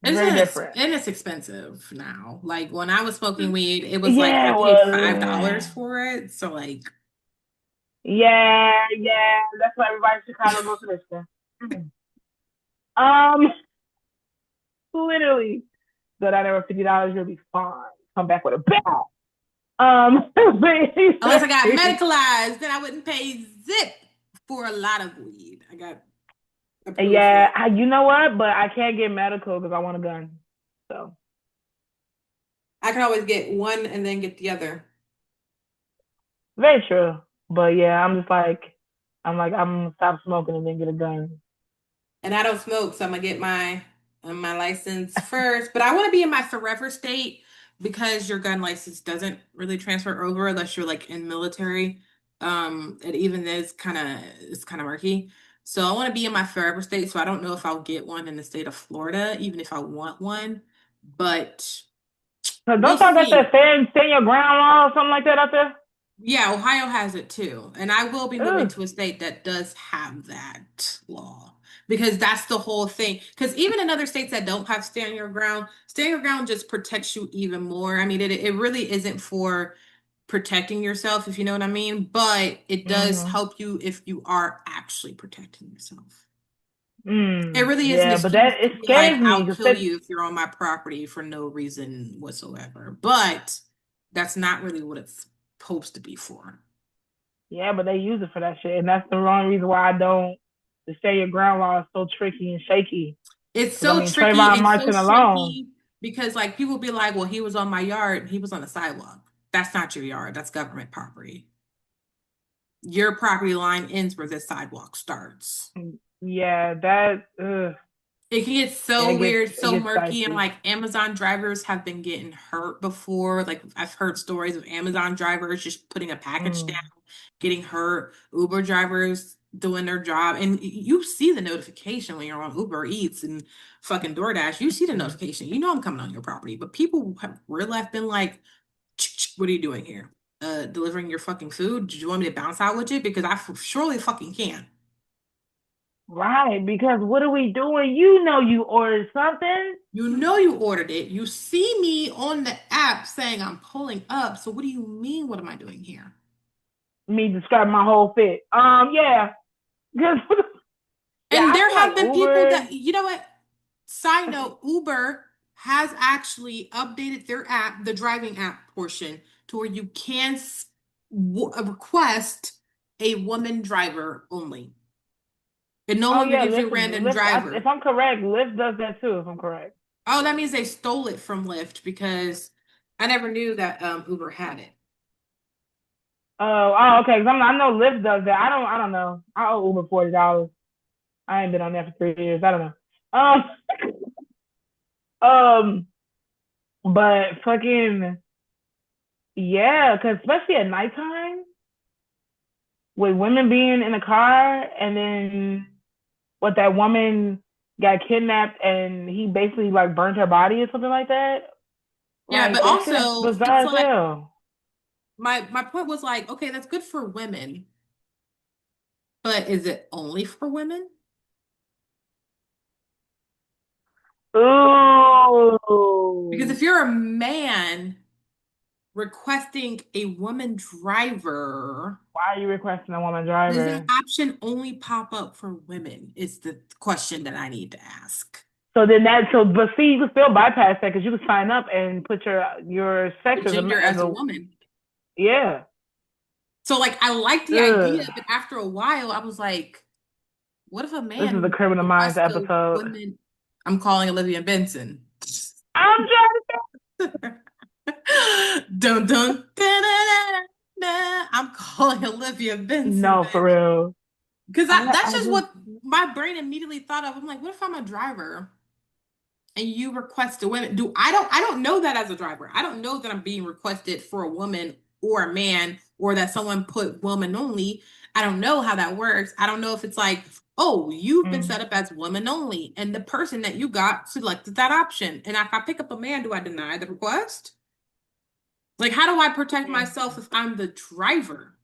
Speaker 2: Very different.
Speaker 1: And it's expensive now. Like when I was smoking weed, it was like I
Speaker 2: Yeah,
Speaker 1: paid
Speaker 2: well,
Speaker 1: $5 for it. So like
Speaker 2: yeah. That's why everybody in Chicago goes to this stuff. Um, literally, go down there with $50, you'll be fine. Come back with a bag.
Speaker 1: unless I got medicalized, then I wouldn't pay zip for a lot of weed. I got approved for
Speaker 2: yeah,
Speaker 1: it.
Speaker 2: you know what? But I can't get medical because I want a gun. So
Speaker 1: I can always get one and then get the other.
Speaker 2: very true. But yeah, I'm gonna stop smoking and then get a gun.
Speaker 1: And I don't smoke, so I'm gonna get my license first. But I want to be in my forever state because your gun license doesn't really transfer over unless you're like in military. And even then it's kind of murky. So I want to be in my forever state. So I don't know if I'll get one in the state of Florida, even if I want one. But
Speaker 2: So
Speaker 1: we'll
Speaker 2: don't y'all got that
Speaker 1: see.
Speaker 2: stand your ground law or something like that out there?
Speaker 1: Yeah, Ohio has it too. And I will be moving
Speaker 2: Ugh.
Speaker 1: to a state that does have that law because that's the whole thing. Because even in other states that don't have stand your ground just protects you even more. I mean, it really isn't for protecting yourself, if you know what I mean, but it does
Speaker 2: Mm-hmm.
Speaker 1: help you if you are actually protecting yourself. It really is an
Speaker 2: Yeah, but
Speaker 1: excuse
Speaker 2: that
Speaker 1: to
Speaker 2: it
Speaker 1: be like,
Speaker 2: scares me
Speaker 1: I'll
Speaker 2: because
Speaker 1: kill you if you're on my property for no reason whatsoever. But that's not really what it's supposed to be for.
Speaker 2: yeah, but they use it for that shit, and that's the wrong reason why I don't. The stay your ground law is so tricky and shaky.
Speaker 1: It's
Speaker 2: Because I
Speaker 1: so
Speaker 2: mean,
Speaker 1: tricky
Speaker 2: Trayvon
Speaker 1: and so
Speaker 2: Martin alone.
Speaker 1: shaky because like people be like, well, he was on my yard, he was on the sidewalk. That's not your yard, that's government property. Your property line ends where this sidewalk starts.
Speaker 2: Yeah, that.
Speaker 1: It can get
Speaker 2: Yeah,
Speaker 1: so weird,
Speaker 2: it
Speaker 1: so
Speaker 2: gets
Speaker 1: murky, and
Speaker 2: dicey.
Speaker 1: like Amazon drivers have been getting hurt before. Like I've heard stories of Amazon drivers just putting a package down,
Speaker 2: Mm.
Speaker 1: getting hurt. Uber drivers doing their job, and you see the notification when you're on Uber Eats and fucking DoorDash. You see the notification. You know I'm coming on your property, but people have real life been like, "What are you doing here? Delivering your fucking food? Did you want me to bounce out with it? Because I surely fucking can."
Speaker 2: Right, because what are we doing? You know, you ordered something.
Speaker 1: You know you ordered it. You see me on the app saying I'm pulling up. So what do you mean? What am I doing here?
Speaker 2: Me describing my whole fit. Yeah, because yeah,
Speaker 1: And
Speaker 2: I
Speaker 1: there
Speaker 2: feel like
Speaker 1: have been people
Speaker 2: Uber.
Speaker 1: that, you know what? Side note, Uber has actually updated their app, the driving app portion, to where you can request a woman driver only. It no
Speaker 2: Oh
Speaker 1: longer
Speaker 2: yeah,
Speaker 1: gives you a random
Speaker 2: Lyft. If
Speaker 1: driver.
Speaker 2: I'm correct, Lyft does that too. If I'm correct.
Speaker 1: Oh, that means they stole it from Lyft because I never knew that Uber had it.
Speaker 2: Okay. Because I know Lyft does that. I don't know. I owe Uber $40. I ain't been on there for 3 years. I don't know. Um, um, but fucking yeah, cause especially at nighttime with women being in a car and then what that woman got kidnapped and he basically like burnt her body or something like that.
Speaker 1: Yeah,
Speaker 2: Like
Speaker 1: but
Speaker 2: that shit is
Speaker 1: also
Speaker 2: bizarre
Speaker 1: it's
Speaker 2: as
Speaker 1: like
Speaker 2: hell.
Speaker 1: my point was like, okay, that's good for women, but is it only for women? Because
Speaker 2: Ooh.
Speaker 1: if you're a man requesting a woman driver,
Speaker 2: Why are you requesting a woman
Speaker 1: does that
Speaker 2: driver?
Speaker 1: option only pop up for women? Is the question that I need to ask.
Speaker 2: So then but see, you can still bypass that because you can sign up and put your sex
Speaker 1: The
Speaker 2: as
Speaker 1: gender
Speaker 2: as
Speaker 1: as a
Speaker 2: a
Speaker 1: woman.
Speaker 2: yeah.
Speaker 1: So like I like the idea,
Speaker 2: Ugh.
Speaker 1: but after a while I was like, what if a
Speaker 2: This is a
Speaker 1: man
Speaker 2: Criminal Minds
Speaker 1: requests a
Speaker 2: episode.
Speaker 1: woman? I'm calling Olivia Benson.
Speaker 2: I'm trying
Speaker 1: Dun dun dun dun dun, dun. I'm calling Olivia
Speaker 2: to
Speaker 1: Benson,
Speaker 2: no for
Speaker 1: baby.
Speaker 2: real.
Speaker 1: Because that's
Speaker 2: I
Speaker 1: just
Speaker 2: just
Speaker 1: what my brain immediately thought of. I'm like, what if I'm a driver and you request a woman? I don't know that as a driver. I don't know that I'm being requested for a woman or a man or that someone put woman only. I don't know how that works. I don't know if it's like, oh, you've been set
Speaker 2: mm,
Speaker 1: up as woman only, and the person that you got selected that option. And if I pick up a man, do I deny the request? Like, how do I protect myself if I'm the driver?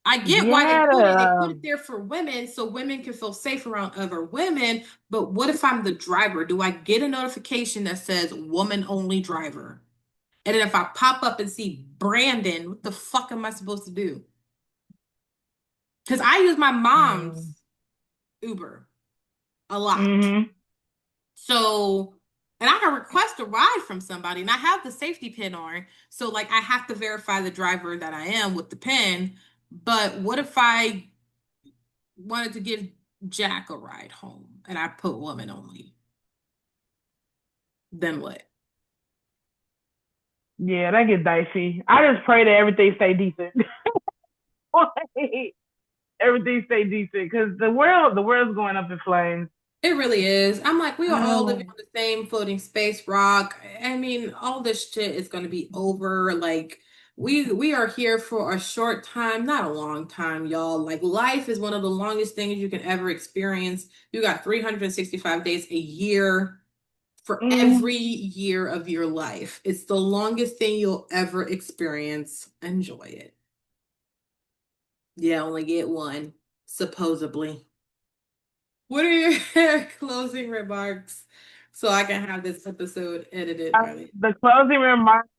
Speaker 1: I get why they put it. They
Speaker 2: yeah.
Speaker 1: put it there for women so women can feel safe around other women. But what if I'm the driver? Do I get a notification that says woman only driver? And then if I pop up and see Brandon, what the fuck am I supposed to do? Because I use my
Speaker 2: Mm,
Speaker 1: mom's Uber a lot.
Speaker 2: mm-hmm.
Speaker 1: So, and I can request a ride from somebody and I have the safety pin on. So, like, I have to verify the driver that I am with the pin. But what if I wanted to give Jack a ride home and I put woman only? Then what?
Speaker 2: Yeah, that gets dicey. I just pray that everything stay decent. Everything stay decent because the world's going up in flames.
Speaker 1: It really is. I'm like, we are all living
Speaker 2: Oh.
Speaker 1: on the same floating space rock. I mean, all this shit is going to be over. Like, we are here for a short time, not a long time, y'all. Like, life is one of the longest things you can ever experience. You got 365 days a year for
Speaker 2: Mm,
Speaker 1: every year of your life. It's the longest thing you'll ever experience. Enjoy it. Yeah, only get one, supposedly. What are your closing remarks so I can have this episode edited right?
Speaker 2: the closing remarks.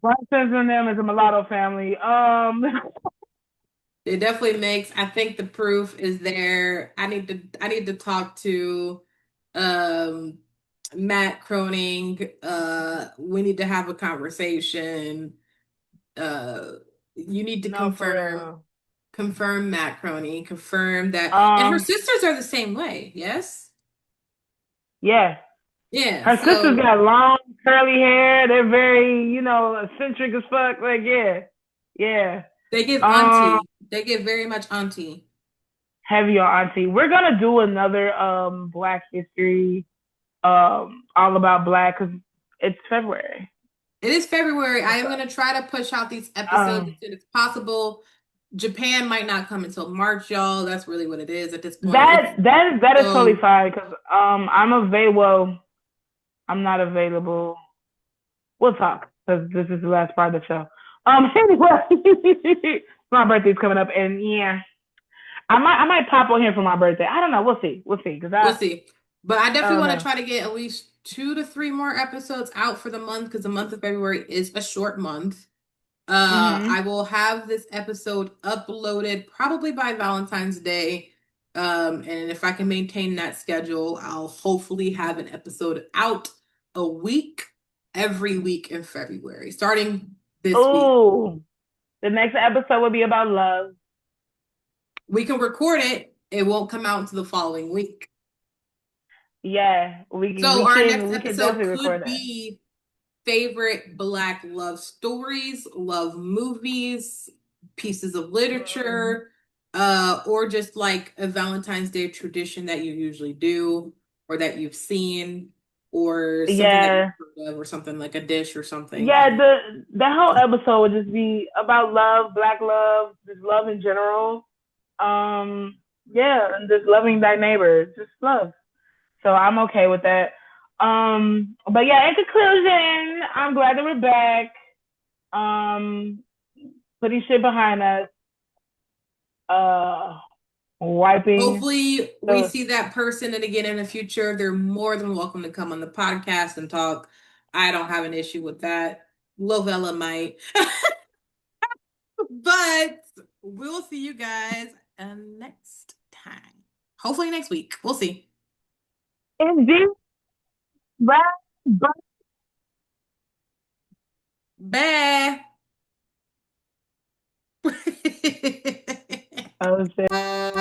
Speaker 2: Bronson's and them is a mulatto family.
Speaker 1: It definitely makes, I think the proof is there. I need to talk to um Matt Croning. We need to have a conversation. Uh you need to
Speaker 2: no, for
Speaker 1: confirm
Speaker 2: real.
Speaker 1: confirm Matt Croning, confirm that, and her
Speaker 2: Um,
Speaker 1: sisters are the same way, yes?
Speaker 2: yeah.
Speaker 1: Yeah,
Speaker 2: Her sisters
Speaker 1: so
Speaker 2: got long curly hair. They're very, eccentric as fuck. Like, yeah, yeah.
Speaker 1: they give
Speaker 2: Um,
Speaker 1: auntie. They give very much auntie.
Speaker 2: heavy on auntie. We're gonna do another Black History all about Black because it's February.
Speaker 1: It is February. I am
Speaker 2: So,
Speaker 1: going to try to push out these episodes as
Speaker 2: um,
Speaker 1: soon as possible. Japan might not come until March, y'all. That's really what it is at this point.
Speaker 2: that
Speaker 1: It's
Speaker 2: that that is totally
Speaker 1: so
Speaker 2: fine because I'm available. Well, I'm not available. We'll talk because this is the last part of the show. Anyway, my birthday's coming up, and yeah, I might pop on here for my birthday. I don't know. We'll see. Because
Speaker 1: we'll see. But I definitely want to
Speaker 2: okay.
Speaker 1: try to get at least 2 to 3 more episodes out for the month because the month of February is a short month. I
Speaker 2: Mhm.
Speaker 1: will have this episode uploaded probably by Valentine's Day. And if I can maintain that schedule, I'll hopefully have an episode out a week every week in February, starting this week.
Speaker 2: Oh, the next episode will be about love.
Speaker 1: We can record it, it won't come out until the following week.
Speaker 2: Yeah, we can
Speaker 1: So
Speaker 2: we
Speaker 1: our
Speaker 2: can
Speaker 1: next
Speaker 2: we can
Speaker 1: episode
Speaker 2: definitely
Speaker 1: could
Speaker 2: record that.
Speaker 1: be favorite Black love stories, love movies, pieces of
Speaker 2: Mm,
Speaker 1: literature. Or just like a Valentine's Day tradition that you usually do, or that you've seen, or something that you've
Speaker 2: Yeah.
Speaker 1: heard of, or something like a dish or something.
Speaker 2: Yeah, the whole episode would just be about love, black love, just love in general. Yeah, and just loving thy neighbor, just love. So I'm okay with that. But yeah, in conclusion, I'm glad that we're back. Putting shit behind us. Uh, wiping.
Speaker 1: Hopefully, we
Speaker 2: So
Speaker 1: see that person and again in the future. They're more than welcome to come on the podcast and talk. I don't have an issue with that. Lovella might. But we'll see you guys next time. Hopefully next week. We'll see.
Speaker 2: indeed, bye. Bye.
Speaker 1: Bye.
Speaker 2: Oh shit.